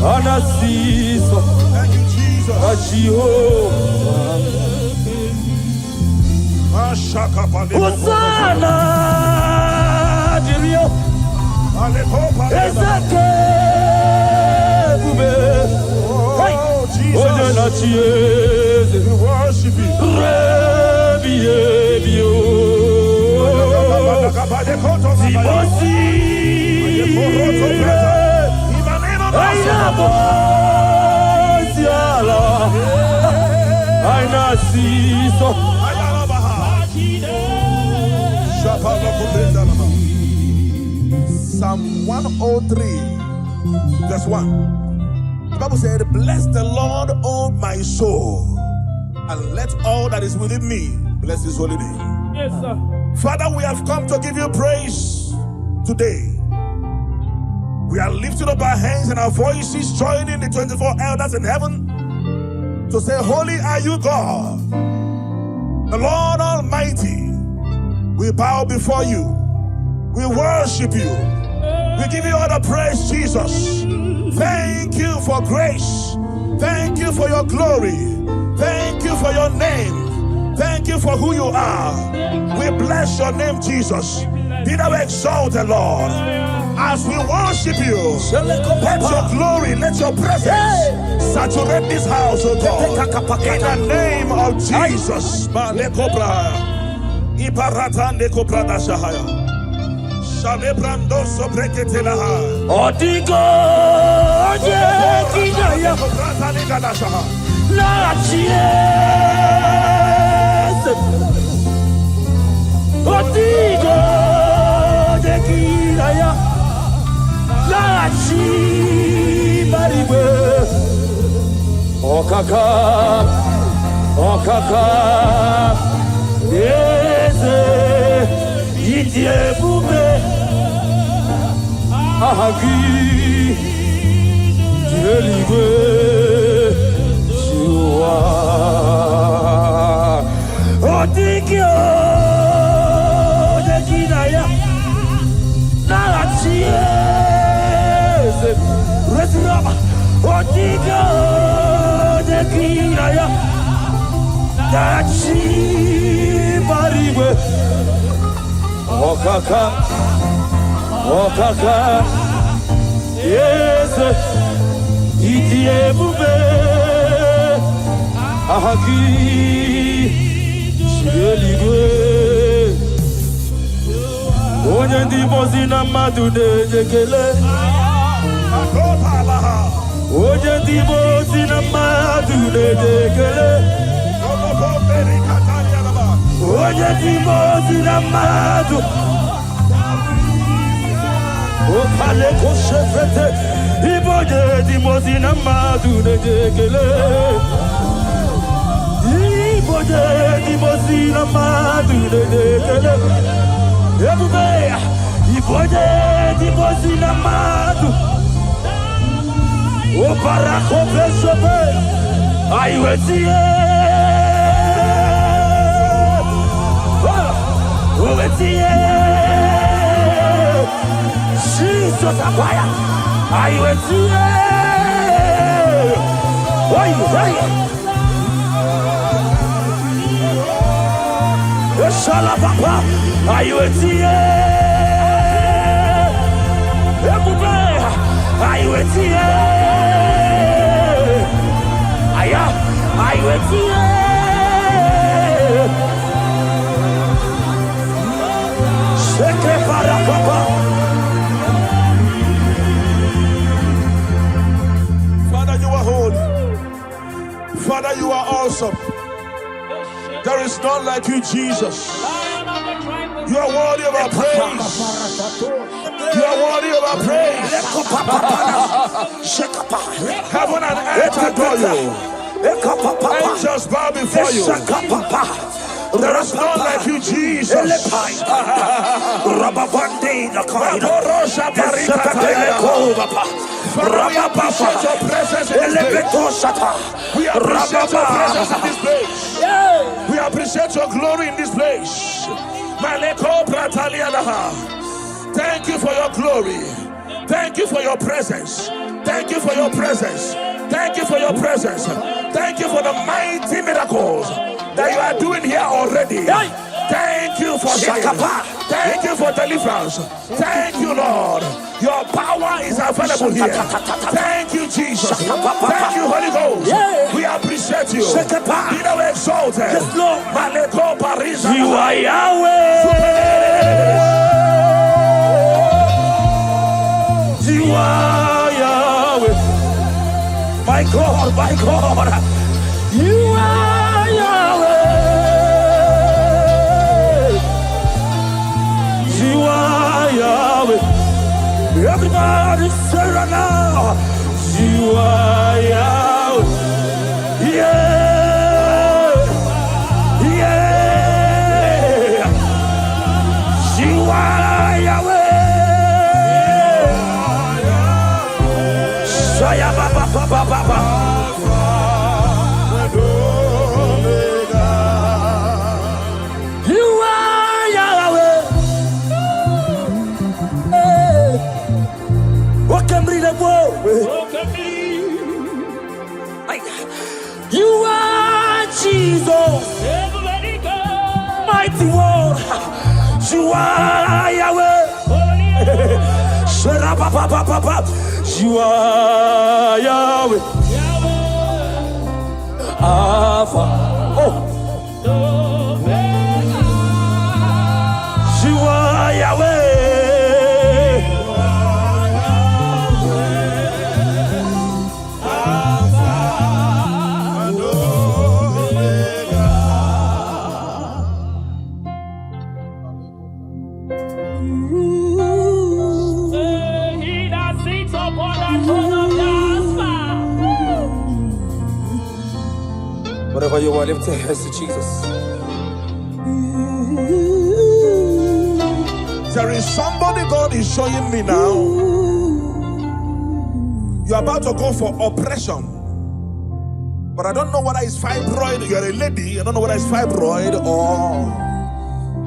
Speaker 1: Anasiso. Thank you, Jesus. Hosanna Dirio Ezeke bube Oh, Jesus. We worship you. Psalm 103, verse 1. The Bible said, bless the Lord, O my soul, and let all that is within me bless his holy name. Yes, sir. Father, we have come to give you praise today. We are lifting up our hands and our voices, joining the 24 elders in heaven to say, holy are you, God, the Lord Almighty. We bow before you. We worship you. We give you all the praise, Jesus. Thank you for grace. Thank you for your glory. Thank you for your name. Thank you for who you are. We bless your name, Jesus. Be thou exalted, Lord. As we worship you, let your glory, let your presence saturate this house, oh God. In the name of Jesus. Odigo Jekinaya La Chies Odigo Jekinaya La Chi Maribe Okaka Eze Itie Bube Ahagi eluigwe jiwa odigio deginaya narachiese resiraba odigio deginaya dachi mariwe okaka yes idiebube ahagi eluigwe onye ndị mozi na mmadụ na-ekele onye ndị mozi na mmadụ na-ekele onye ndị mozi na mmadụ okale koshefete ibonye ndị mozi na mmadụ na-ekele ibonye ndị mozi na mmadụ na-ekele ebube ibonye ndị mozi na mmadụ opara kopeshope aiwetie owetie Jesus apaya aiwetie oi Shala papa, ayuetie, ebube, ayuetie, aya, ayuetie, sheke para papa.
Speaker 3: Father, you are holy. Father, you are awesome. There is none like you, Jesus. You are worthy of our praise. You are worthy of our praise. Heaven and earth adore you. Angels bow before you. There is none like you, Jesus. Father, we appreciate your presence in this place. We appreciate your presence in this place. We appreciate your glory in this place. Thank you for your glory. Thank you for your presence. Thank you for your presence. Thank you for your presence. Thank you for the mighty miracles that you are doing here already. Thank you for healing. Thank you for deliverance. Thank you, Lord. Your power is available here. Thank you, Jesus. Thank you, Holy Ghost. We appreciate you. Be thou exalted.
Speaker 1: You are Yahweh. You are Yahweh. My God, my God. You are Yahweh. You are Yahweh. Everybody say right now, you are Yahweh. Yeah, yeah. You are Yahweh. Shaya baba baba baba. You are Jesus, mighty one. You are Yahweh. You are Yahweh. Alpha. Oh. You are Yahweh. Whatever you want, lift your hands to Jesus.
Speaker 3: There is somebody God is showing me now.
Speaker 2: You're about to go for oppression. But I don't know whether it's fibroid. You're a lady. I don't know whether it's fibroid or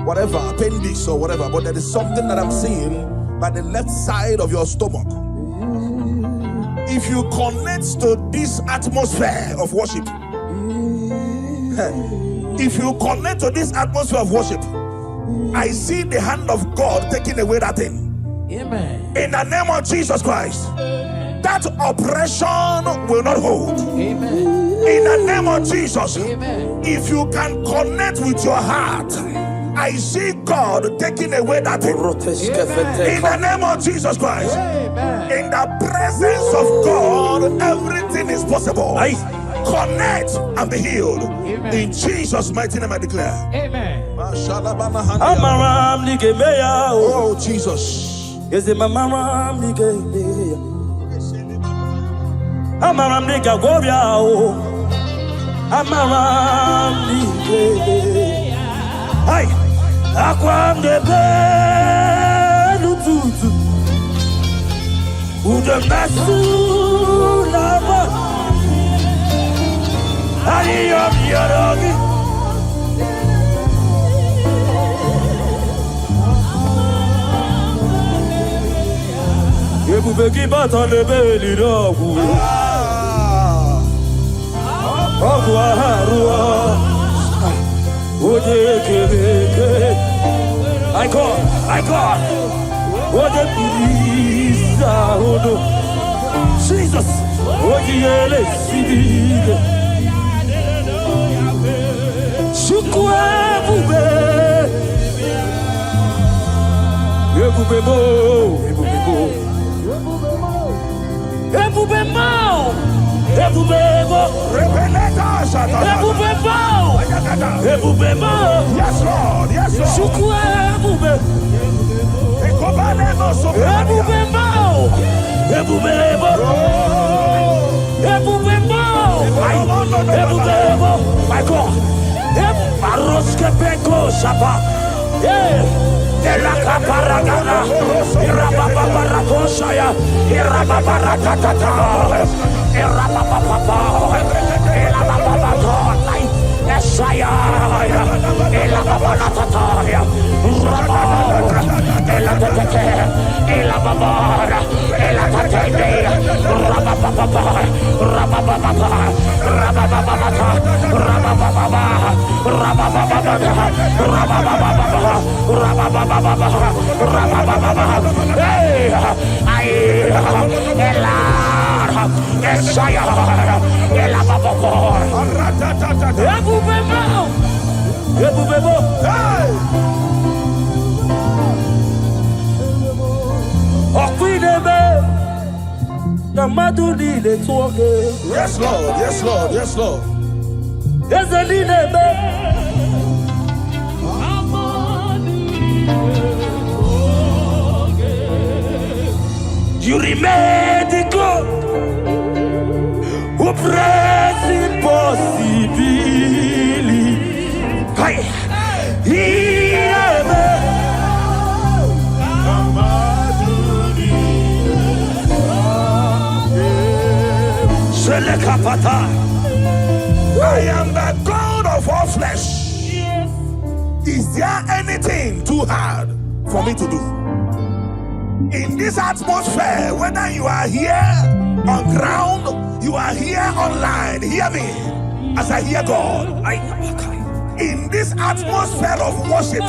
Speaker 2: whatever, appendix or whatever. But there is something that I'm seeing by the left side of your stomach. If you connect to this atmosphere of worship, if you connect to this atmosphere of worship, I see the hand of God taking away that thing.
Speaker 3: Amen.
Speaker 2: In the name of Jesus Christ, that oppression will not hold.
Speaker 3: Amen.
Speaker 2: In the name of Jesus,
Speaker 3: Amen.
Speaker 2: if you can connect with your heart, I see God taking away that thing. In the name of Jesus Christ, in the presence of God, everything is possible. Connect and be healed.
Speaker 3: Amen.
Speaker 2: In Jesus' mighty name I declare.
Speaker 3: Amen.
Speaker 2: Oh Jesus.
Speaker 1: Hey, akwam de belututu, udem nasu lava, ayam yarogi. Ebube kibata de beli rogu, ogwa harua. I God. What a Jesus.
Speaker 2: Yes, Lord. Yes,
Speaker 1: My God.
Speaker 2: Yes, Lord. Yes, Lord. Yes, Lord.
Speaker 1: You remain the God who prays impossibly.
Speaker 2: I am the God of all flesh. Is there anything too hard for me to do? In this atmosphere, whether you are here on ground, you are here online, hear me as I hear God. In this atmosphere of worship,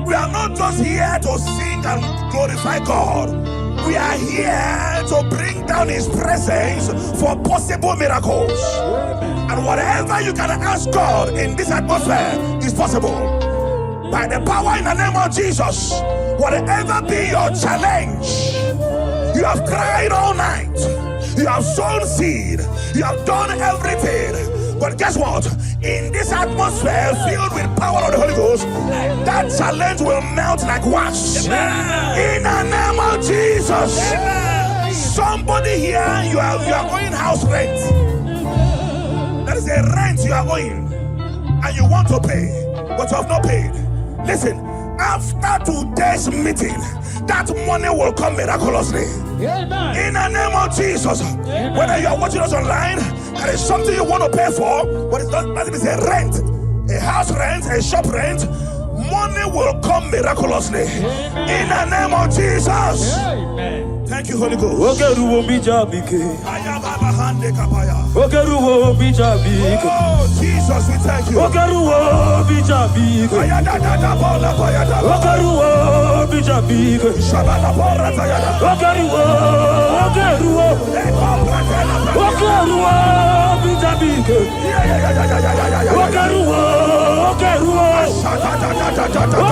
Speaker 2: we are not just here to sing and glorify God. We are here to bring down His presence for possible miracles. And whatever you can ask God in this atmosphere is possible. By the power in the name of Jesus, whatever be your challenge, you have cried all night, you have sown seed, you have done everything. But guess what? In this atmosphere filled with power of the Holy Ghost, that challenge will melt like wax. In the name of Jesus. Somebody here, you are owing house rent. There is a rent you are owing and you want to pay, but you have not paid. Listen, After today's meeting, that money will come miraculously.
Speaker 3: Amen.
Speaker 2: In the name of Jesus.
Speaker 3: Amen.
Speaker 2: Whether you are watching us online, there is something you want to pay for, but it's not, but it is a rent, a house rent, a shop rent. Money will come miraculously.
Speaker 3: Amen.
Speaker 2: In the name of Jesus.
Speaker 3: Amen.
Speaker 2: Thank you, Holy Ghost.
Speaker 1: Ogeruwo bijabike.
Speaker 2: Oh,
Speaker 1: Ogeruwo bijabike.
Speaker 2: Jesus, we thank you.
Speaker 1: Ogeruwo bijabike. Ogeruwo bijabike. Ogeruwo bijabike.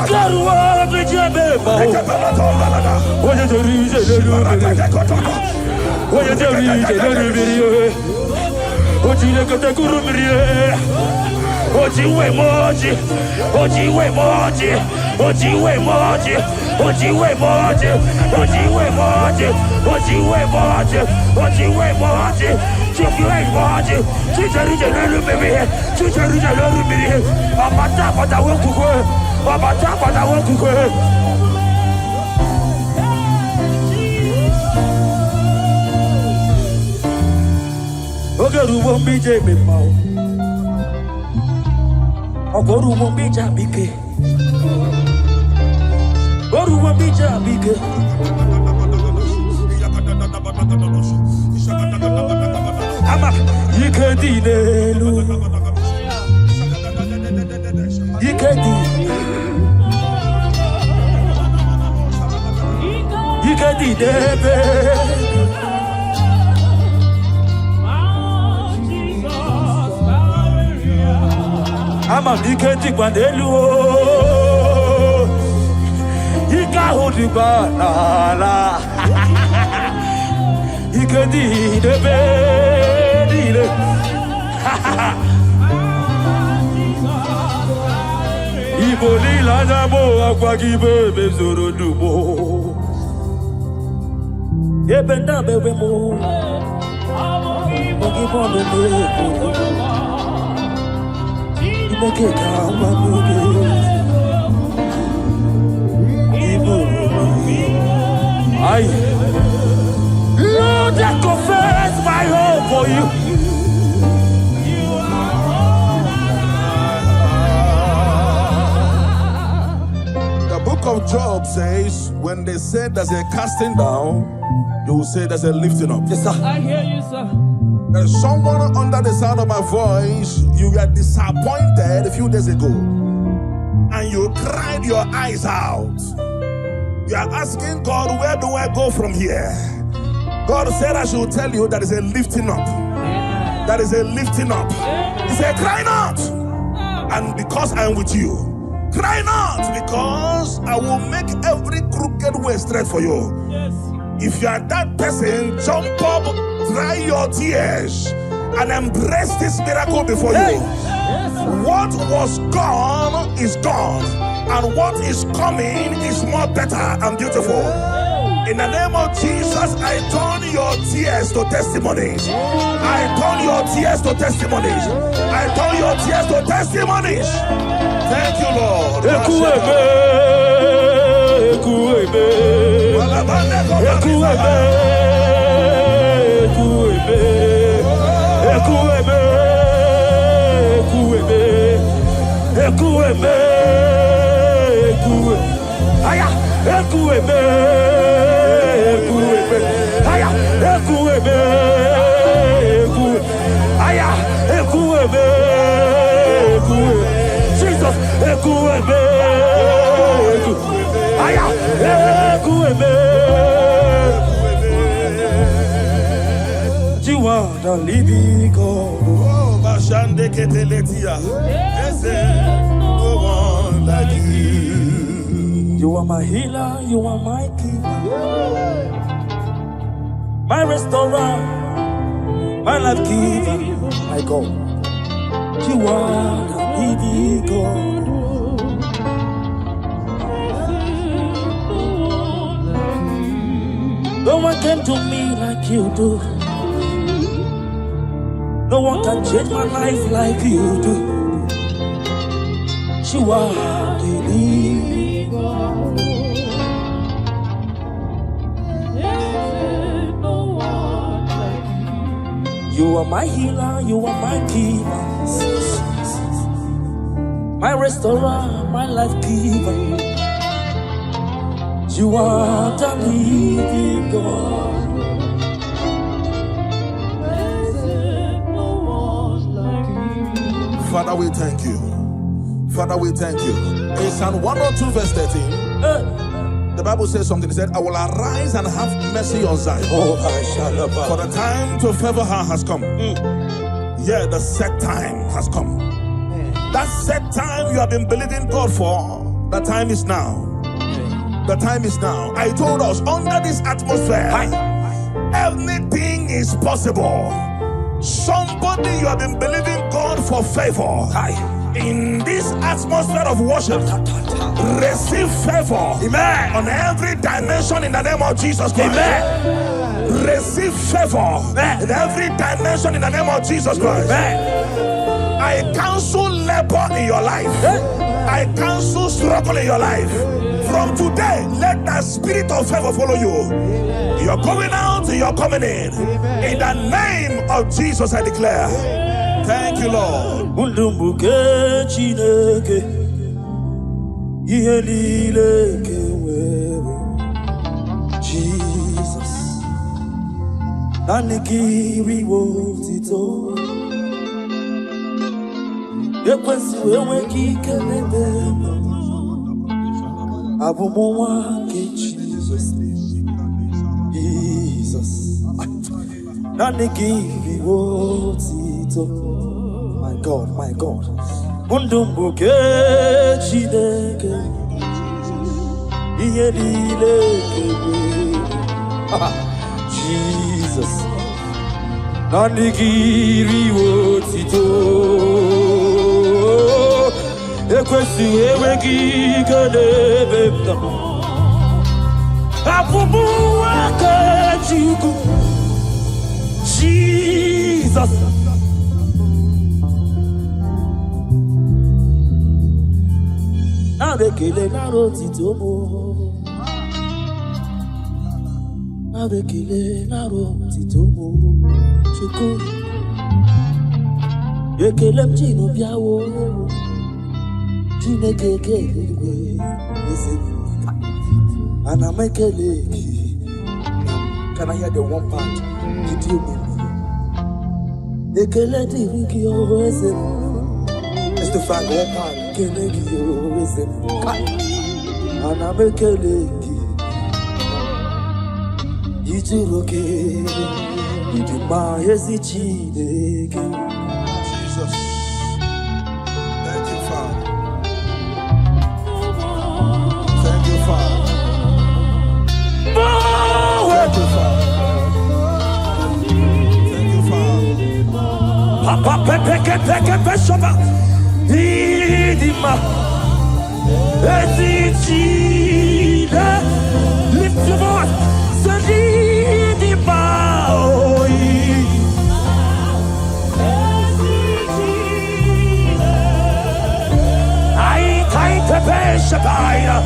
Speaker 1: Ogeruwo bijabeba. Oye terije lelu. Ojile kete kurumiriye. Ojiwe moji. Ojiwe moji. Ojiwe moji. Ojiwe moji. Ojiwe moji. Ojiwe moji. Ojiwe moji. Chifiwe moji. Chicherije lelu bebe. Chicherije lelu bebe. Abata bata wokukwe. Abata bata wokukwe. Ogeruwo mbije mimao. Ogeruwo mbije bike. Ogeruwo mbije bike. Ama yikedi nelu. Yikedi. Yikedi debe. Ama diketi kwadelu o. Ika hodi banala. Ikedi debe dile. Iboli la jamo akwagibe bezoro dumo. Ebenda bebe mo. Ogibo bebe. Lord, I confess my hope for you.
Speaker 2: The book of Job says, when they say there's a casting down, you will say there's a lifting up.
Speaker 1: Yes, sir.
Speaker 3: I hear you, sir.
Speaker 2: There's someone under the sound of my voice, you were disappointed a few days ago, and you cried your eyes out. You are asking God, where do I go from here? God said I should tell you that is a lifting up. That is a lifting up. He said, cry not, and because I am with you. Cry not, because I will make every crooked way straight for you.
Speaker 3: Yes.
Speaker 2: If you are that person, jump up, dry your tears, and embrace this miracle before you. What was gone is gone, and what is coming is more better and beautiful. In the name of Jesus, I turn your tears to testimonies. I turn your tears to testimonies. I turn your tears to testimonies. Thank you, Lord.
Speaker 1: Jesus, you are the living God.
Speaker 2: Oh, Bashande Keteletia. There's no one like you.
Speaker 1: You are my healer, you are my keeper, my restorer, my life giver, my God. You are the living God. No one can do me like you do. No one can change my life like you do. You are the living You are my healer, you are my keeper, my restorer, my life giver. You are the living God.
Speaker 2: Father, we thank you. Father, we thank you. In Psalm 102 verse 13, the Bible says something. It said, I will arise and have mercy on Zion. For the time to favor her has come. Yeah, the set time has come. That set time you have been believing God for, the time is now. The time is now. I told us, under this atmosphere, everything is possible. Somebody, you have been believing God for favor. In this atmosphere of worship, receive favor. Amen. On every dimension in the name of Jesus Christ. Amen. Receive favor. In every dimension in the name of Jesus Christ. Amen. I cancel labor in your life. I cancel struggle in your life. From today, let that spirit of favor follow you. You're going out, you're coming in. In the name of Jesus, I declare. Thank you, Lord.
Speaker 1: Jesus. Nanikiri wotito. Yekwesi wewe kikelebe. Abumowa ke Jesus. Jesus. Nanikiri wotito. My God, my God. Mundumbuke chineke. Jesus. Nanikiri wotito. Ekwesi wewe kikelebe. Abubuwa ke Jesus. Abekele naro titomo. Abekele naro titomo. Chuku. Yekele mchino biawo. Chinekeke. Anamekele. Can I hear the one part? Yekele tiriki oese. It's the fact one part. Keneki oese. Anamekele. Ichiroke. Idima yesi chineke.
Speaker 2: Jesus. Thank you, Father. Thank you, Father. Thank you, Father. Thank you, Father.
Speaker 1: Papa peke peshoba. Idima. Ezichile. Lift your voice. Idima. I can't peshoba.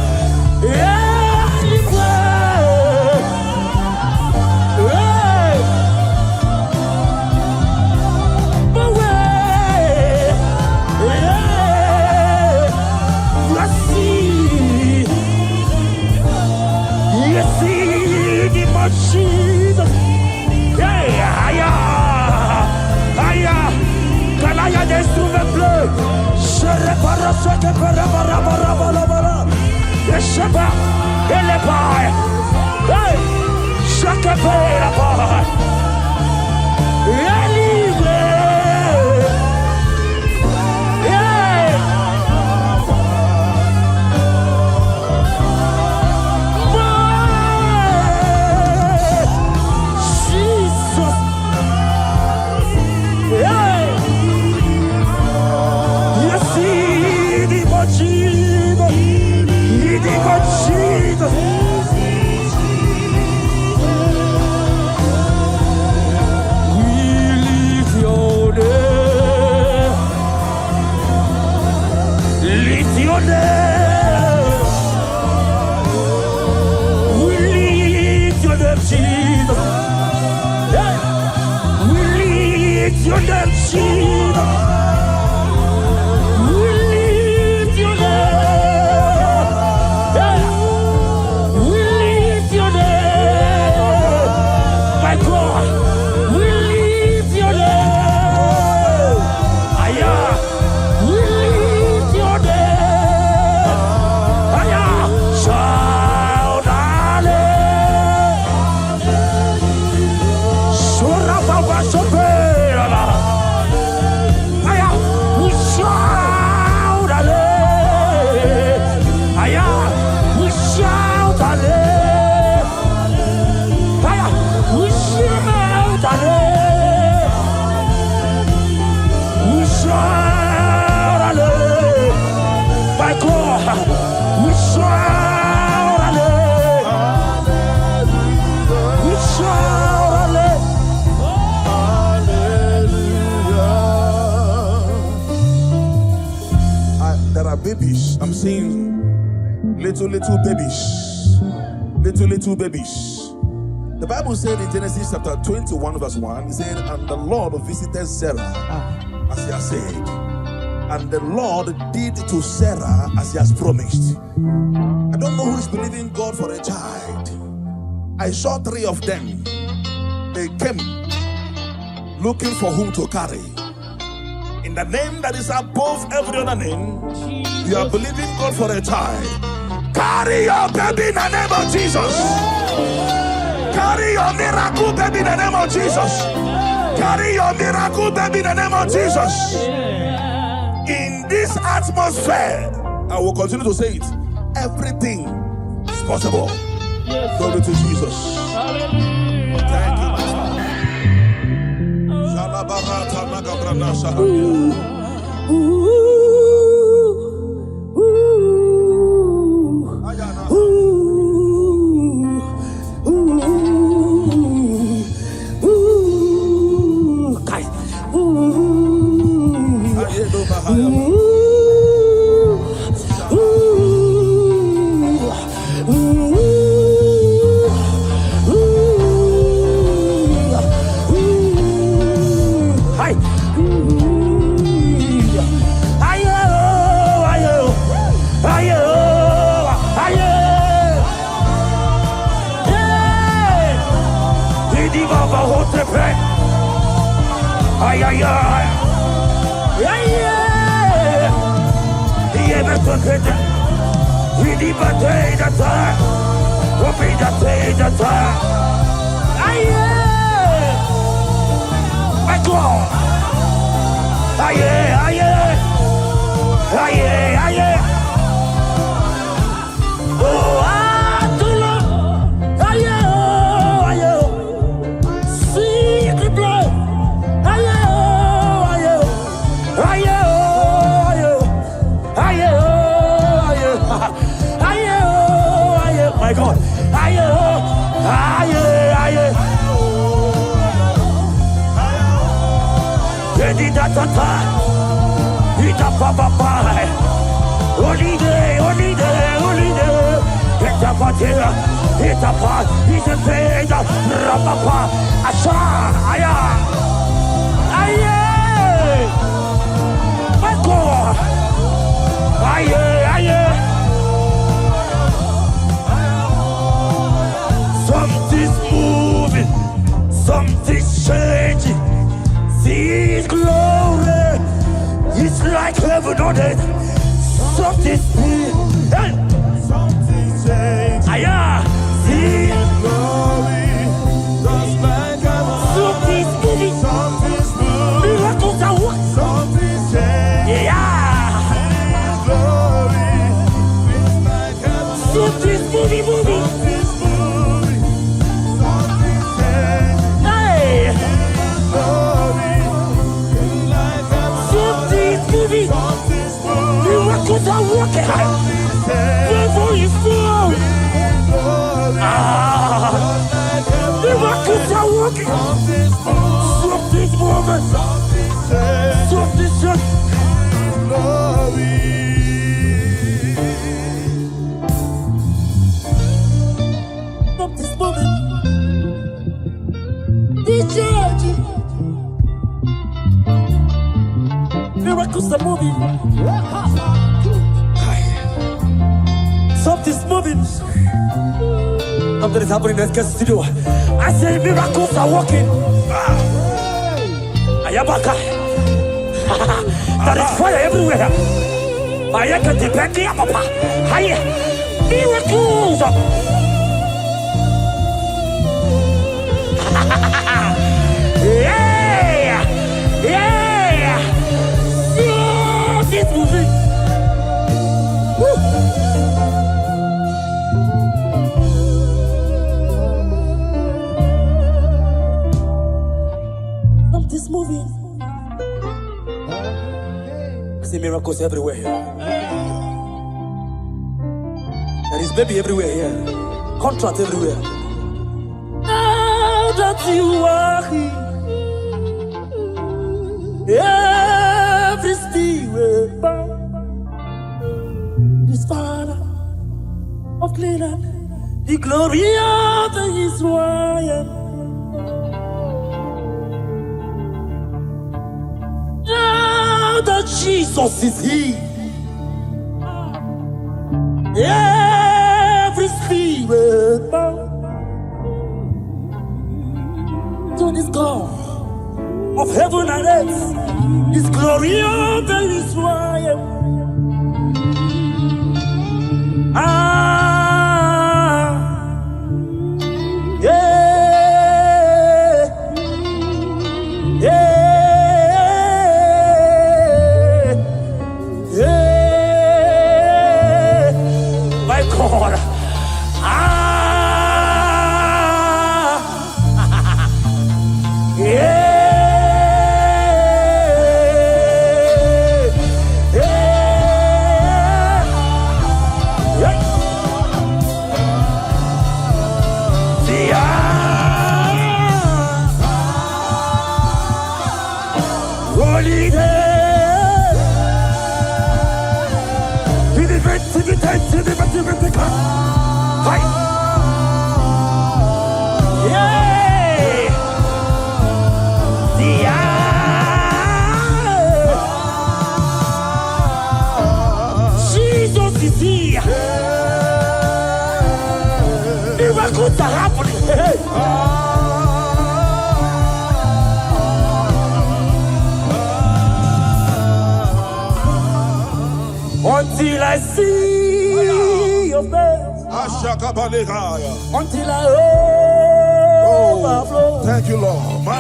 Speaker 1: Jesus, can I have the instrument play? Share para, lift your name, Jesus. We lift your name. Yeah. We lift your name. My God, we lift your name. Aya, we lift your name. Aya, shout hallelujah. Shura baba shopera. Aya, we shout hallelujah. Aya, we shout hallelujah. Aya, we shout hallelujah. We shout hallelujah. My God, we shout hallelujah. We shout hallelujah.
Speaker 2: There are babies. I'm seeing little babies. Little babies. The Bible said in Genesis chapter 21 verse 1, it said, and the Lord visited Sarah as he has said. And the Lord did to Sarah as he has promised. I don't know who is believing God for a child. I saw 3 of them. They came looking for whom to carry. In the name that is above every other name, you are believing God for a child. Carry your baby in the name of Jesus. Carry your miracle baby in the name of Jesus. Carry your miracle baby in the name of Jesus. In this atmosphere, I will continue to say it. Everything is possible. Glory to Jesus. Thank you, my God, something's moving, something's changing. See His glory, it's like heaven on earth. Something's moving, something's changing. See His glory, just like heaven. Something's moving, something's moving. Miracles are working, something's changing. His glory, it's like heaven. Something's moving. Miracles are working. Devil is full. Miracles are working. Something's moving. Something's moving. This church.
Speaker 1: Something's moving. Something is happening in the studio. I say miracles are working. Ayabaka. There is fire everywhere. I can depend on Papa. Hi. Miracles. Yeah. Yeah. This movie. This movie. I see miracles everywhere. There is baby everywhere here. Contract everywhere. Now that you are here, every spirit bound. This Father of Cleveland, the glory of Israel. That Jesus is here. Every spirit bound to this God of heaven and earth, His glory of Israel. Jesus is here. Miracles are happening. Until I see your face, until I overflow.
Speaker 2: Thank you, Lord.
Speaker 1: I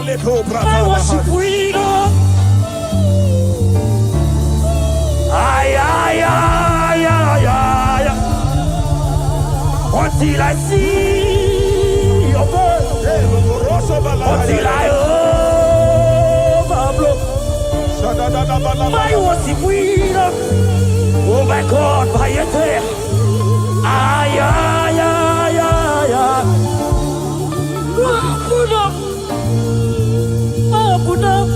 Speaker 1: worship freedom. Until I see your face, until I overflow. My worship freedom. Oh my God, by your tail. Open up. Open up.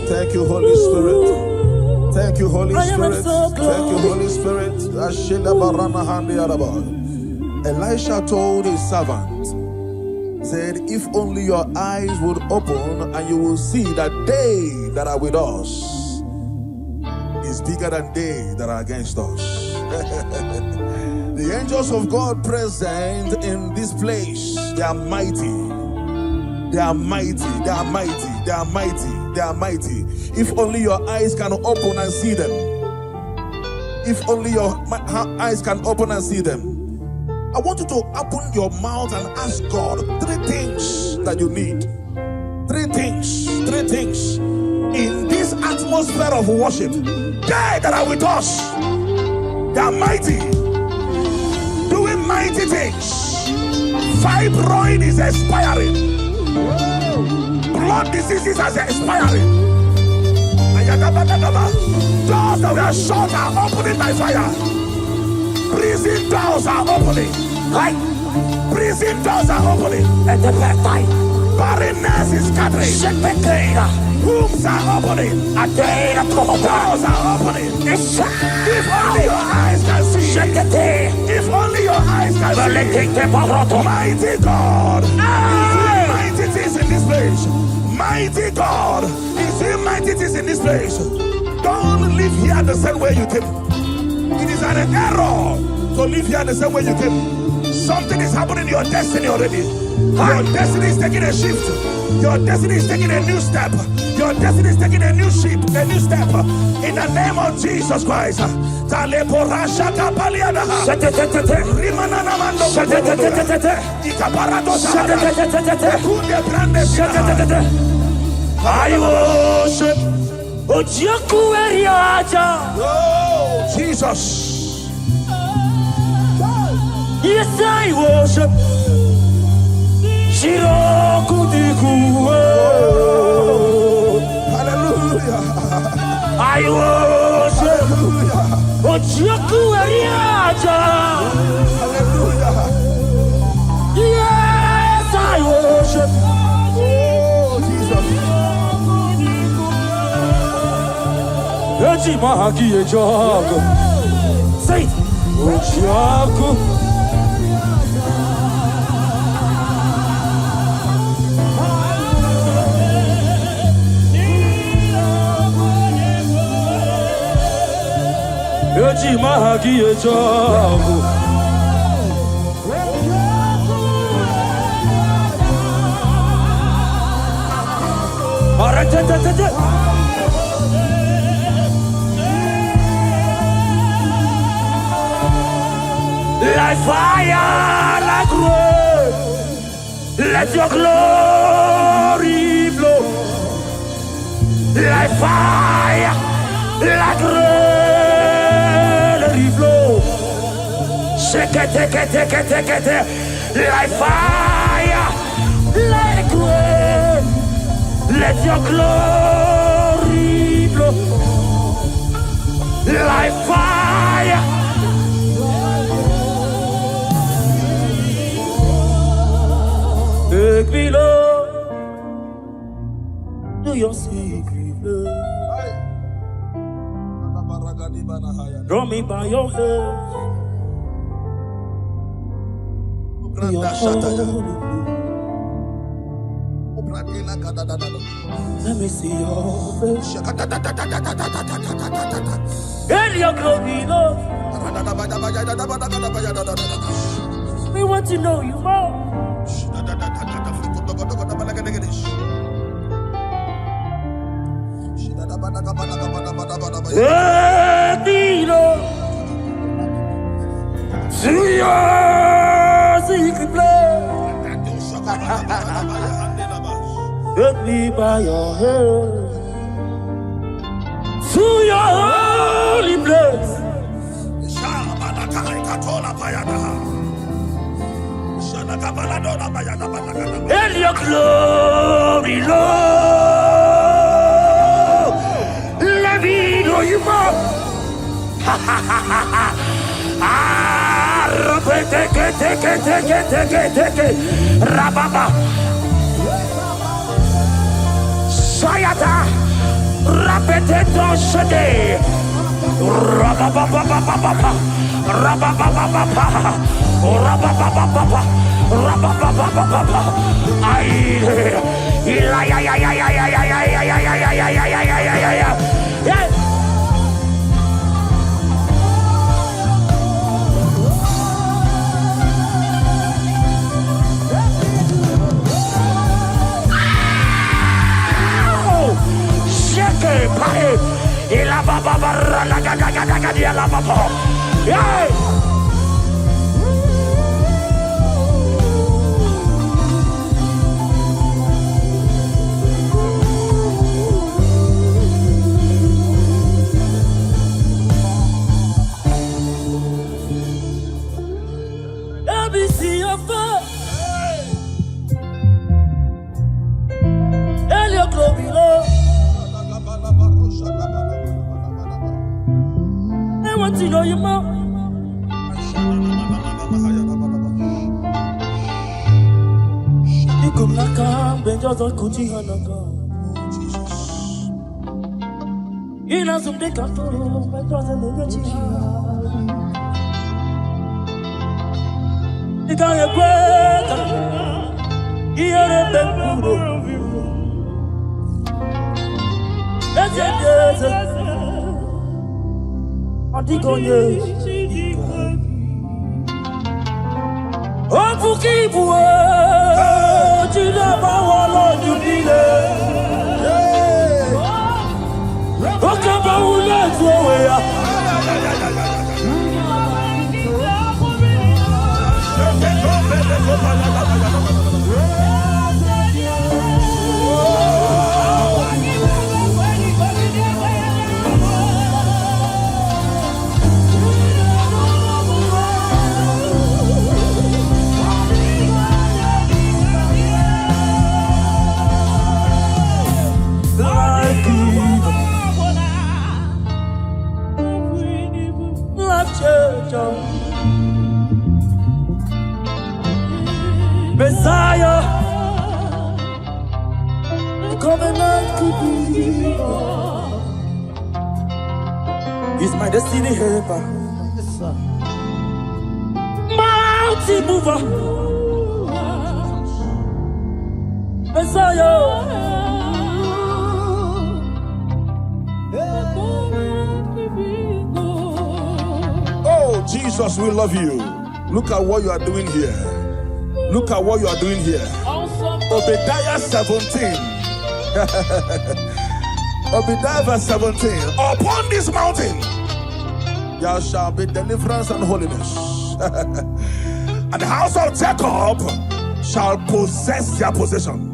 Speaker 2: Thank you, Holy Spirit. Thank you, Holy Spirit. Thank you, Holy Spirit. Elisha told his servant, said, if only your eyes would open and you will see that they that are with us is bigger than they that are against us. The angels of God present in this place, they are mighty. They are mighty, they are mighty, they are mighty, they are mighty. If only your eyes can open and see them. If only your eyes can open and see them. I want you to open your mouth and ask God 3 things that you need. 3 things, 3 things. In this atmosphere of worship, they that are with us, they are mighty, doing mighty things. Fibroid is expiring. Blood diseases are expiring. Doors that were shut are opening by fire. Prison doors are opening. Right? Prison doors are opening. At the back time. Barrenness is scattering. Wombs are opening. Doors are opening. If only your eyes can see. If only your eyes can see. Mighty God. Mighty things in this place.
Speaker 3: Mighty God, is he mighty things in this place? Don't live here the same way you came. It is an error to live here the same way you came. Something is happening in your destiny already. Your destiny is taking a shift. Your destiny is taking a new step. Your destiny is taking a new step. In the name of Jesus Christ.
Speaker 1: I worship. Oh,
Speaker 3: Jesus.
Speaker 1: Yes, I worship.
Speaker 3: Hallelujah.
Speaker 1: I worship.
Speaker 3: Hallelujah.
Speaker 1: Yes, I worship.
Speaker 3: Oh, Jesus.
Speaker 1: Say it. Like fire, like rain, let your glory flow. Like fire, like rain, let it flow. Shake it, take it. Like fire, like rain, let your glory flow. Like fire. Take me, Lord, to your secret love. Draw me by your hand. Let me see your face. And your glory, Lord. We want to know you more. Let me know to your secret place. Let me by your hand to your holy place. And your glory, Lord, let me know you more. Rababa Sayata Rapeteto Shade Rababa Let me see your face and your glory, Lord. I want to know you more. You come like a just a coochie on the go. In a some day, can't follow my cousin. You can't get better. You're a bad Messiah, covenant keeping. He's my destiny helper. Mountain mover. Messiah.
Speaker 2: Oh, Jesus, we love you. Look at what you are doing here. Look at what you are doing here. Obadiah 17. Obadiah verse 17. Upon this mountain there shall be deliverance and holiness. And the house of Jacob shall possess their possession.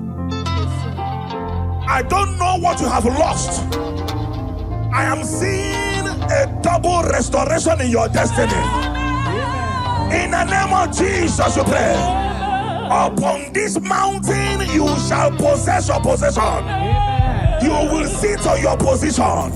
Speaker 2: I don't know what you have lost. I am seeing a double restoration in your destiny. In the name of Jesus, you pray. Upon this mountain you shall possess your possession. You will sit on your position.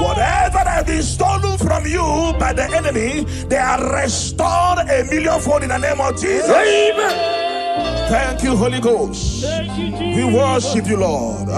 Speaker 2: Whatever has been stolen from you by the enemy, they are restored 1,000,000-fold in the name of Jesus. Amen. Thank you, Holy Ghost. We worship you, Lord.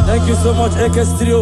Speaker 1: Thank you so much, Ekestrio.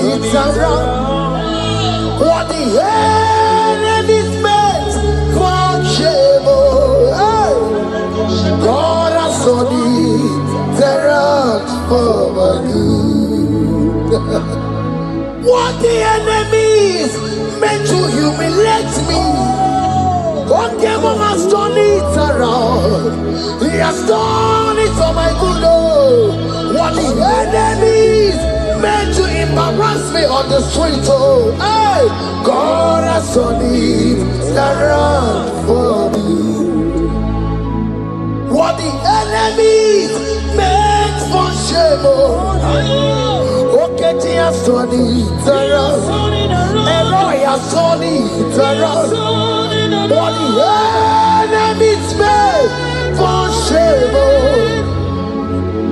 Speaker 2: It's around what the enemy's meant for shame. Hey. God has done it around for my good. What the enemy's meant to humiliate me, God has done it around. He has done it for my good. What the enemy's meant to embarrass me on the street, oh, hey, God has done it around for me. enemies make for shame. Okay, dear Sonny, Eloya Sonny, what the enemies make for shame.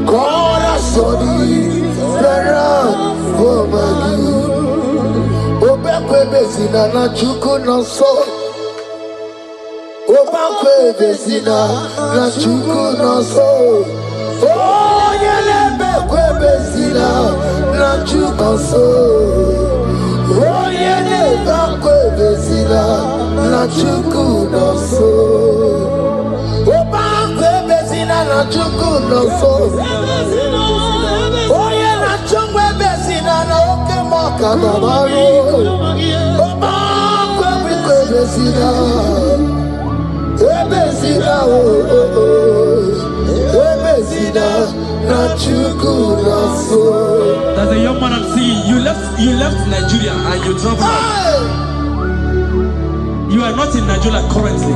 Speaker 2: God has Sonny, for my good. Obekwe bezina na chuku no so. Obekwe bezina na chuku no so. Oh, yelebekwe bezina na chuku no so. Oh, yelebekwe bezina na chuku no so. Obekwe bezina na chuku no so. Oh, yelebekwe bezina na oke moka babaro. Obekwe bezina. There's a
Speaker 1: young man I'm seeing. You left Nigeria and you traveled out. You are not in Nigeria currently,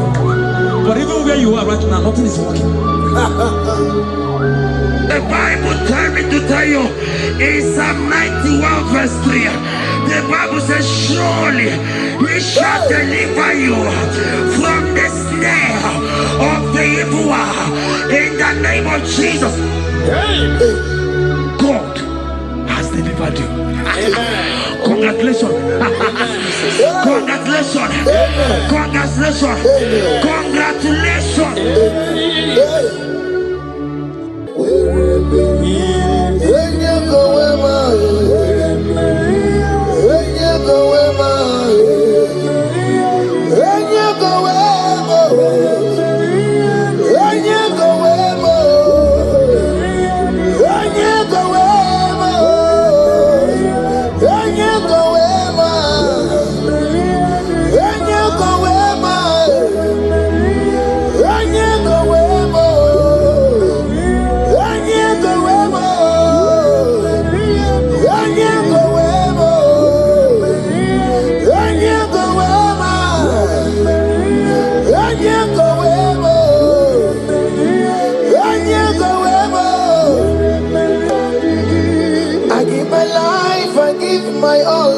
Speaker 1: but even where you are right now, nothing is working.
Speaker 3: The Bible tells me to tell you in Psalm 91 verse 3. The Bible says, surely he shall deliver you from the snare of the evil one. In the name of Jesus. God has delivered you. Congratulations. Congratulations. Congratulations. Congratulations.
Speaker 2: My all,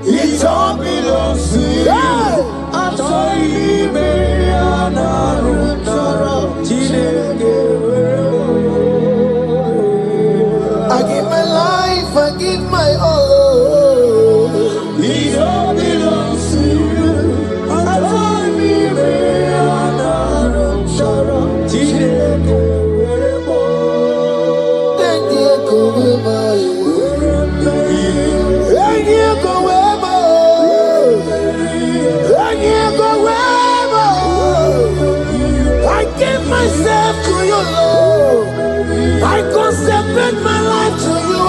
Speaker 2: it all belongs to you. I give my life, I give my all. It all belongs to you. Myself to you, Lord. I consecrate my life to you.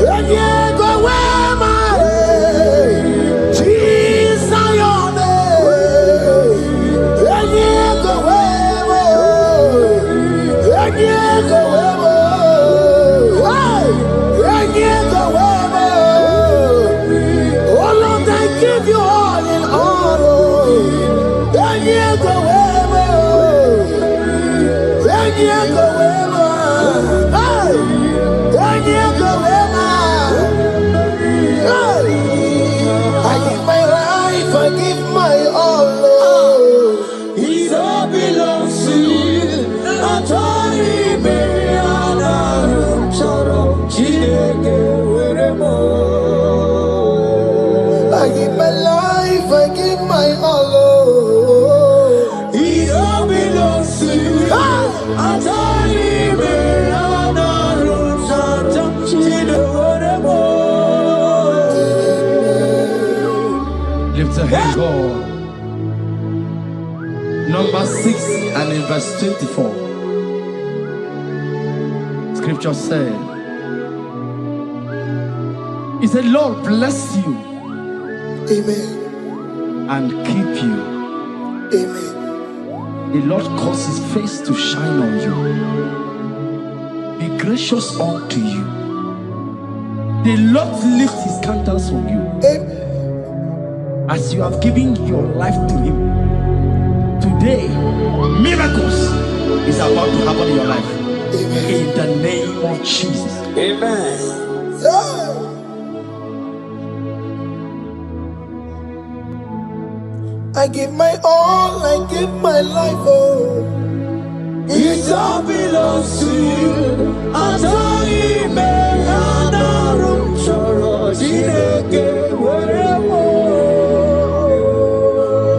Speaker 2: And yeah, go where my Jesus, your name. And yeah, go where and yeah, go where and yeah, go where. Oh Lord, I give you all in all. And yeah, go where. I give my life, I give my all. It all belongs to you. I give my life, I give my all. It all belongs to you.
Speaker 1: Lift a hand, God. Number 6 and in verse 24. Scripture said, He said, Lord bless you.
Speaker 2: Amen.
Speaker 1: And keep you.
Speaker 2: Amen.
Speaker 1: The Lord cause his face to shine on you. Be gracious unto you. The Lord lift his countenance on you.
Speaker 2: Amen.
Speaker 1: As you have given your life to him. Today, miracles is about to happen in your life.
Speaker 2: Amen.
Speaker 1: In the name of Jesus.
Speaker 3: Amen.
Speaker 2: Yeah. I give my all, I give my life, oh.
Speaker 3: It all belongs to you. I tell you, man, I don't trust you.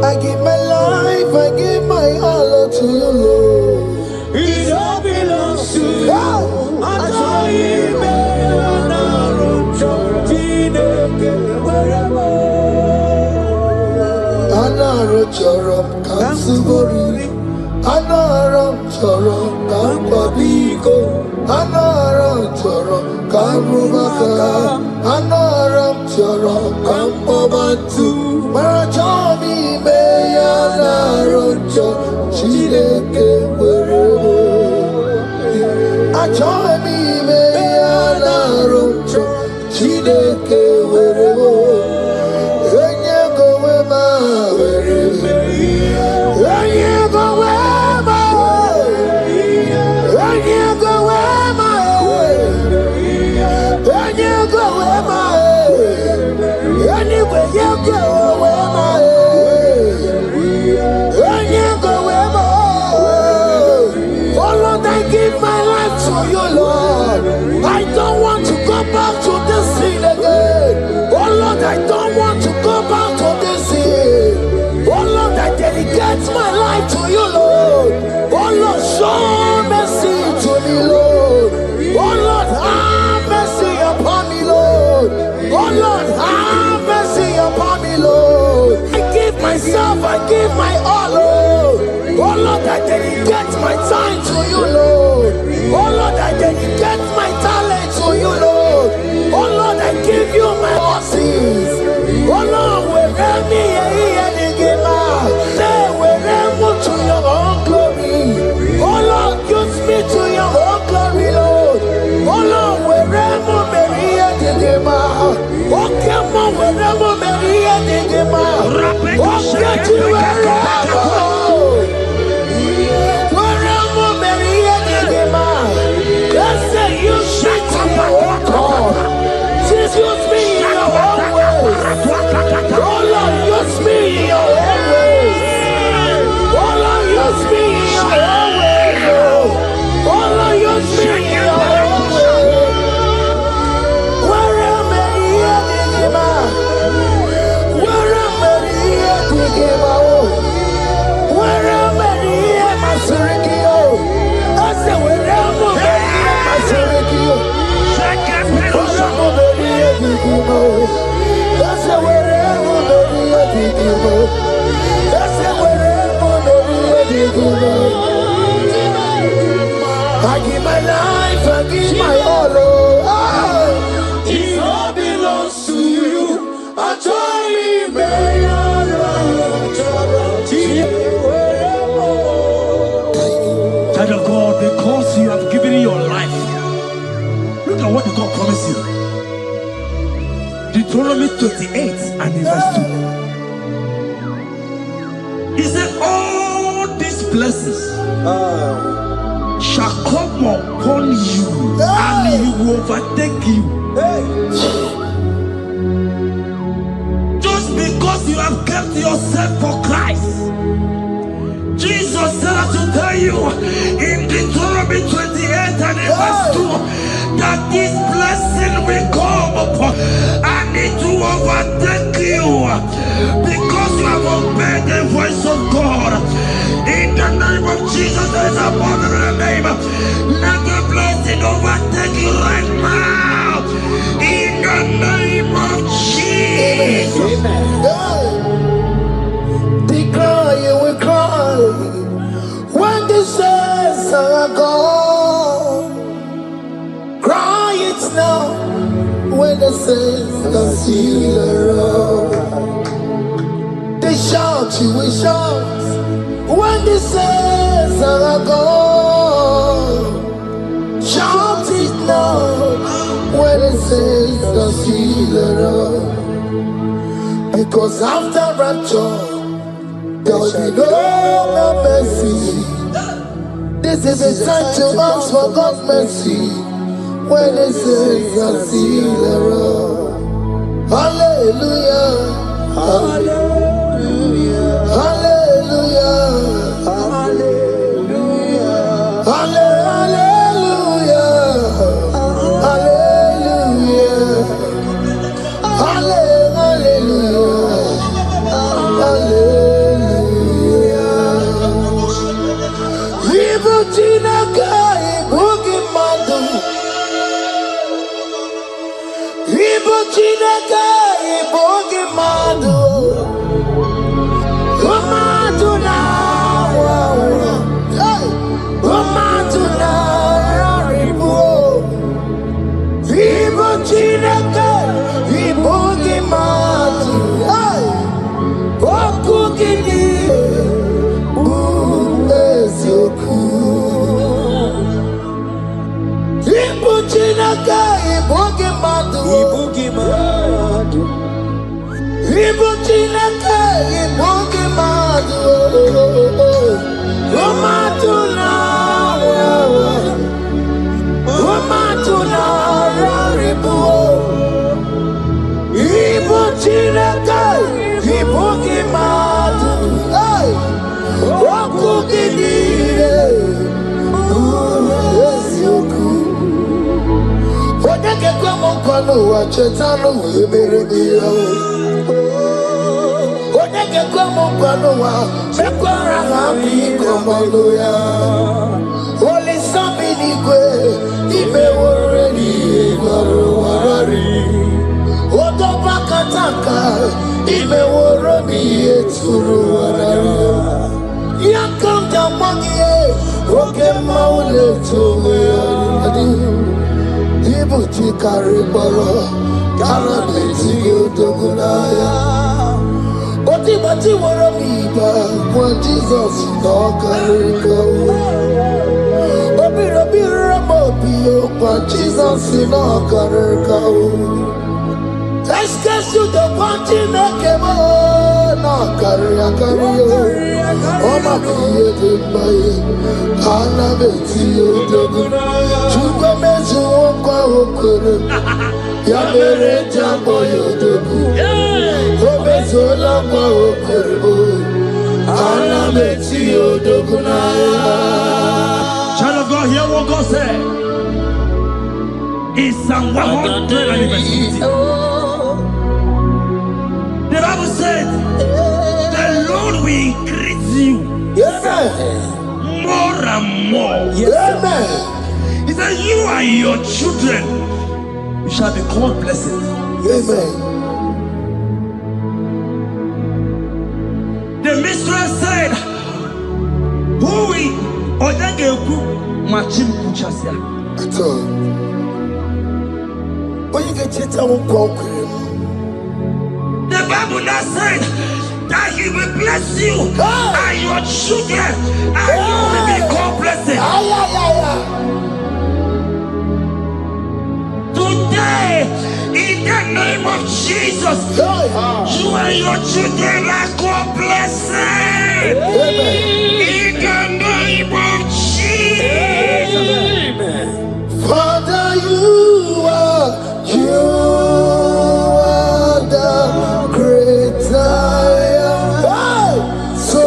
Speaker 2: I give my life, I give my all to you, Lord.
Speaker 3: It all belongs to you.
Speaker 2: Yeah.
Speaker 3: I tell you, man, I don't trust you.
Speaker 2: Anaro chorom kansubori, anaro chorom kampabiko, anaro chorom kampubaka, anaro chorom kampabantu. Marajomi me anaro chorom chideke werebo. Ajomi me anaro chorom chideke werebo. I don't want to go back to this sin again. Oh Lord, I don't want to go back to this sin. Oh Lord, I dedicate my life to you, Lord. Oh Lord, show mercy to me, Lord. Oh Lord, have mercy upon me, Lord. Oh Lord, have mercy upon me, Lord. I give myself, I give my all, Lord. Oh Lord, I dedicate my time to you, Lord. Oh Lord, I dedicate my talent to you, Lord. Oh Lord, I give you my horses. Oh Lord, wherever me and the gamer, say wherever to your own glory. Oh Lord, use me to your own glory, Lord. Oh Lord, wherever me and the gamer, oh come on, wherever me and the gamer, oh get to wherever. Use me in your own ways. Oh Lord, use me in your own ways. Oh Lord, use me in your own ways. Oh Lord, use me in your own ways. Where am I here to give up? Where am I here to give up? Where am I here, my Surikio? I said, where am I here, my Surikio? That's the way I give my life, I give my all.
Speaker 3: It all belongs to you. I tell you, man,
Speaker 1: Child of God, because you have given your life, look at what God promised you. Deuteronomy 28 and verse 2. He said, all these blessings shall come upon you and you will overtake you. Just because you have kept yourself for Christ. Jesus said to tell you in Deuteronomy 28 and verse 2 that this blessing will come upon and it will overtake you because you have obeyed the voice of God. In the name of Jesus, there is a above every name. Let the blessing overtake you right now. In the name of Jesus.
Speaker 2: Declare you will cry when the saints are gone. Cry it now when the saints are still around. They shout, you will shout when the saints are gone. Shout it now when the saints are still around. Because after rapture There'll be no more mercy. This is the time to ask for God's mercy. When it says, I see the road. Hallelujah. Hallelujah. Hallelujah. Hallelujah. Hallelujah. Hallelujah. Hallelujah. Hallelujah. Ibu Chineke, Ibu Gimadu. Ibu Chineke, Ibu Gimadu. Gimadu na, hey, Gimadu na, Ibu. Ibu Chineke, Ibu Gimadu, hey, Oku Gini, Bu Ezoku. Ibu Chineke, Ibu Gimadu, Ibu Gimadu. Ibu Chineke, Ibu Gimadu, Gimadu na, Gimadu na, Ibu. Ibu Chineke, Ibu Gimadu, hey, Oku Gini, Bu Ezoku. Odeke kwa mkono wa Cheta Odeke kwa mkono wa Mekwara hapi komando ya Oli sambi nikwe Ibe woredi Igoro warari Odo bakataka Ibe worobi Eturu warari Yakamda mwangie Oke maule tuwe Ibu chikari boro Kara beti yodogunaya Oti bati woro miba Kwa Jesus no kariko Obiro biro mobio Kwa Jesus no kariko Eske sudo panti mekemo No karia kario Oma kiye dembaye Kana beti yodogunaya Chuko mezu okwa okoro Ya mere jambo yodogu Obezola kwa okoro Ana beti yodogunaya.
Speaker 1: Child of God, hear what God said. In Psalm 100. The Bible said, the Lord will increase you more and more.
Speaker 2: Amen.
Speaker 1: He said, you and your children, you shall be called blessed.
Speaker 2: Amen.
Speaker 1: The mistress said, who will Odageku Machim Kuchasia?
Speaker 2: At all. When you get Cheta Worship.
Speaker 1: The Bible now said that He will bless you and your children, and you will be called blessed. Today, in the name of Jesus, you and your children are called blessed. In the name of Jesus.
Speaker 2: Father, you are the great I am. So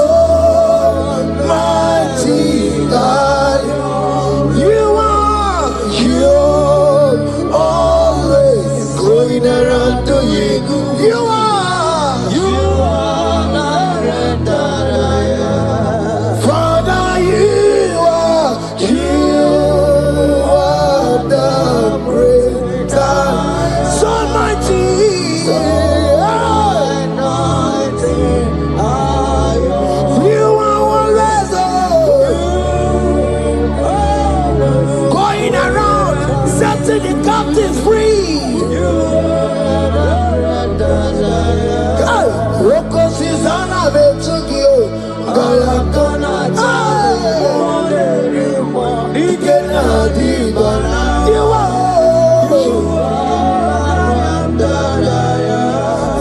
Speaker 2: mighty I am. You are always going around to you. You are the great I am. Father, you are the great I am. So mighty. You are always going around setting the captives free. Roko Susanna Betugio Galakona You are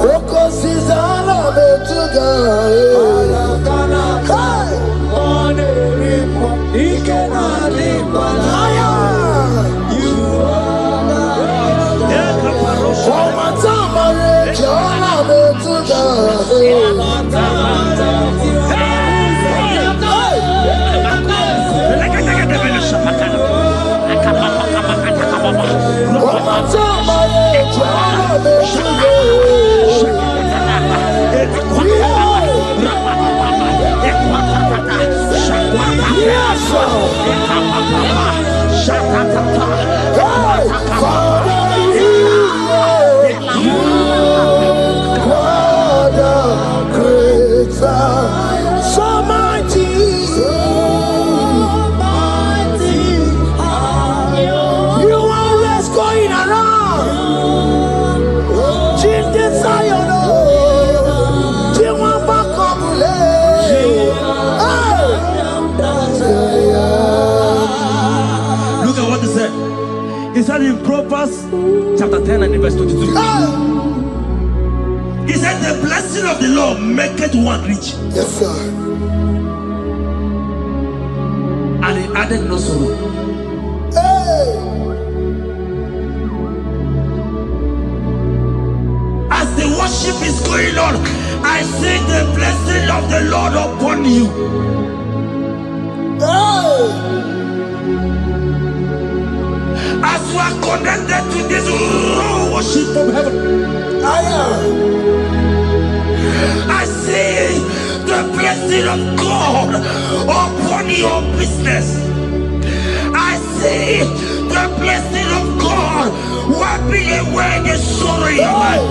Speaker 2: Roko Susanna Betugio
Speaker 1: He said in Proverbs chapter 10 and verse 22. He said, the blessing of the Lord maketh one rich.
Speaker 2: Yes, sir.
Speaker 1: And he added no sorrow.
Speaker 2: Hey.
Speaker 1: As the worship is going on, I see the blessing of the Lord upon you.
Speaker 2: Hey.
Speaker 1: As you are connected to this raw worship from heaven, I see the blessing of God upon your business. I see the blessing of God wiping away the sorrow in your life.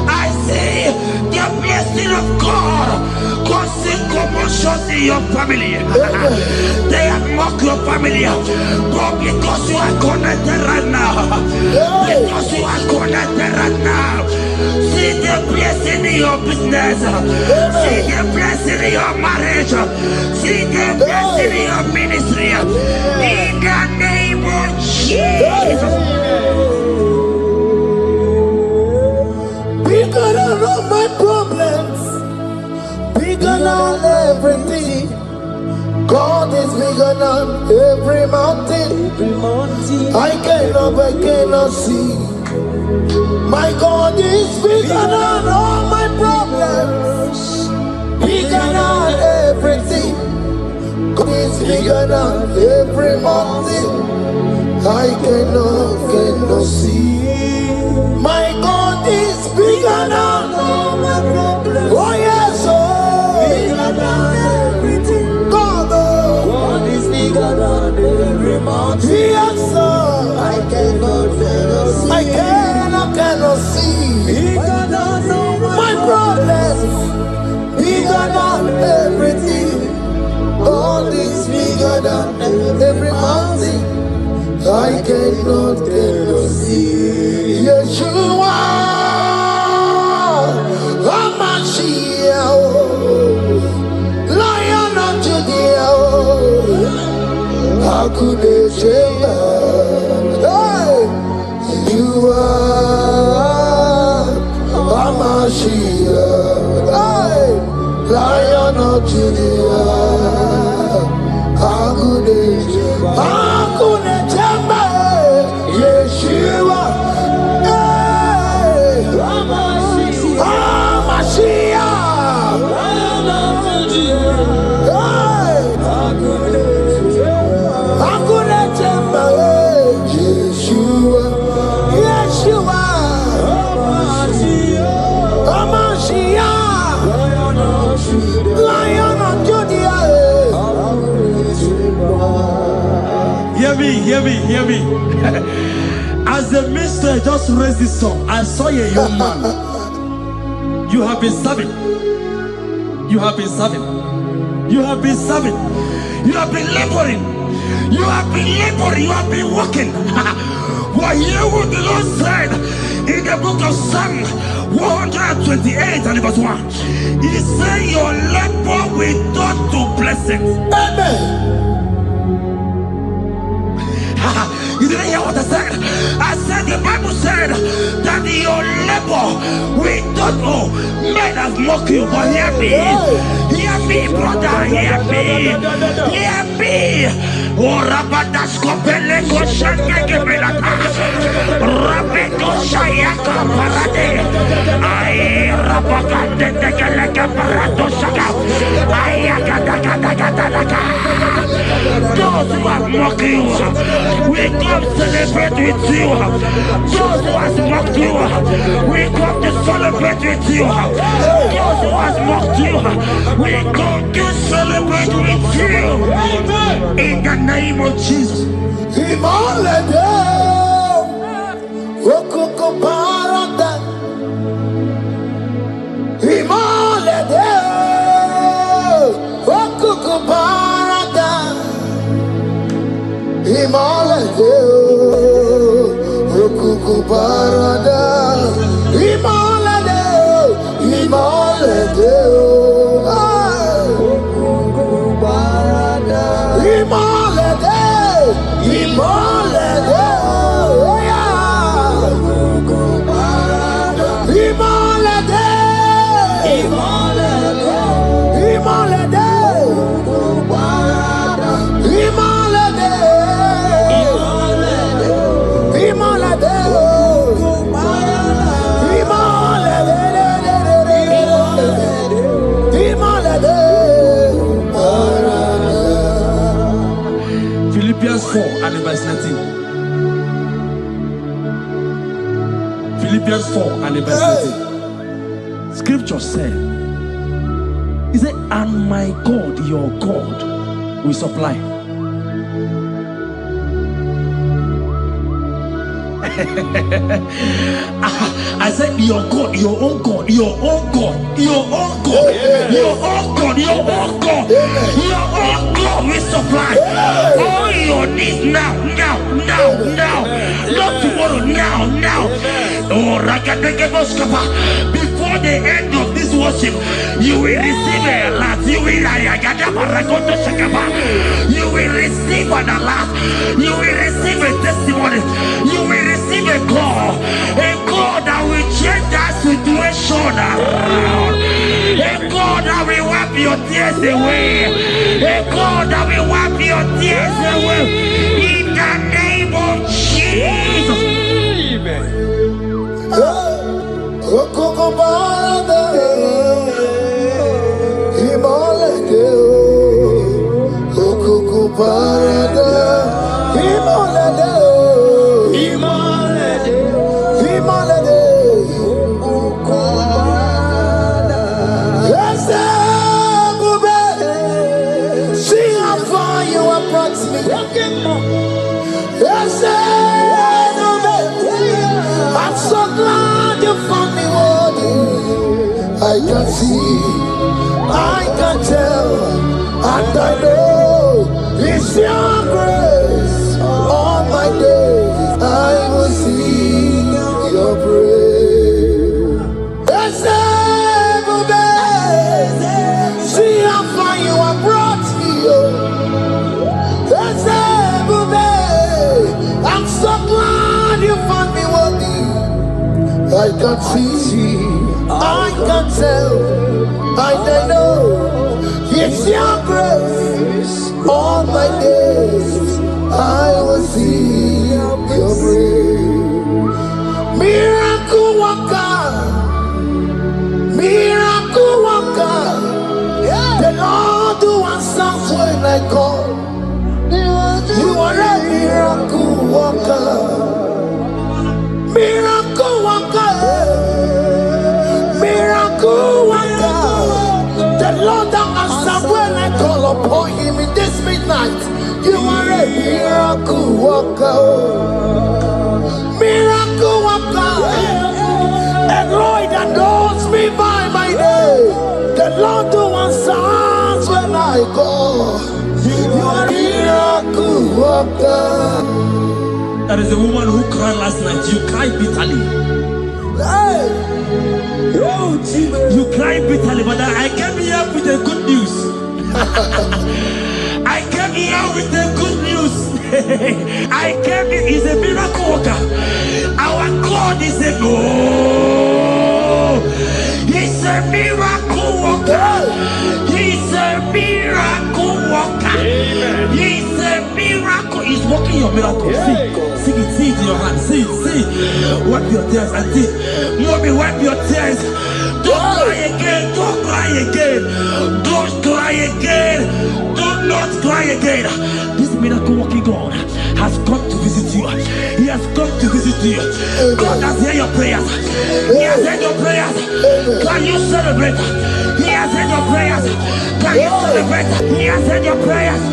Speaker 1: I see the blessing of God causing commotions in your family. They have mocked your family, but because you are connected right now, because you are connected right now, see the blessing in your business, see the blessing in your marriage, see the blessing in your ministry. In the name of Jesus.
Speaker 2: Bigger than all my problems, bigger than everything. God is bigger than every mountain. I cannot see. My God is bigger than all my problems, bigger than everything. God is bigger than every mountain. I cannot see. My God is bigger than all my problems. Oh yes, oh, bigger than everything. God is bigger than every mountain. Yes, sir. I cannot see. I cannot see. Bigger than all my problems. Bigger than everything. God is bigger than every mountain. I cannot see. Yeshua, Hamashiach, Lion of Judea, Hakudesheba. You are Hamashiach, Lion of Judea, Hakudesheba. Yeshua,
Speaker 1: Hear me. As the minister just raised this song, I saw a young man. You have been serving. You have been serving. You have been serving. You have been laboring. You have been laboring. You have been working. What hear what the Lord said in the book of Psalm 128 and verse 1. He said, your labor will turn to blessings.
Speaker 2: Amen.
Speaker 1: You didn't hear what I said. I said the Bible said that your labor we don't know. Men have mocked you, but hear me. Hear me, brother. Hear me. Hear me. Oh, Rabadaskopele Koshangeke Belata. Rabeko Shayaka Parade. I Rabakande Tekeleka Paradoshaka. Ayaka. Those who have mocked you, we come celebrate with you. Those who have mocked you, we come to celebrate with you. Those who have mocked you, we come to celebrate with you. In the name of Jesus. Philippians 4 and verse 19. Philippians 4 and verse 19. Scripture said, he said, and my God, your God, will supply. I said, your God, your own God, your own God, your own God, your own God, your own God, your own God will supply all your needs now, now, not tomorrow, now. Oh, before the end of this worship, you will receive a lot. You will receive an alert. You will receive a testimony. You will receive a God that will change that situation around. A God that will wipe your tears away. A God that will wipe your tears away. In the name of Jesus.
Speaker 2: I'm so glad you found me worthy. I can see, I can tell, and I know it's your grace. All my days I will sing your praise. See how far you have brought me. I'm so glad you found me worthy. I can see, I can tell, I know it's your grace. All my days I will see your grace. Miracle worker, miracle worker. The Lord who answers when I call. You are a miracle worker. Miracle worker, miracle worker. The Lord that answers when I call upon him in this midnight. You are a miracle worker. Miracle worker. And Lord that knows me by my name. The Lord who answers when I call. You are a miracle worker.
Speaker 1: There is a woman who cried last night. You cried bitterly. You cried bitterly, but I came here with the good news. I came here with the good news. I came here, he's a miracle worker. Our God is a he's a miracle worker. He's a miracle worker. He's a miracle. He's working your miracle. See it in your hand. See it. Wipe your tears and see. Mommy, wipe your tears. Don't cry again. Don't cry again. Don't cry again. Do not cry again. This
Speaker 3: miracle working God has come to visit you. He has come to visit you. God has heard your prayers. He has heard your prayers. Can you celebrate? He has heard your prayers. Can you celebrate? He has heard your prayers.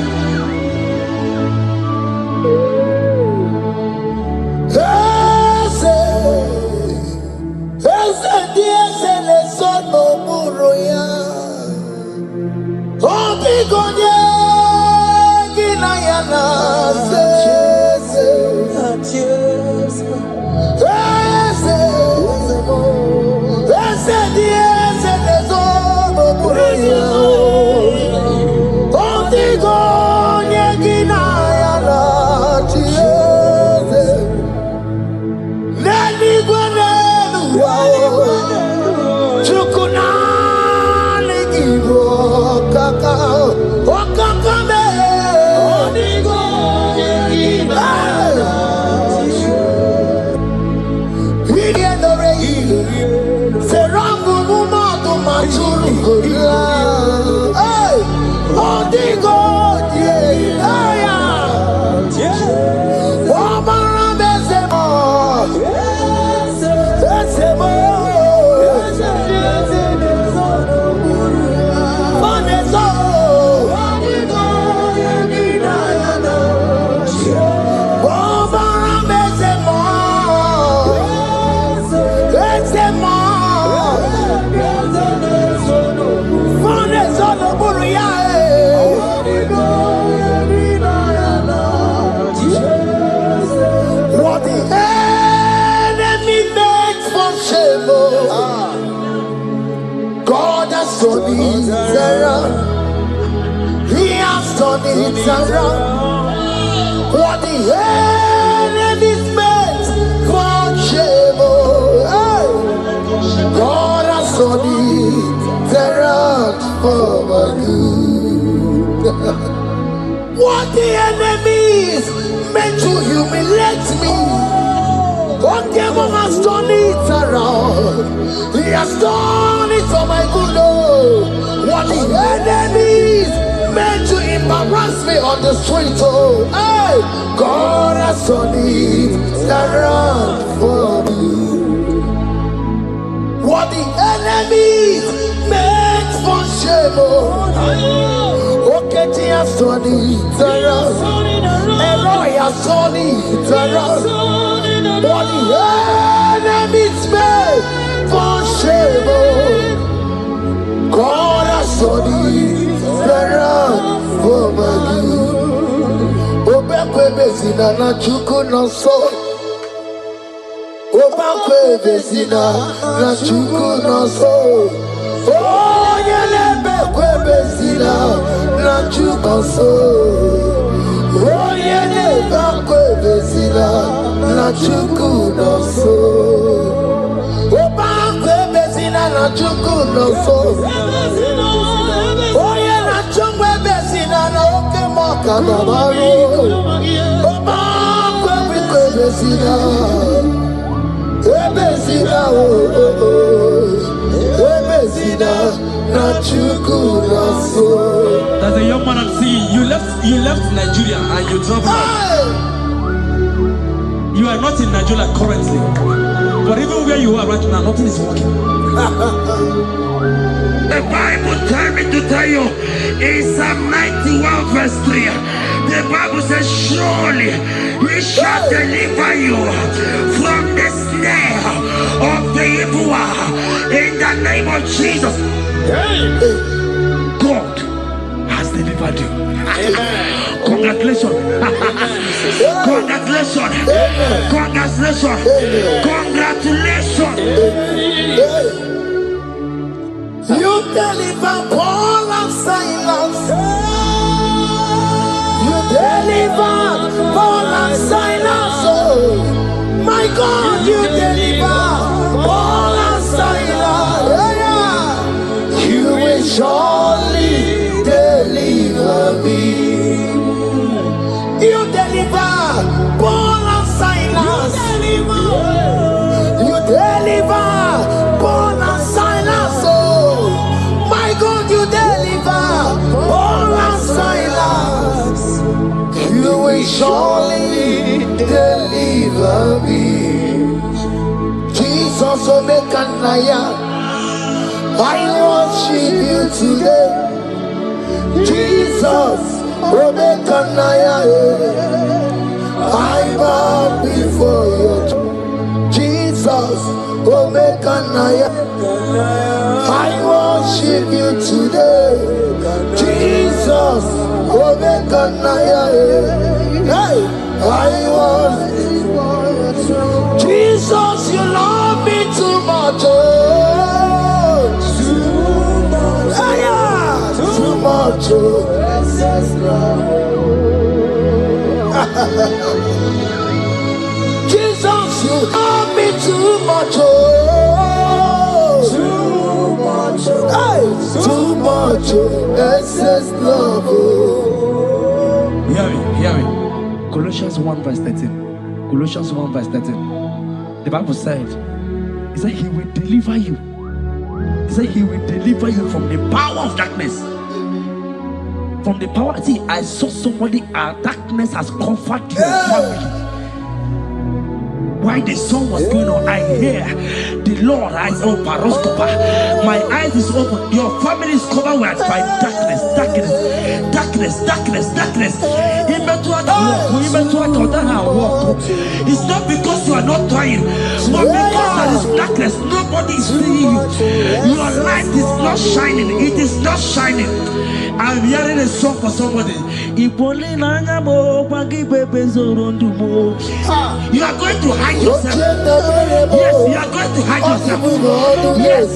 Speaker 2: He has done it around. What the enemy's meant for shame, hey, God has done it around for my good. What the enemy's meant to humiliate me, what devil has done it around. He has done it for my good. What the enemies meant to embarrass me on the street, oh, hey, God has done it around for me. What the enemies meant for shame, oh, okay, he has done it around. Eloi has done it around. What the enemies meant for shame, oh, God has done it around for my good. Obekwe bezina na chuku no so. Obekwe bezina na chuku no so. Oh, yelebekwe bezina na chuku no so. Oh, yelebekwe bezina na chuku no so. Obekwe bezina na chuku no so. Oh, yeah, na chungwe bezina na oke moka na baro. Obekwe bezina. Ebezina, oh, oh, oh. Ebezina na chuku na so.
Speaker 3: There's a young man I'm seeing. You left Nigeria and you traveled.
Speaker 2: Hey!
Speaker 3: You are not in Nigeria currently, but even where you are right now, nothing is working. The Bible tells me to tell you in Psalm 91 verse 3, the Bible says, surely he shall deliver you from the snare of the evil one in the name of Jesus. God has delivered you. Congratulations. Congratulations. Congratulations. Congratulations.
Speaker 2: You deliver Paul and Silas. You deliver Paul and Silas. Oh, my God, you deliver Paul and Silas. Yeah. You will surely deliver me. You deliver Paul and Silas. You deliver Paul and Silas. Oh, my God, you surely deliver me. Jesus, Omekanaya, I worship you today. Jesus, Omekanaya, I bow before you. Jesus, Omekanaya, I worship you today. Jesus, Omekanaya, hey, I worship you. Jesus, you love me too much. Too much. Jesus, you love me too much. Too much. Hey, too much. Excess love.
Speaker 3: Hear me. Colossians 1 verse 13. Colossians 1 verse 13. The Bible said, he said he will deliver you. He said he will deliver you from the power of darkness. From the power. See, I saw somebody, darkness has covered your family. While the song was going on, I hear the Lord eyes open, paroscopa. My eyes is open. Your family is covered by darkness. It's not because you are not trying, but because there is darkness, nobody is seeing you. Your light is not shining. It is not shining. I'm hearing a song for somebody. You are going to hide yourself. Yes, you are going to hide yourself. Yes.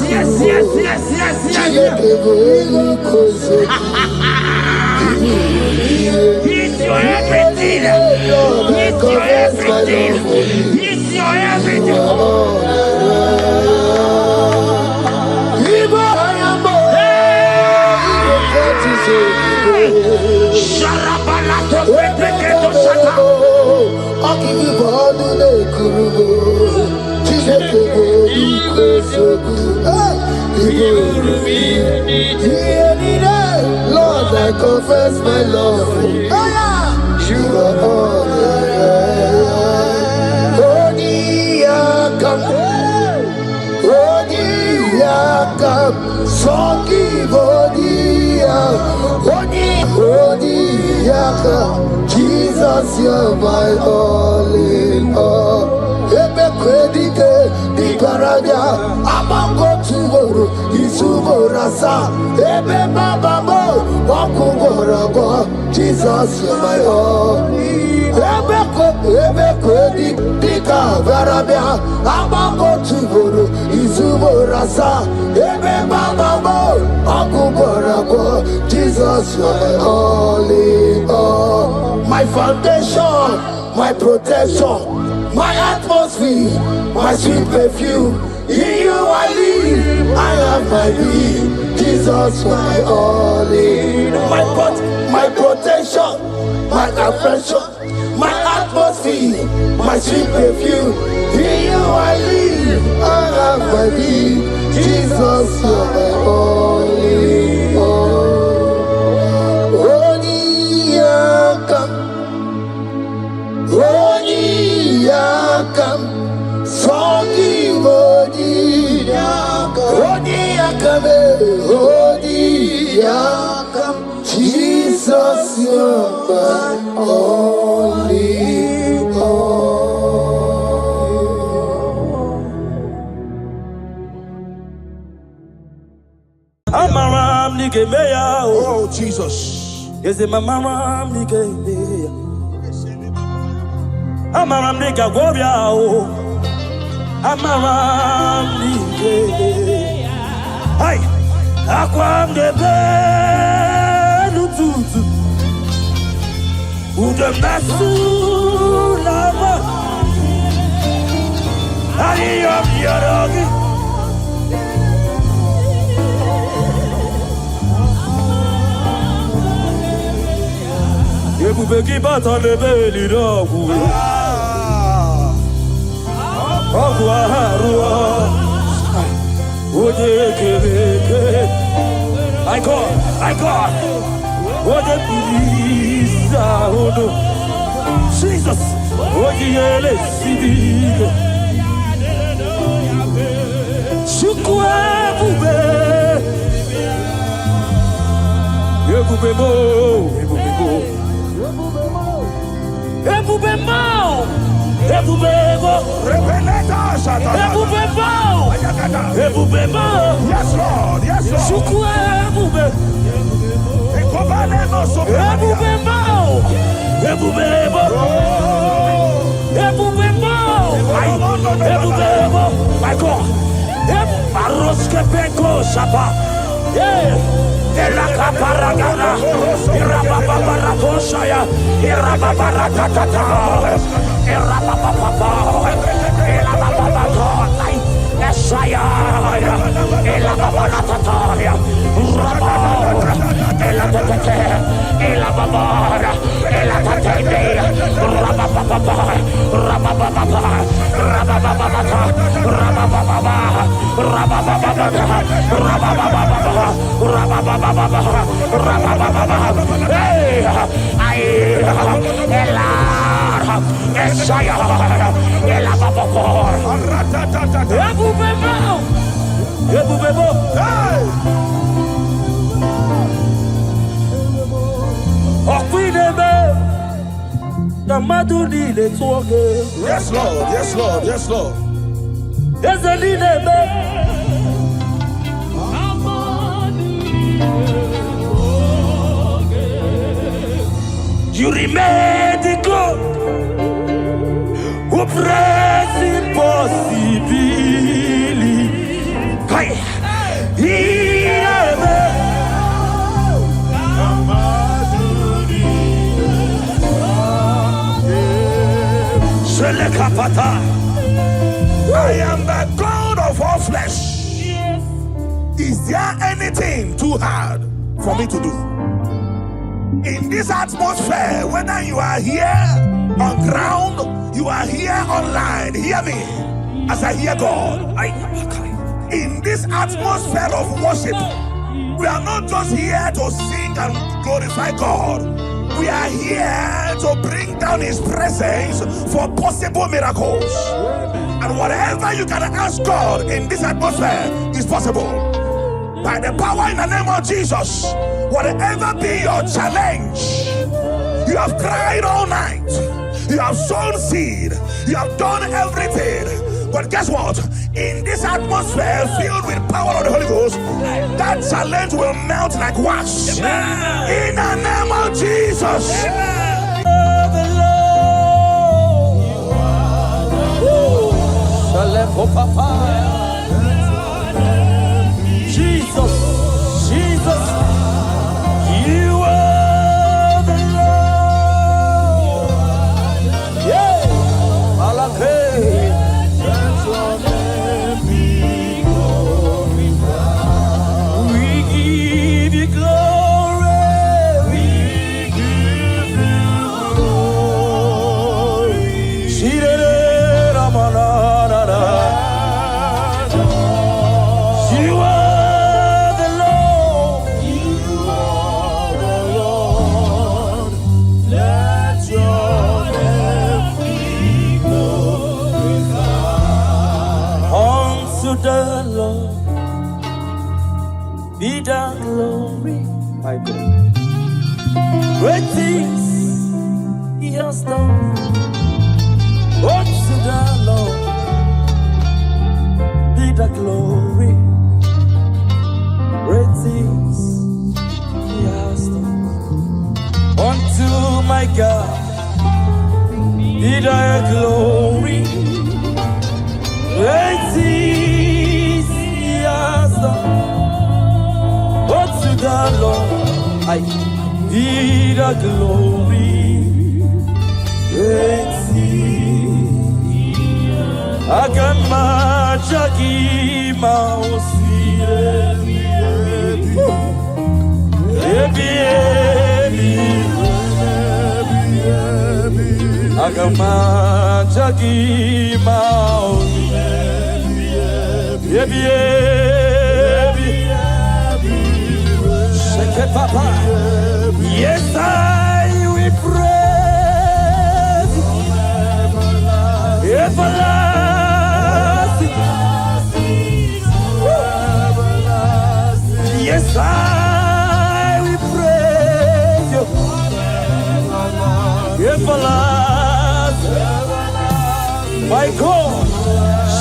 Speaker 3: He's your everything. He's your everything. He's your everything.
Speaker 2: Lord, I confess my love. You are all Jesus, you're my all in all. Ebe kwedike di karabia amango tuworo isumorasa ebe baba mo wakugorabo. Jesus, you're my all. Ebe kwedi di karabia amango tuworo isumorasa ebe baba mo wakugorabo. Jesus, you're my all in all. My foundation, my protection, my atmosphere, my sweet perfume. In you I live, I have my being. Jesus, my all in all. My protection, my affection, my atmosphere, my sweet perfume. In you I live, I have my being. Jesus, my all in all. Jesus, you're my only all.
Speaker 1: Amaram nikemeya.
Speaker 2: Oh, Jesus.
Speaker 1: Yes, Amaram nikemeya. Amaram nikagobya. Amaram nikemeya. Hey, akwam debe nututu. Udem nasu lava. Aliyom yorogi. Ebube ki bata lebe lirogu. Ogu aharua. Oje kebeke. I God. Oje pilisa odo. Jesus. Oyele sibigo. Shukwe bube. Ebubebo. Ebubebo. Ebubebo. Ebubebo.
Speaker 2: Repeleta Satan.
Speaker 1: Ebubebo. Ebubebo.
Speaker 2: Yes, Lord. Yes, Lord.
Speaker 1: Shukwe bube.
Speaker 2: Ekobale no sobrania.
Speaker 1: Ebubebo. Ebubebo. Ebubebo. Ebubebo. My God. Baroske peko shapa. Elaka paragana. Irababa barakosaya. Irababa rakatata. Irababa papa. Irababa God. Esaya. Irababa rakataya. Rababa. Elatatete. Elababa. Elatatete. Rababa. Rababa.
Speaker 2: Yes, Lord. Yes, Lord. Yes, Lord.
Speaker 1: You remain the God who prays impossibly.
Speaker 2: I am the God of all flesh. Is there anything too hard for me to do? In this atmosphere, whether you are here on ground, you are here online, hear me as I hear God. In this atmosphere of worship, we are not just here to sing and glorify God. We are here to bring down His presence for possible miracles. And whatever you can ask God in this atmosphere is possible. By the power in the name of Jesus, whatever be your challenge, you have cried all night, you have sown seed, you have done everything. But guess what? In this atmosphere filled with power of the Holy Ghost, that challenge will melt like wax. In the name of Jesus.
Speaker 1: Jesus, Jesus, you are the Lord. Yeah, Malake. We give you glory. We give you glory. The Lord be the glory. My God. Great things He has done. Unto the Lord be the glory. Great things He has done. Unto my God be the glory. Great things He has done. Unto the Lord I be the glory. Great things Agamajagi Mausire Agamajagi Mausire Shake Papa. Yes, I will praise I will praise you. Everlasting, my God.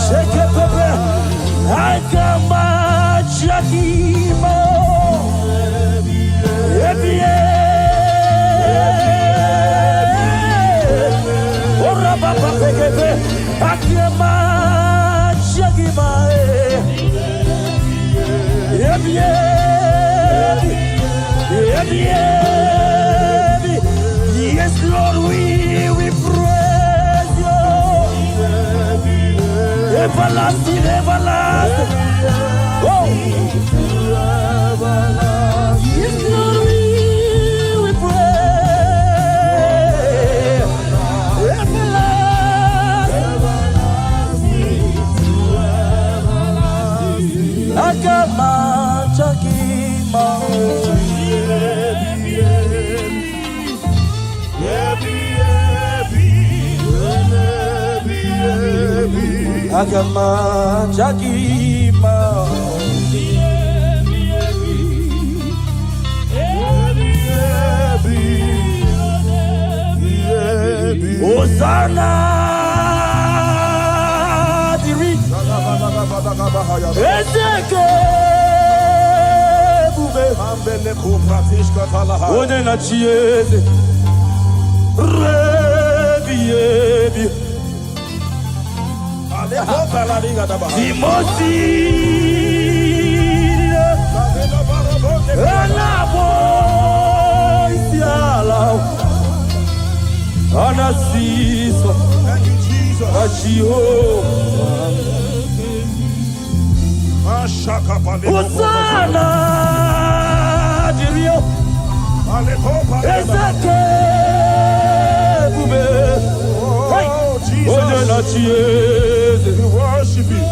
Speaker 1: Shake it, Pepe. I come at Shakimo. Ora Papa Pepe. I come at Shakima. Yes, Lord, we praise you. Everlasting, everlasting. Oh. Yes, Lord, we praise. Everlasting. Agama Chakima. Agama Chakima. Hosanna diri Ezeke bube ambele kupratishka talaha One na chieze Rebi Timosi Elabo Isiala Anasiso
Speaker 2: Thank you, Jesus.
Speaker 1: Achio Hosanna Dirio Ezeke Bube
Speaker 2: We worship you.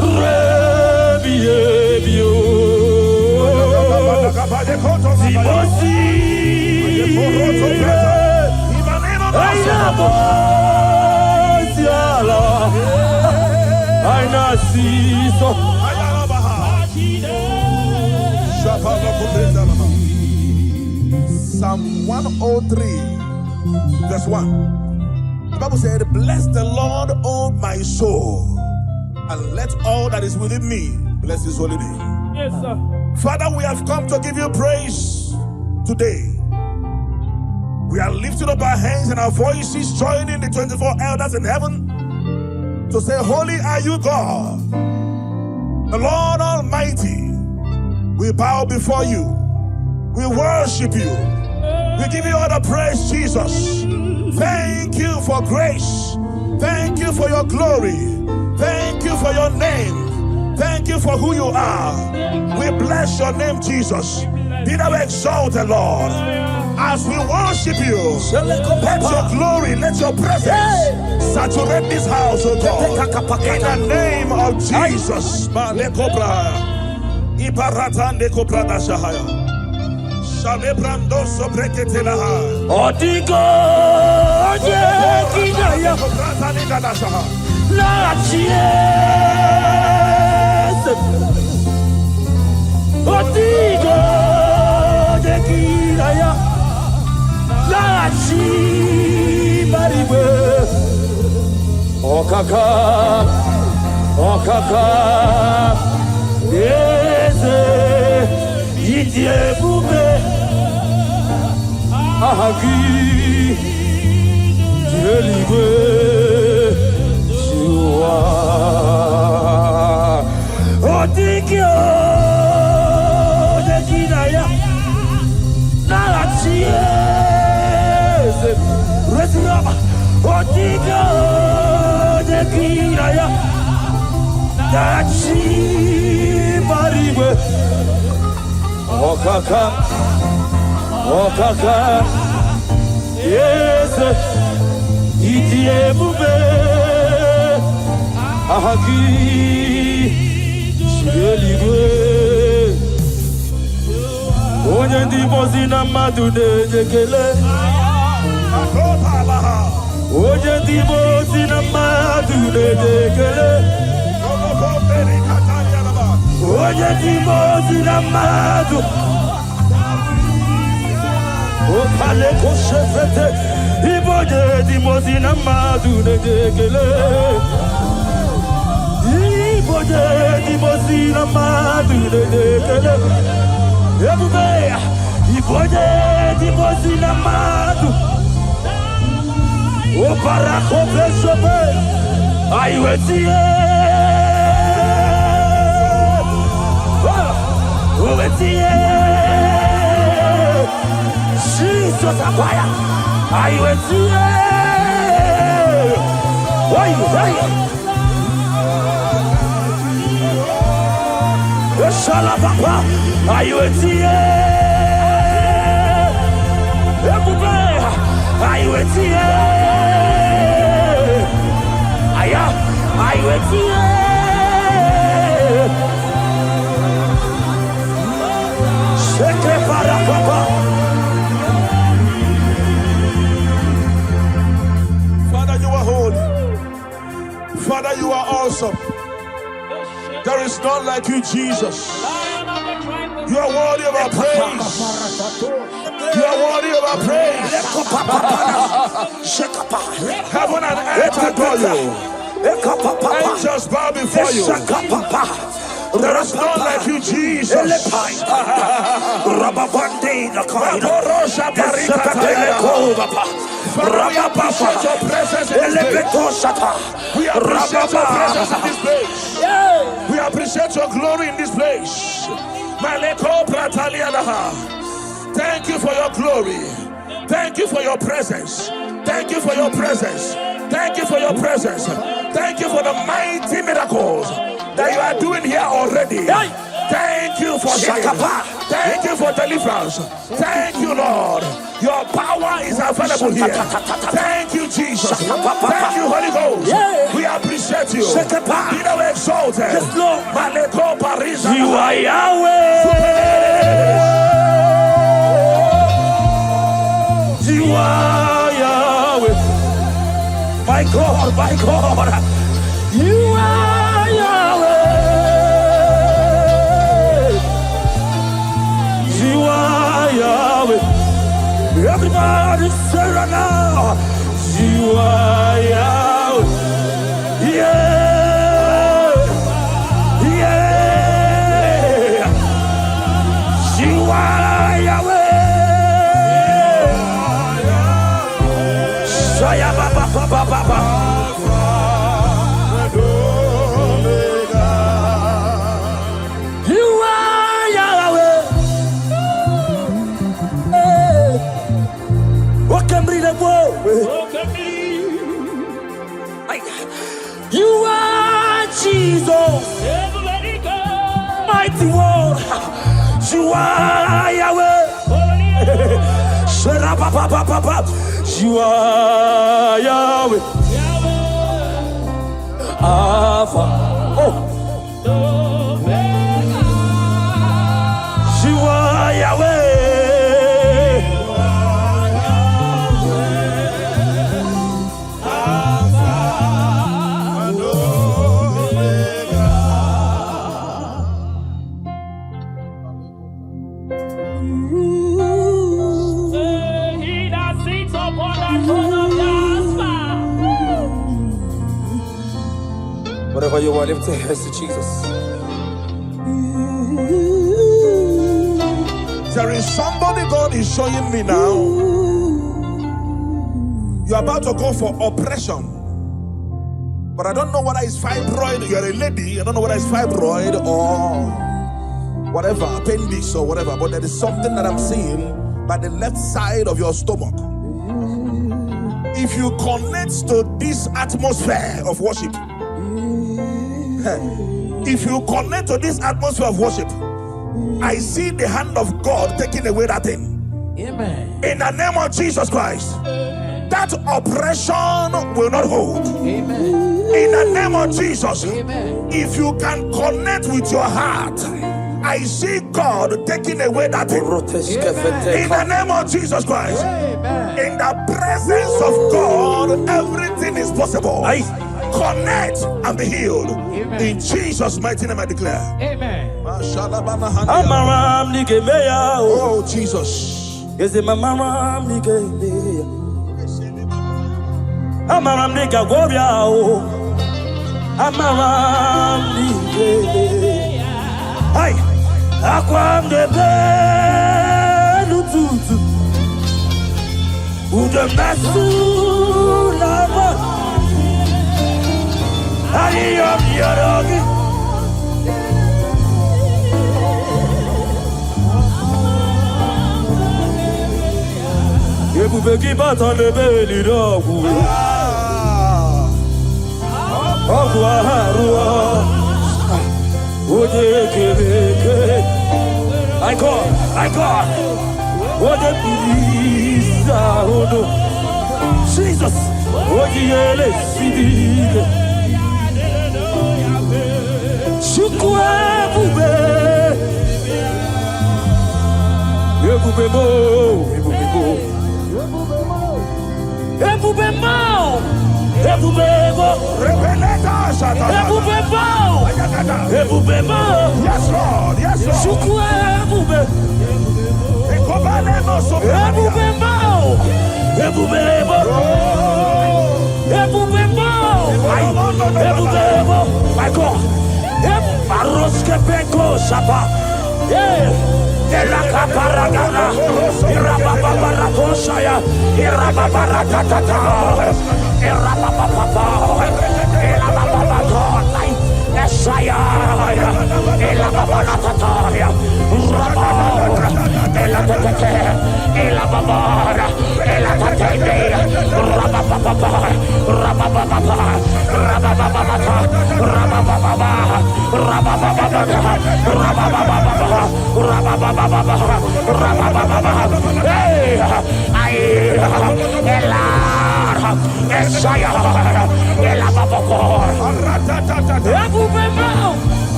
Speaker 2: Psalm 103, verse 1. The Bible said, bless the Lord, O my soul, and let all that is within me bless his holy name.
Speaker 1: Yes, sir.
Speaker 2: Father, we have come to give you praise today. We are lifting up our hands and our voices, joining the 24 elders in heaven to say, holy are you, God, the Lord Almighty. We bow before you. We worship you. We give you all the praise, Jesus. Thank you for grace. Thank you for your glory. Thank you for your name. Thank you for who you are. We bless your name, Jesus. Be thou exalted, Lord. As we worship you, let your glory, let your presence saturate this house, oh God. In the name of Jesus.
Speaker 1: Odigo Kidaya La Chies Odigo Kidaya La Chi Maribe Okaka Eze Idie Bube Ahagi Jelibe Shua Otikyo Dekinaya Nalachies Resinaba Otikyo Dekinaya Nalachi Maribe Okaka yes, Itie Bube Ahagi Shelibe Onye ndi bozi na mmadụ na-ejekele Onye ndi bozi na mmadụ na-ejekele Onye ndi bozi na mmadụ Aleko shefete iboje di mozina madu de kele iboje di mozina madu de kele ebube iboje di mozina madu o barako pesobe aiwetie o wetie Jesus apaya aiwetie oi Shala papa aiwetie ebube aiwetie aya aiwetie sheke para papa.
Speaker 2: Father, you are holy. Father, you are awesome. There is none like you, Jesus. You are worthy of our praise. You are worthy of our praise. Heaven and earth adore you. Angels bow before you. There is none like you, Jesus. Father, we appreciate your presence in this place. We appreciate your presence in this place. We appreciate your glory in this place. Thank you for your glory. Thank you for your presence. Thank you for your presence. Thank you for your presence. Thank you for the mighty miracles that you are doing here already. Thank you for healing. Thank you for deliverance. Thank you, Lord. Your power is available here. Thank you, Jesus. Thank you, Holy Ghost. We appreciate you. Be thou exalted.
Speaker 1: You are Yahweh. You are Yahweh. My God, my God. You are Yahweh. You are Yahweh. Everybody say right now. You are Yahweh. Yeah. Yeah. You are Yahweh. Shaya baba baba baba. You are Yahweh. What can be the world? You are Jesus. Mighty one. You are Yahweh. You are Yahweh. Alpha. Oh. You are Yahweh. Whatever you want, lift your hands to Jesus.
Speaker 2: There is somebody God is showing me now. You're about to go for operation. But I don't know whether it's fibroid. You're a lady. I don't know whether it's fibroid or whatever, appendix or whatever. But there is something that I'm seeing by the left side of your stomach. If you connect to this atmosphere of worship, if you connect to this atmosphere of worship, I see the hand of God taking away that thing. Amen. In the name of Jesus Christ, that oppression will not hold. Amen. In the name of Jesus, amen. If you can connect with your heart, I see God taking away that thing. In the name of Jesus Christ, amen. In the presence of God, everything is possible. Connect and be healed. Amen. In Jesus' mighty name I declare. Amen. Oh Jesus.
Speaker 1: Is it my mama? I'm a nigga, go I'm a Hi, Aquam de Bell, Uda Masula, I am your doggy. You could be on the belly dog. I got. What a peace, Jesus. What the
Speaker 3: Yes, Lord. Yes, Lord.
Speaker 1: My God. Maroske Beko Sapa. Irakaparagana, Irababarakosaya, Irababarakatata, Irabababa, Irabababatonai, Esaya, Irababaratataria, Rabara, Elatete, Ilababara, Elatate, Rabababa, Rabababa, Rabababa,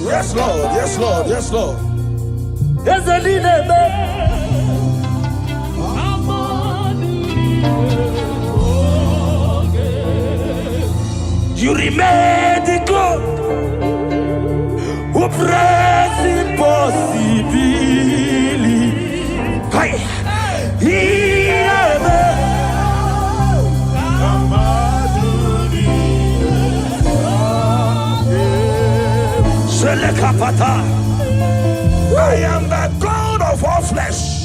Speaker 3: Yes, Lord. Yes, Lord. Yes, Lord.
Speaker 1: Yes, the leader. You remain the God who prays impossibly. Hey,
Speaker 3: I am the God of all flesh.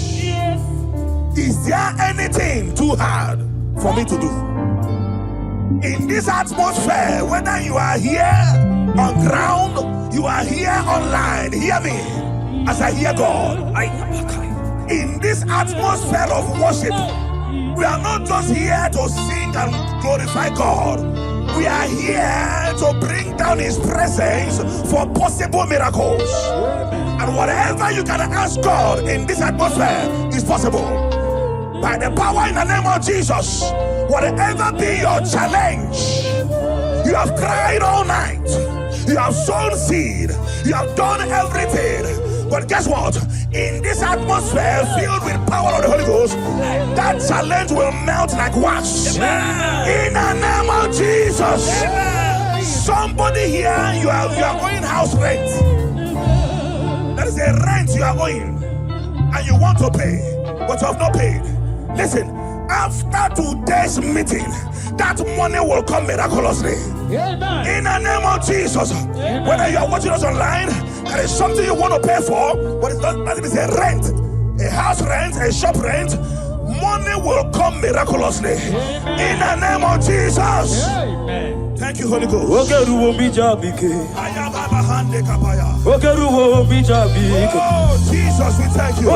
Speaker 3: Is there anything too hard for me to do? In this atmosphere, whether you are here on ground, you are here online, hear me as I hear God. In this atmosphere of worship, we are not just here to sing and glorify God. We are here to bring down His presence for possible miracles. And whatever you can ask God in this atmosphere is possible. By the power in the name of Jesus, whatever be your challenge, you have cried all night, you have sown seed, you have done everything. But guess what? In this atmosphere filled with power of the Holy Ghost, that challenge will melt like wax. In the name of Jesus. Somebody here, you are owing house rent. That is a rent you are owing, and you want to pay, but you have not paid. Listen, after today's meeting, that money will come miraculously. In the name of Jesus. Whether you are watching us online, there is something you want to pay for, but it's not, that is a rent, a house rent, a shop rent. Money will come miraculously. In the name of Jesus. Thank you, Holy Ghost. Oh, Jesus, we thank you.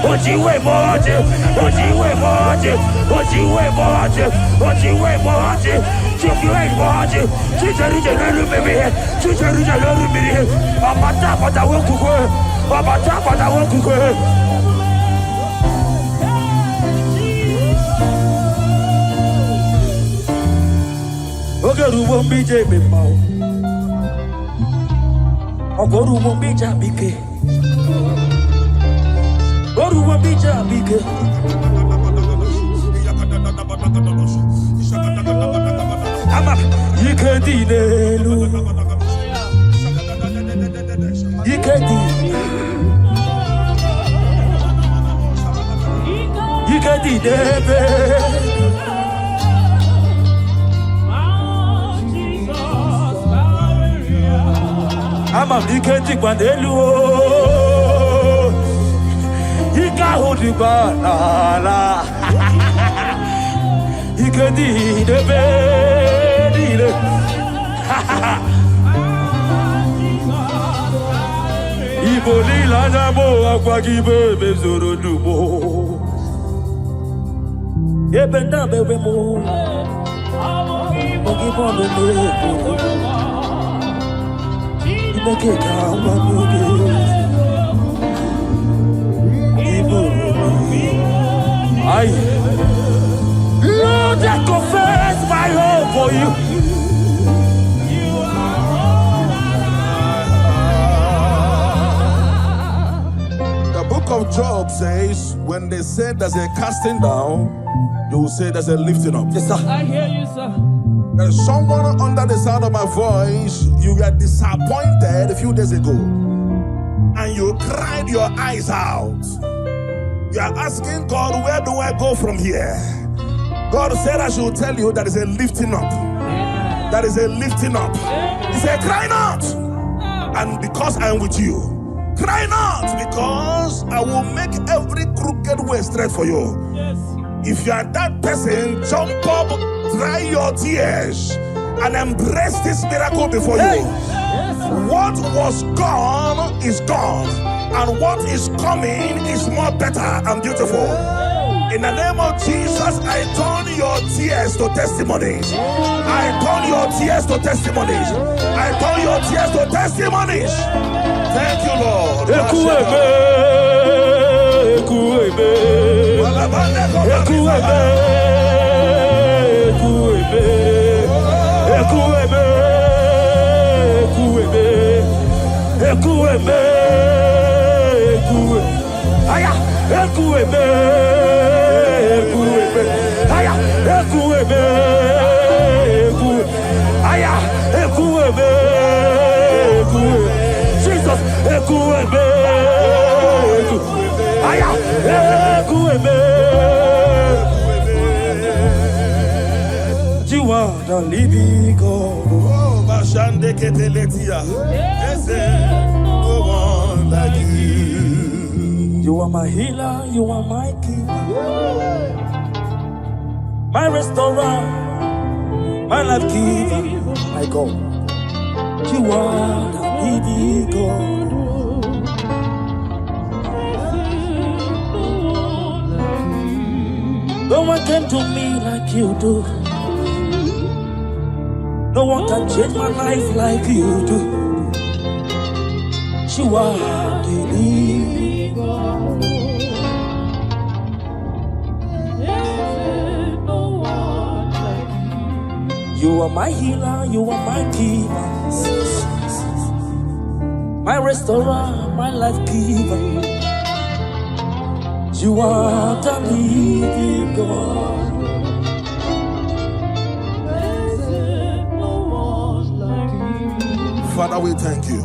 Speaker 1: Ojiwe moje, ojiwe moje, ojiwe moje, ojiwe moje, chifiwe moje, chicherije lelumiri, chicherije lelumiri, abata bata wokukwe, abata bata wokukwe. Ogeruwo mbije mimao, ogoruwo mbija bike. Oruwo mbija bike. Ama yikedi nelu, yikedi, yikedi debe. Ama yikedi kwanelu. Hold banana. You can do the bed. Iboli Lanamo, Aquagibe, Bezoro Dubo. Ebenda Bemo. Ogibon the I Lord, I confess my hope for you.
Speaker 2: The book of Job says, when they say there's a casting down, you will say there's a lifting up.
Speaker 1: Yes, sir.
Speaker 3: I hear you, sir.
Speaker 2: There's someone under the sound of my voice, you were disappointed a few days ago, and you cried your eyes out. You are asking God, where do I go from here? God said I should tell you that is a lifting up. That is a lifting up. He said, cry not. And because I am with you, cry not, because I will make every crooked way straight for you. If you are that person, jump up, dry your tears, and embrace this miracle before you. What was gone is gone, and what is coming is more better and beautiful. In the name of Jesus, I turn your tears to testimonies. I turn your tears to testimonies. I turn your tears to testimonies. Thank you, Lord.
Speaker 1: Jesus, you are the living God.
Speaker 2: Oh, Bashande Keteletia. No one like you.
Speaker 1: You are my healer, you are my keeper, my restorer, my life giver, my God. You are the living God. No one can do me like you do. No one can change my life like you do. You are the living God. You are my healer, you are my keeper, my restorer, my life giver. You are the living God.
Speaker 2: Father, we thank you.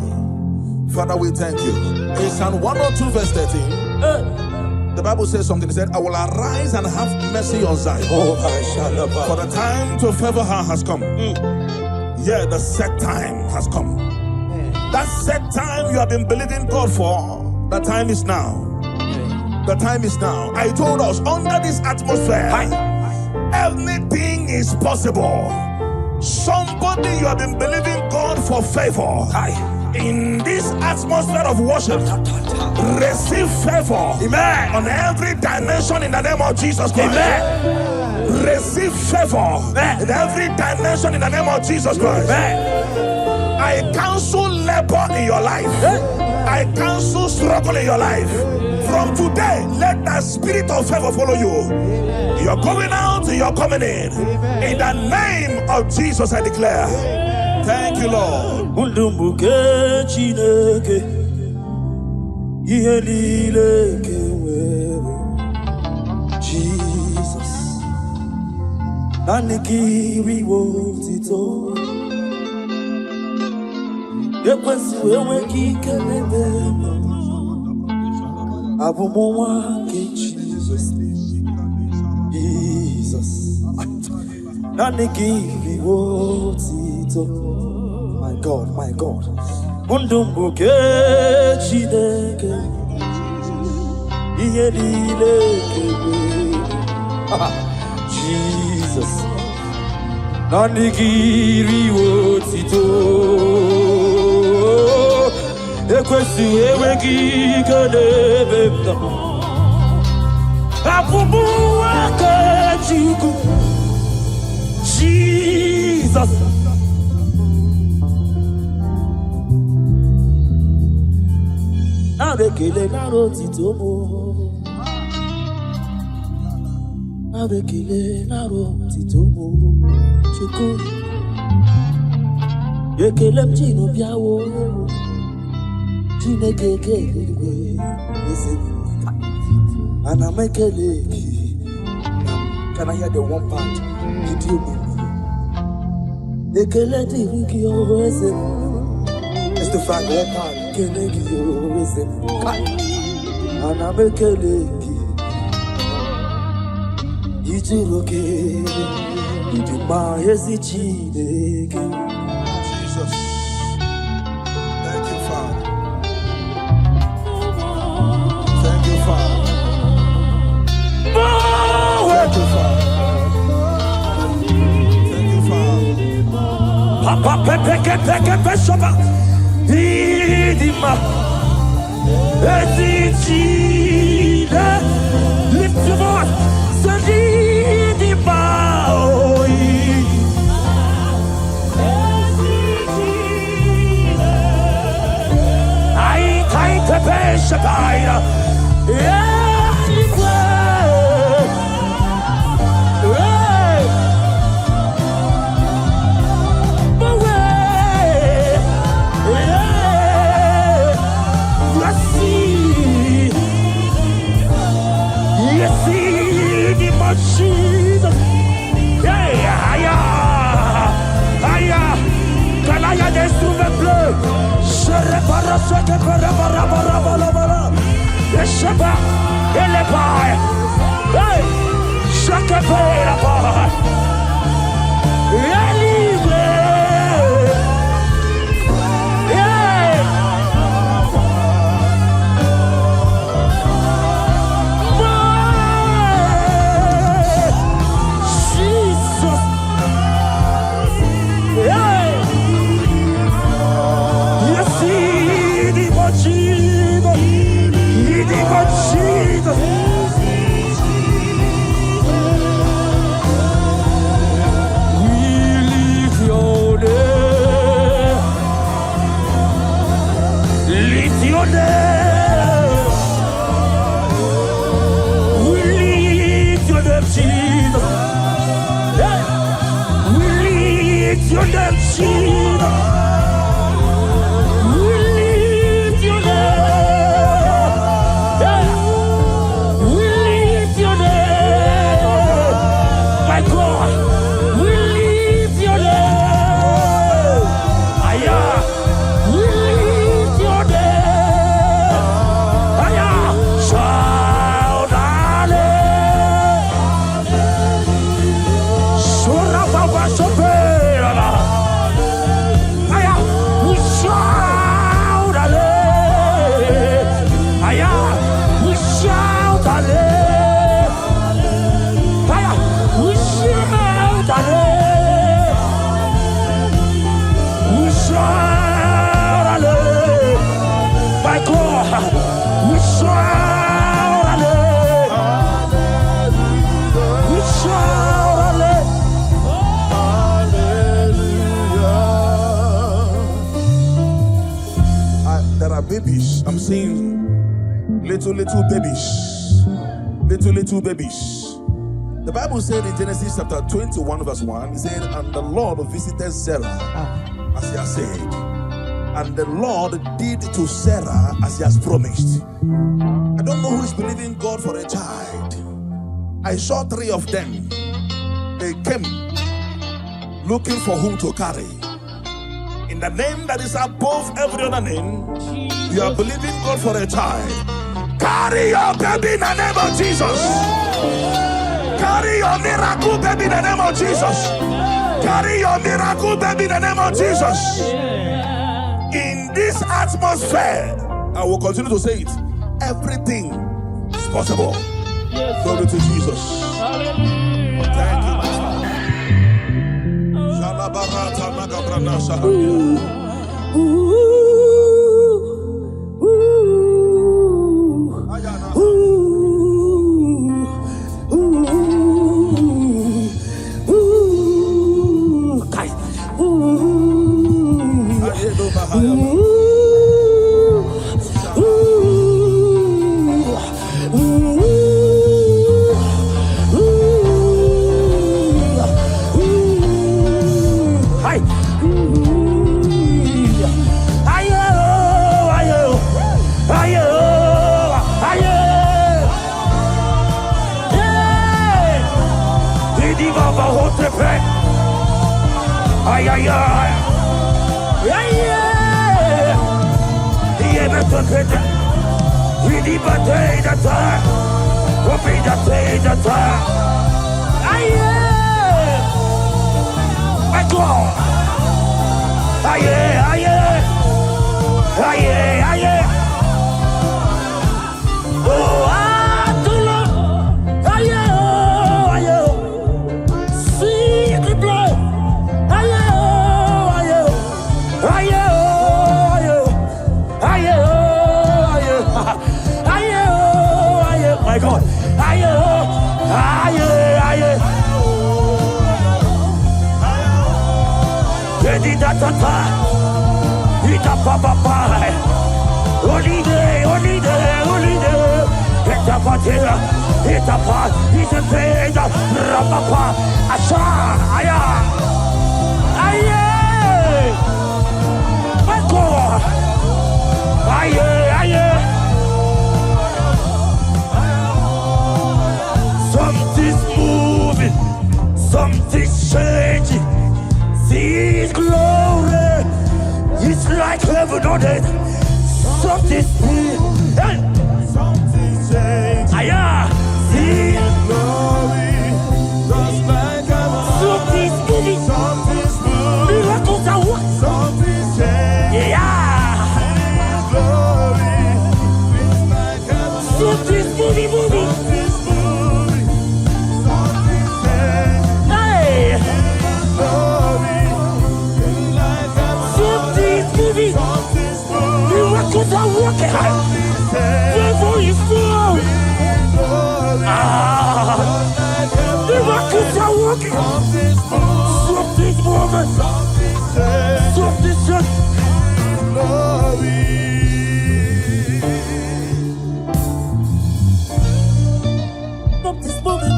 Speaker 2: Father, we thank you. In Psalm 102 verse 13, the Bible says something. It said, I will arise and have mercy on Zion. For the time to favor her has come. Yeah, the set time has come. That set time you have been believing God for, the time is now. The time is now. I told us, under this atmosphere, anything is possible. Somebody, you have been believing God for favor. In this atmosphere of worship, receive favor.
Speaker 1: Amen.
Speaker 2: On every dimension in the name of Jesus Christ.
Speaker 1: Amen.
Speaker 2: Receive favor.
Speaker 1: Amen.
Speaker 2: In every dimension in the name of Jesus Christ.
Speaker 1: Amen.
Speaker 2: I cancel labor in your life. I cancel struggle in your life. From today, let the spirit of favor follow you. You're going out, you're coming in. In the name of Jesus, I declare. Thank you, Lord.
Speaker 1: Jesus. Nanikiri wotito. Yekwesi wewe kikelebe. Abumowa ke Jesus. Jesus. Nanikiri wotito. My God, my God. Undumbuke chineke. Jesus. Nanigiri wotito. Ekwesi ewe kikelebe. Abubu akachiku. Jesus. Abekele naro titomo. Abekele naro titomo. Chuku. Yekele mchino biawo. Chineke kele. Anamekele. Can I hear the one part? Yekele tiriki owe. It's the fact one part. Kenegi always and I make a lady. Ijiroke, Ijima Yesichi.
Speaker 2: Jesus. Thank you, Father. Thank you, Father. Thank you, Father. Thank you, Father.
Speaker 1: Papa Pepe Shaba. Idima, Ezitida, lift your voice, Sadidima, I take a patient, yeah. Jesus, yeah, aïe, can I have des instruments bleus? Je répare ce que para, et je bats, et les pailles, hey, chaque paille la paille, et libre, yeah.
Speaker 2: seeing little babies. Little babies. The Bible said in Genesis chapter 21 verse 1, it said, and the Lord visited Sarah as he has said, and the Lord did to Sarah as he has promised. I don't know who is believing God for a child. I saw 3 of them. They came looking for whom to carry. In the name that is above every other name, you are believing God for a child. Carry your baby in the name of Jesus. Carry your miracle baby in the name of Jesus. Carry your miracle baby in the name of Jesus. In this atmosphere, I will continue to say it. Everything is possible. Glory to Jesus. Thank you,
Speaker 1: my God. Something's moving, something's changing. See His glory, it's like heaven on earth. Something's moving, something's changing. See His glory, just like heaven. Something's moving, something's moving. Miracles are working, something's changing. His glory, it's like heaven. Something's moving, moving. Miracles are working. Devil is full. Miracles are working. Something's moving. Something's just glory. Something's moving.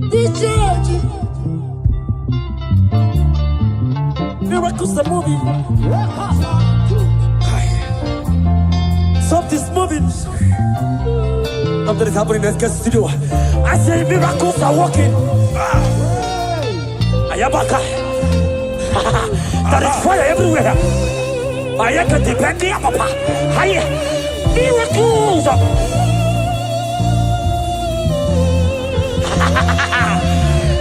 Speaker 1: This church. Miracles are moving. Something's moving. Something is happening in the studio. I say miracles are working. Ayabaka. There is fire everywhere. I can depend on Papa. Miracles.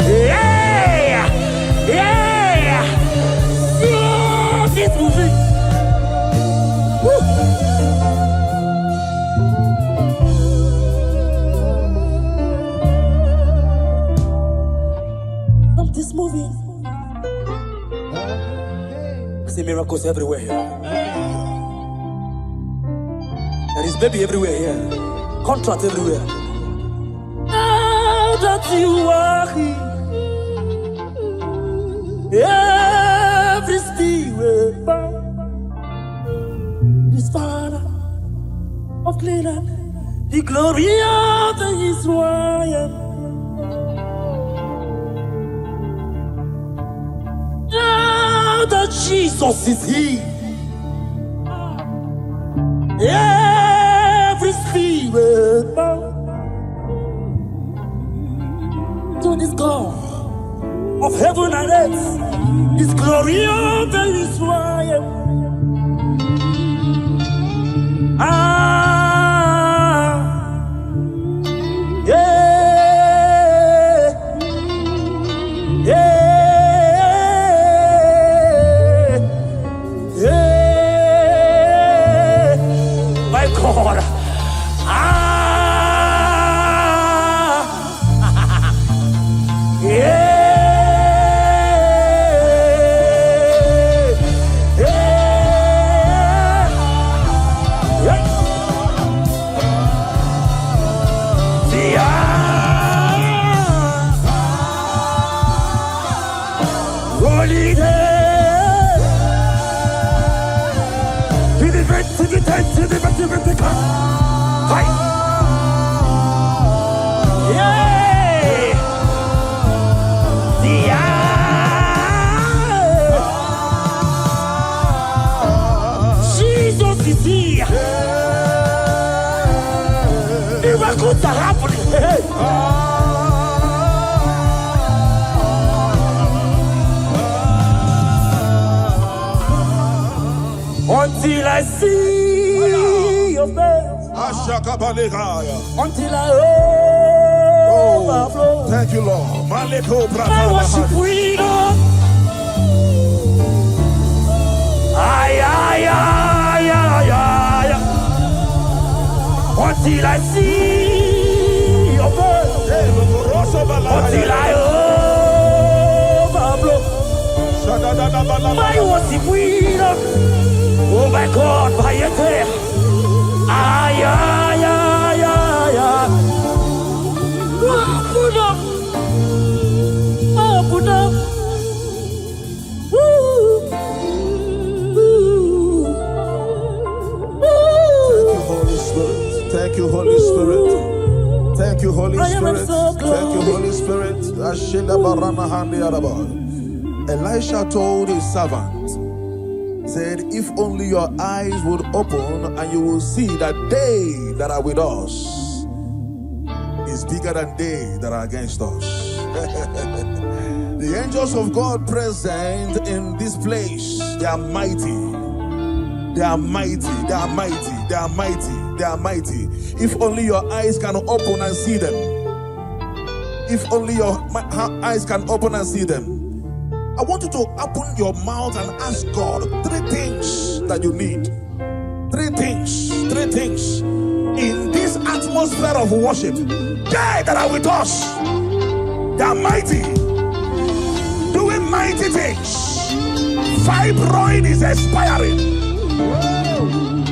Speaker 1: Yeah. Something's moving. Something's moving. I see miracles everywhere here. There is baby everywhere here. Contract everywhere. Now that you are here, every spirit bound. This of Canaan, the glory of the Israel. Now that Jesus is here, every spirit bow to this God of heaven and earth, this glory of the Israel. My God. Jesus is here. Miracles are happening. Until I see your face, until I overflow.
Speaker 2: Thank you, Lord.
Speaker 1: I worship freedom. Until I see your face, until I overflow. My worship freedom. Oh my God, by your tail. Open up. Open up.
Speaker 2: Thank you, Holy Spirit. Thank you, Holy Spirit. Thank you, Holy Spirit. Elisha told his servant, said, if only your eyes would open and you will see that they that are with us is bigger than they that are against us. The angels of God present in this place, they are mighty. They are mighty. They are mighty. They are mighty. They are mighty. If only your eyes can open and see them. If only your eyes can open and see them. I want you to open your mouth and ask God 3 things that you need. 3 things. 3 things. In this atmosphere of worship, they that are with us, they are mighty. Doing mighty things. Fibroid is expiring.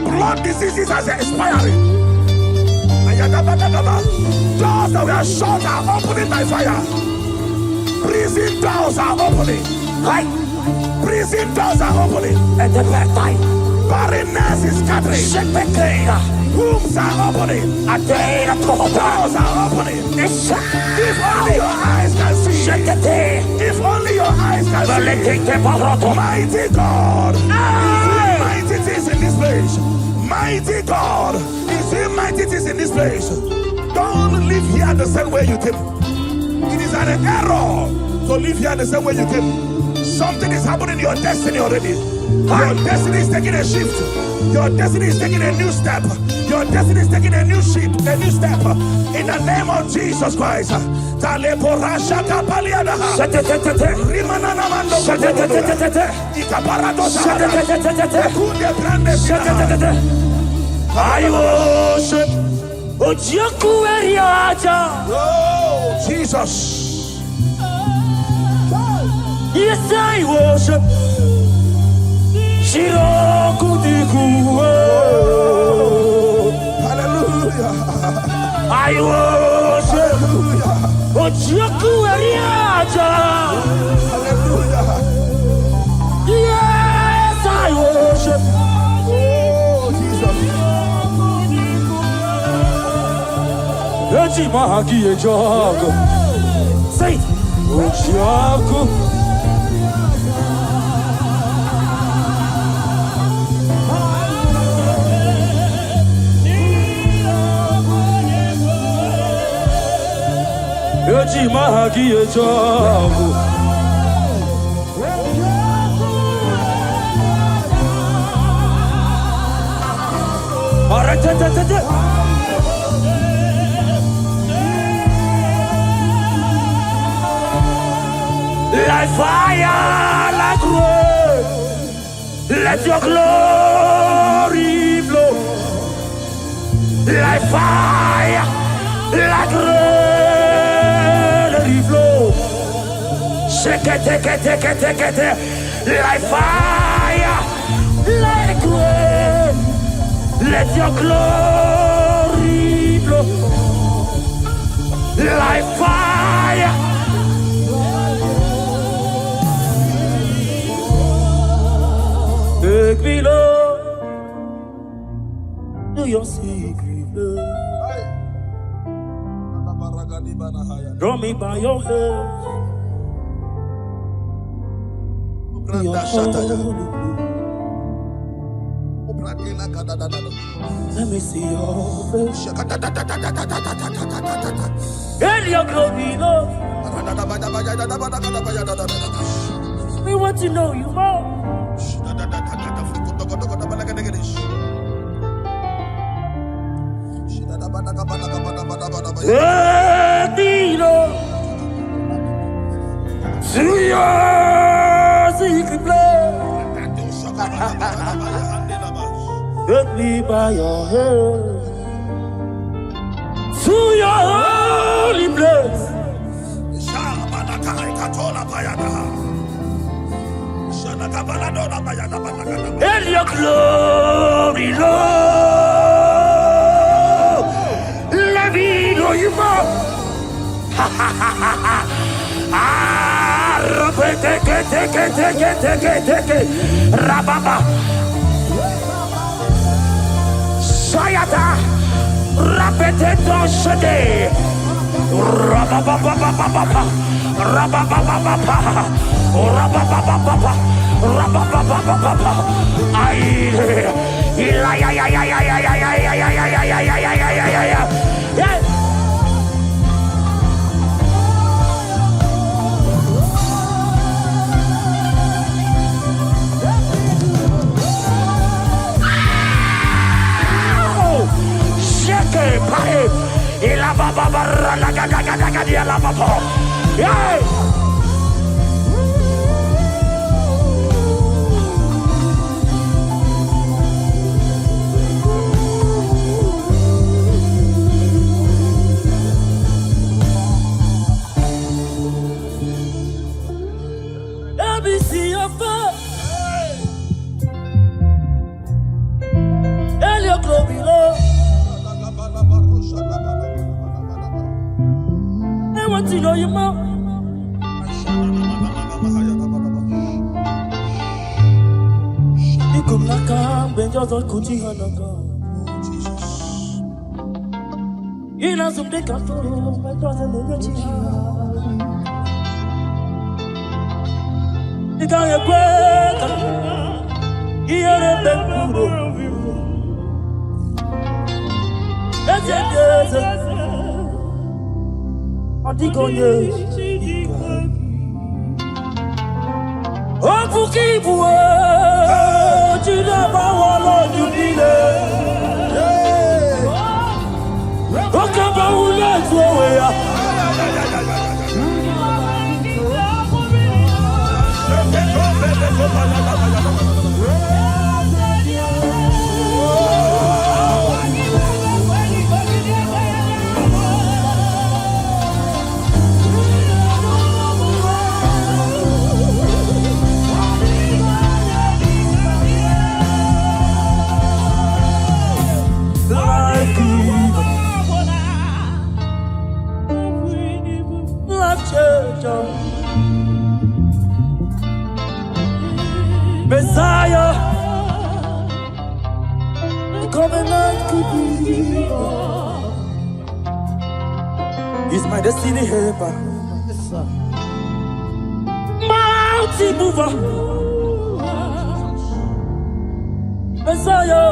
Speaker 2: Blood diseases are expiring. Doors that were shut are opening by fire. Prison doors are opening. Right? Prison doors are opening. At the back time. Barrenness is scattering. Wombs are opening. Doors are opening. If only your eyes can see. If only your eyes can see. Mighty God is doing mighty things in this place. Mighty God is doing mighty things in this place. Don't live here the same way you came. It is an error to live here the same way you came. Something is happening in your destiny already. Your destiny is taking a shift. Your destiny is taking a new step. Your destiny is taking a new shift, a new step. In the name of Jesus Christ.
Speaker 1: I worship. Oh,
Speaker 2: Jesus.
Speaker 1: Yes, I worship.
Speaker 2: Hallelujah.
Speaker 1: I worship.
Speaker 2: Hallelujah.
Speaker 1: Yes, I worship.
Speaker 2: Oh, Jesus.
Speaker 1: Oji mahagi e jogo. Say, Ojiago. Oji mahagi e jogo. Like fire, like rain, let your glory flow. Like fire, like rain, let it flow. Shake it, take it, take it, take it. Like fire, like rain, let your glory flow. Like fire. Take me, Lord, to your secret love. Draw me by your hands to your holy. Let me see your face. And your glory, Lord. We want to know you more. Let me know through your secret place. Let me by your hand to your holy place. And your glory, Lord, let me know you more. Rababa Sayata Rapeteto Shade Rababa Let me see your face and your glory, Lord. I want to know you more. You come like a ben just on Kuchi Hanaka. You know some day can follow my cousin in the chiha. You can't get quick. You're a big puro. That's it. Antigonye Ofukibuwe Chidaba wala jubile Okaba ule tuwe ya Messiah, the covenant keeping God. He's my destiny helper. Mountain mover. Messiah.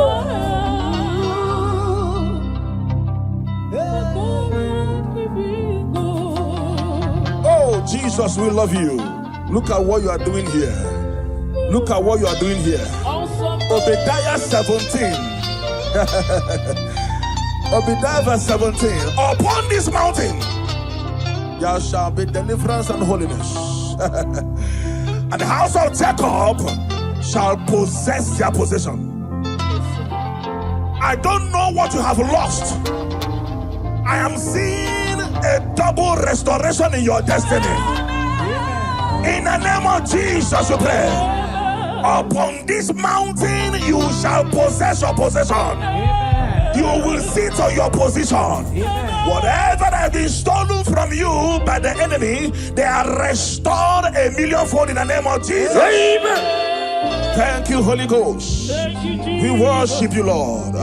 Speaker 2: Oh, Jesus, we love you. Look at what you are doing here. Look at what you are doing here. Obadiah 17. Obadiah verse 17. Upon this mountain there shall be deliverance and holiness. And the house of Jacob shall possess their possession. I don't know what you have lost. I am seeing a double restoration in your destiny. In the name of Jesus, you pray. Upon this mountain you shall possess your possession. You will sit on your position. Whatever has been stolen from you by the enemy, they are restored a millionfold in the name of Jesus. Amen. Thank you, Holy Ghost. We worship you, Lord.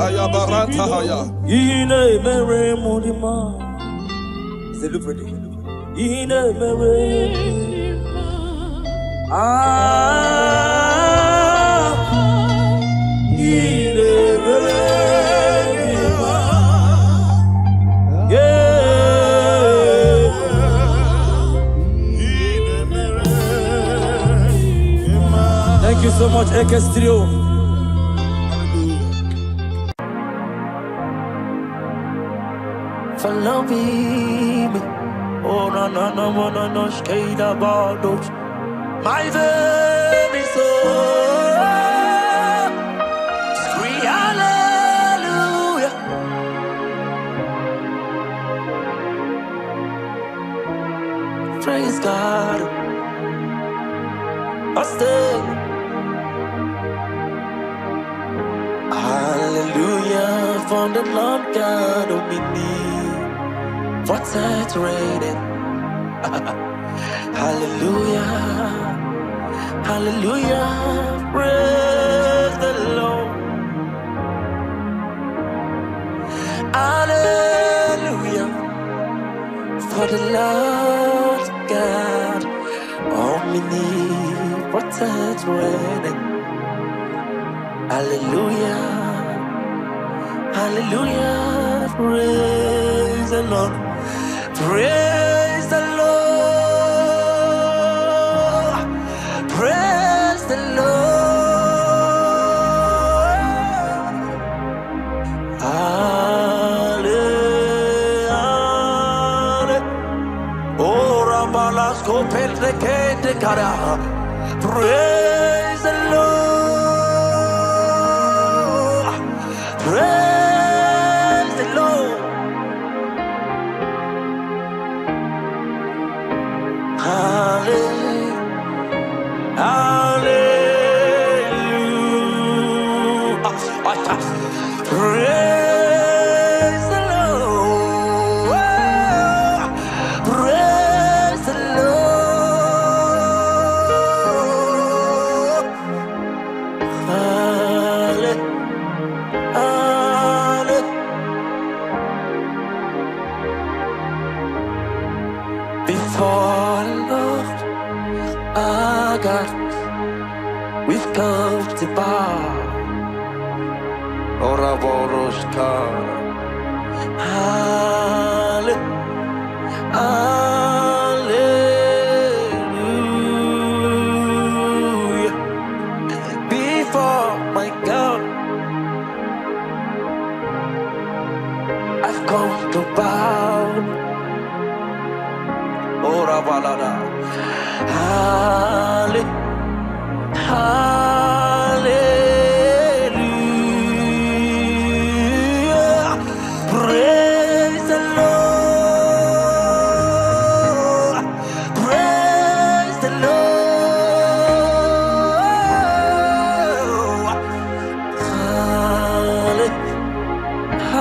Speaker 1: Thank you so much, Ekestrio. Follow me. Oh, no, skate about those. My baby soul. Scream hallelujah. Praise God. I stay. Hallelujah, for the Lord God of me, for saturated. Hallelujah, hallelujah, praise the Lord. Hallelujah, for the Lord God of me, for saturated. Hallelujah, hallelujah, praise the Lord, praise the Lord, praise the Lord. Hallelujah, oh, Rabalasco Peltecate Cara, praise the Lord. Praise the Lord. Hallelujah. Hallelujah. Praise the Lord. Praise the Lord. Hallelujah. Before Lord our God, we've come to bow. Hallelujah. Before my God, I've come to bow. Ora balada. Hallelujah. Praise the Lord. Praise the Lord.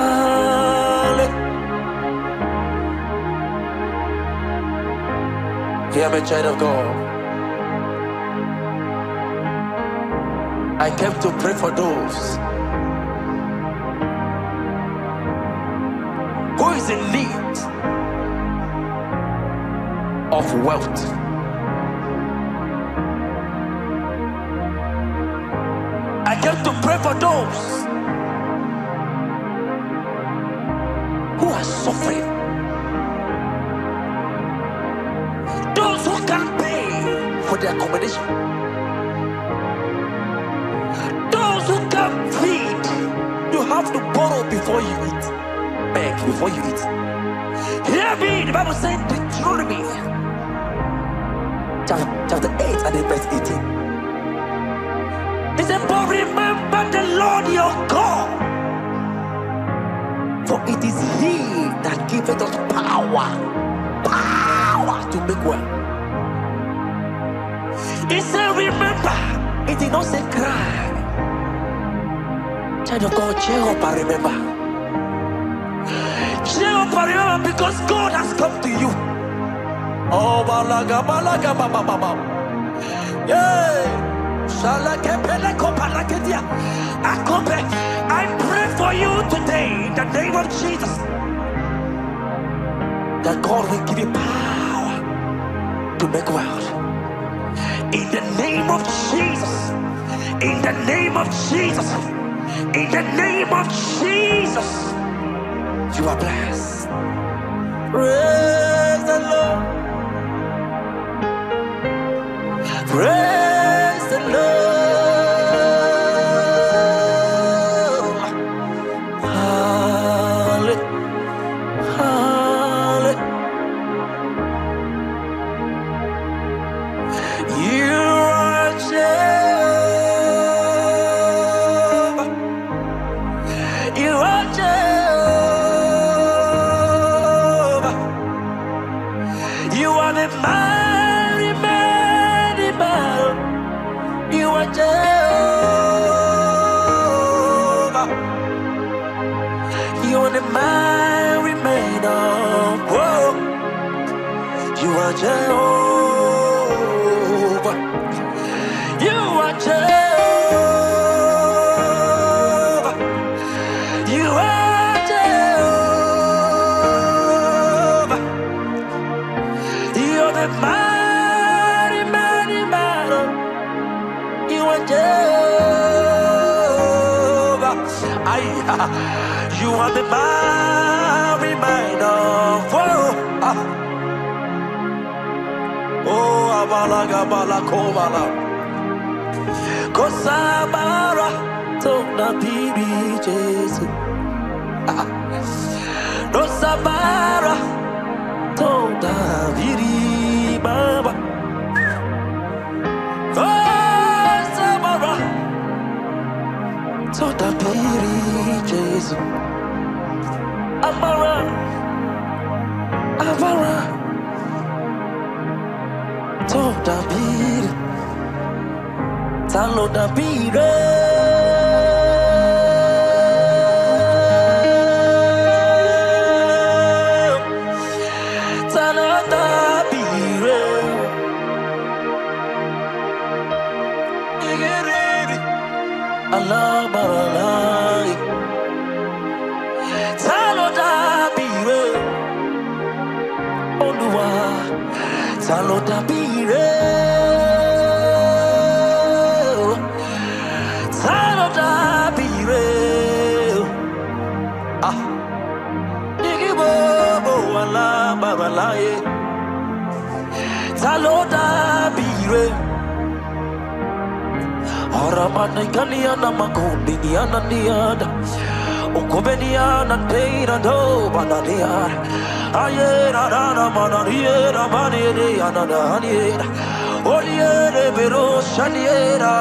Speaker 1: Hallelujah. Hear me, child of God. I came to pray for those who is in need
Speaker 3: of wealth. I came to pray for those who are suffering, those who can't pay for their accommodation, those who can't feed. You have to borrow before you eat, beg before you eat. Hear me, the Bible says Deuteronomy chapter 8 and verse 18. He said, but remember the Lord your God, for it is He that giveth us power to make well. He said, remember. It did not say cry. Child of God, cheer up and remember. Cheer up and remember, because God has come to you. Oh, balaga, balaga, baba, baba. Yeah. I pray for you today in the name of Jesus, that God will give you power to make wealth. In the name of Jesus, in the name of Jesus, in the name of Jesus, you are blessed. Praise the Lord. Praise the Lord. Jehovah, you are Jehovah, you are Jehovah, you are the mighty, mighty battle, you are Jehovah, you are the mighty, mighty battle. Oh, abalaga balakobala, kosabara to na bibi Jesu. Kosabara to na bibi baba. Kosabara to na bibi Jesu. Amara, amara. David, Talo David, Talo David, Allah Baralai, Talo David, Olua, Talo David. Taloda bire Aramane kaniana makundi niana niada Okobeniana teira do bananiara Ayera rana manariera maniera naniera Oliere vero shaniera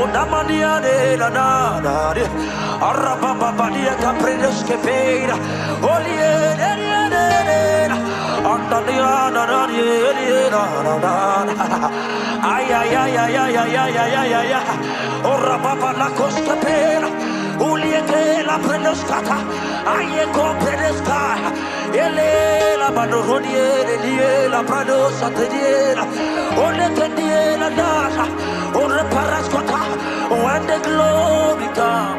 Speaker 3: Onamaniane nana Arababania caprenesque peira Oliere ay ay ay ay ay ay ay ay ay ay ora papa la costa pera ulieke la prenoscata ay comprenesca ele la bandonierelie la pradosa tediera ole tendiera dasa ora parascota when the glory come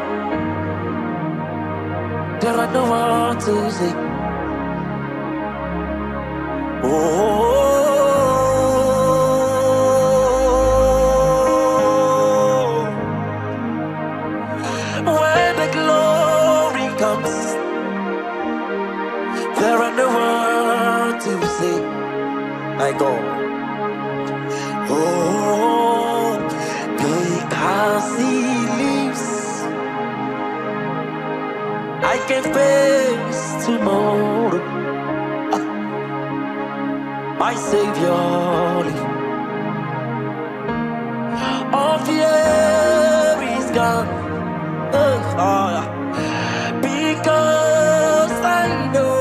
Speaker 3: there are no words to say. Oh my God. Oh, because He lives, I can face tomorrow. My Savior lives. All fear is gone. Because I know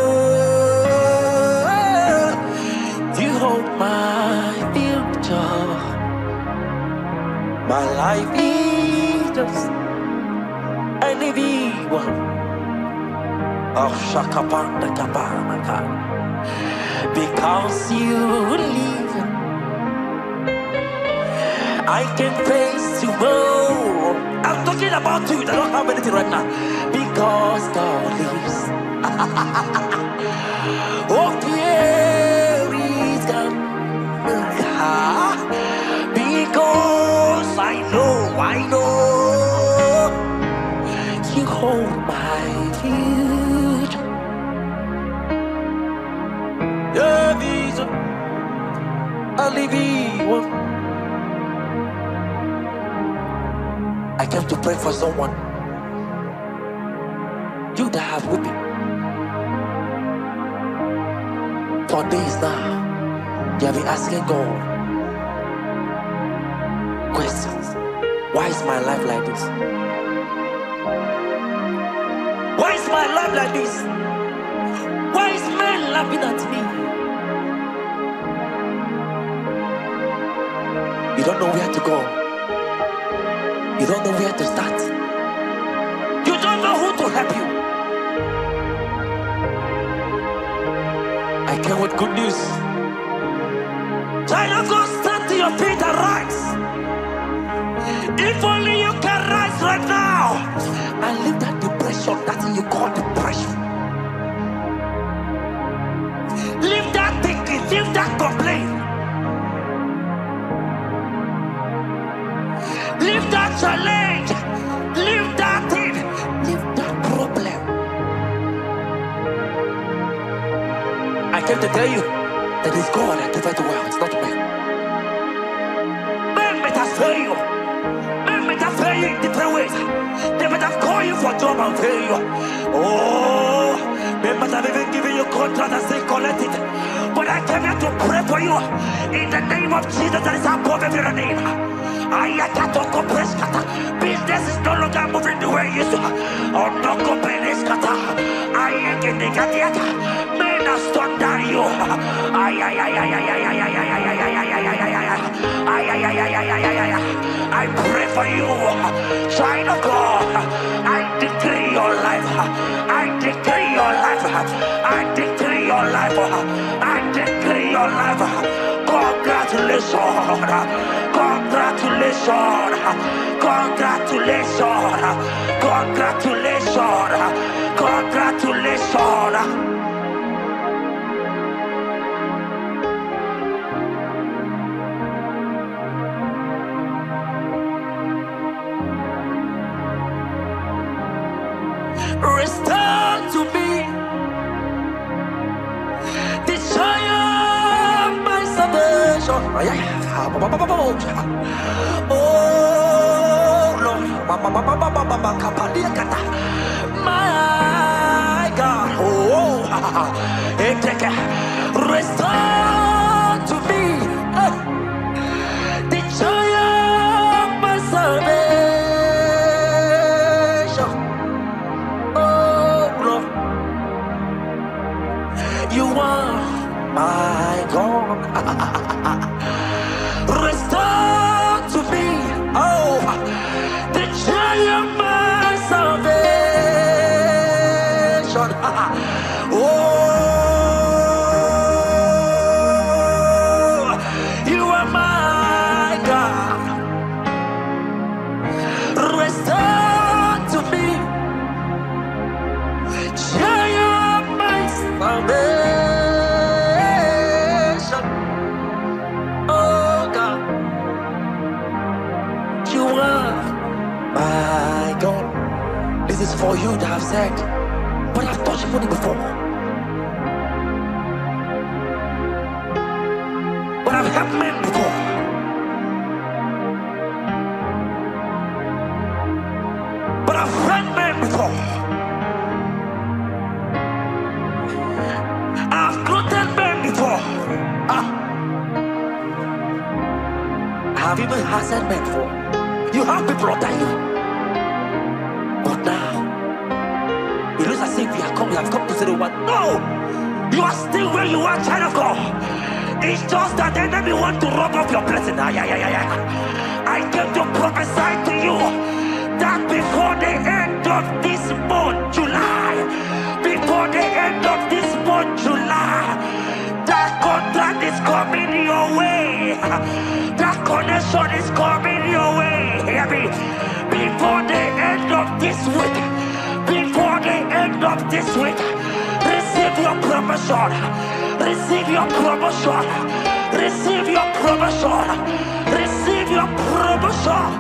Speaker 3: You hold my future. My life is just an evil. Oh, Shakapanda Kaparamaka. Because You live, I can face tomorrow. I'm talking about you. I don't have anything right now. Because God lives. Oh, fear is gone. Because I know You hold my future. Yeah, vision. I live in. I came to pray for someone. You that have weeping for days now. You have been asking God questions. Why is my life like this? Why is my life like this? Why is men laughing at me? You don't know where to go. You don't know where to start. You don't know who to help you. I came with good news. Child of God, stand to your feet and rise. If only you can rise right now and leave that depression, that thing you call depression. Leave that thinking, leave that complaint. Leave that challenge. Leave that thing. Leave that problem. I came to tell you that it's God that gives the world, it's not men. Men better fail you. Men better fail you in different ways. They better call you for job and fail you. Oh, men better even giving you contract and say collect it. But I came here to pray for you in the name of Jesus that is above every name. Business is no longer moving the way it used to. Oh, no companies kata. I can get it. Men are stunned on you. I pray for you, child of God. I decree your life. I decree your life. I decree your life. I decree your life. Congratulations. Congratulations. Congratulations. Congratulations. Congratulations. Restore to me the joy of my salvation. Oh Lord, my God, restore to me the joy of my salvation. You are my God. Restore to me, oh, the joy of my salvation. Oh, you are my God. Restore to me, joy of my salvation. Oh God, you are my God. This is for you that have said, but I've touched money before. I've helped men before. But I've fed men before. I've clothed men before. I've even hazarded men before. You have people under you. But now, it looks as if you have come to say the word. No! You are still where you are, child of God. It's just that the enemy want to rob off your blessing. I came to prophesy to you that before the end of this month, July, before the end of this month, July, that contract is coming your way. That connection is coming your way. Hear me. Before the end of this week, before the end of this week, receive your promotion. Receive your promotion. Receive your promotion. Receive your promotion.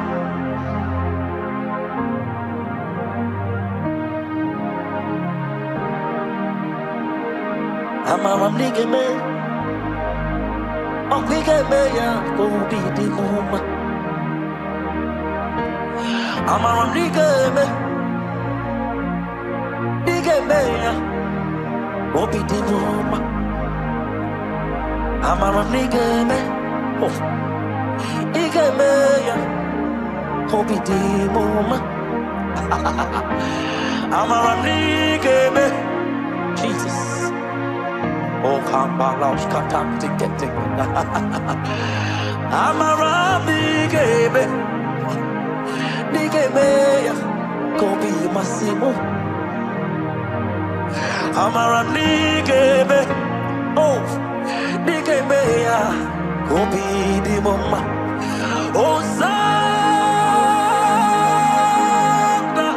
Speaker 3: I'm a nigga man. Oh, we get me, yeah, go be the moment. I'm a nigga man. Nigga man, go be the moment. I'm a nigga man. Oh, nigga man, yeah, go be the moment. I'm a nigga man. Jesus. Oh, come on, lost contact to get it. I'm a big baby. Big baby, go be my simo. I'm a big baby. Oh, big baby, go be the mama. Oh, Santa,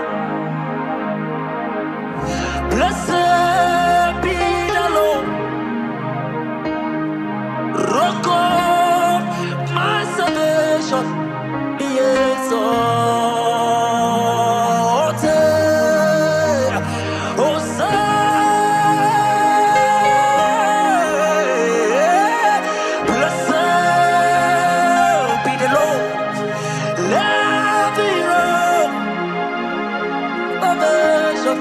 Speaker 3: blessed be the Lord. Rock of my salvation, yes, blessed be the Lord, let me rock salvation.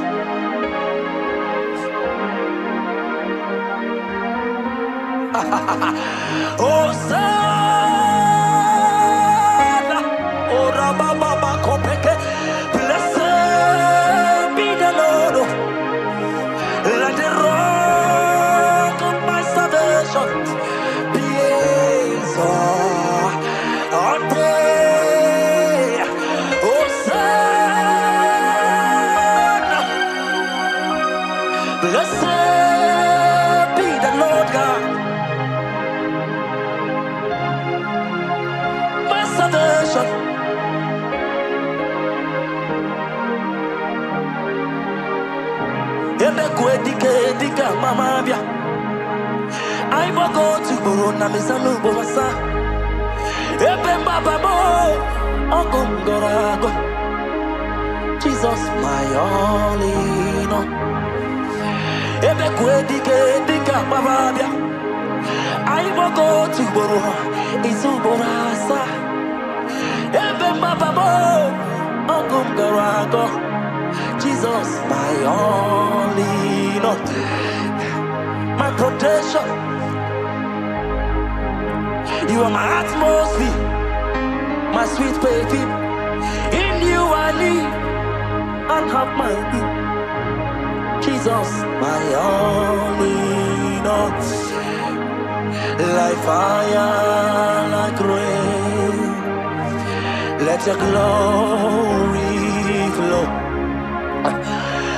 Speaker 3: Hosanna, oh Rababa Kopeke, blessed be the Lord, let the rock of my salvation be exalted. Hosanna, blessed be the Lord God. Salvation. Dika mama bia. I will go to Buruna Misanu Bovasa. Ebe Baba Mo Ogongorago. Jesus my only no. Ebe dika mama bia. I will go to Buruna Isuborasa. Ebe Baba Mo Ogongorago. Jesus, my only Lord, my protection. You are my atmosphere, my sweet baby. In you I live and have my being. Jesus, my only Lord, like fire, like rain. Let your glory flow.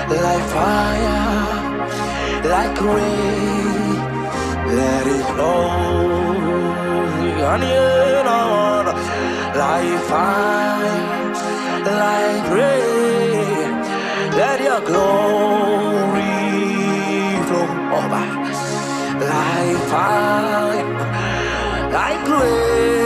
Speaker 3: Like fire, like rain, let it flow. Like fire, like rain, let your glory flow. Like fire, like rain.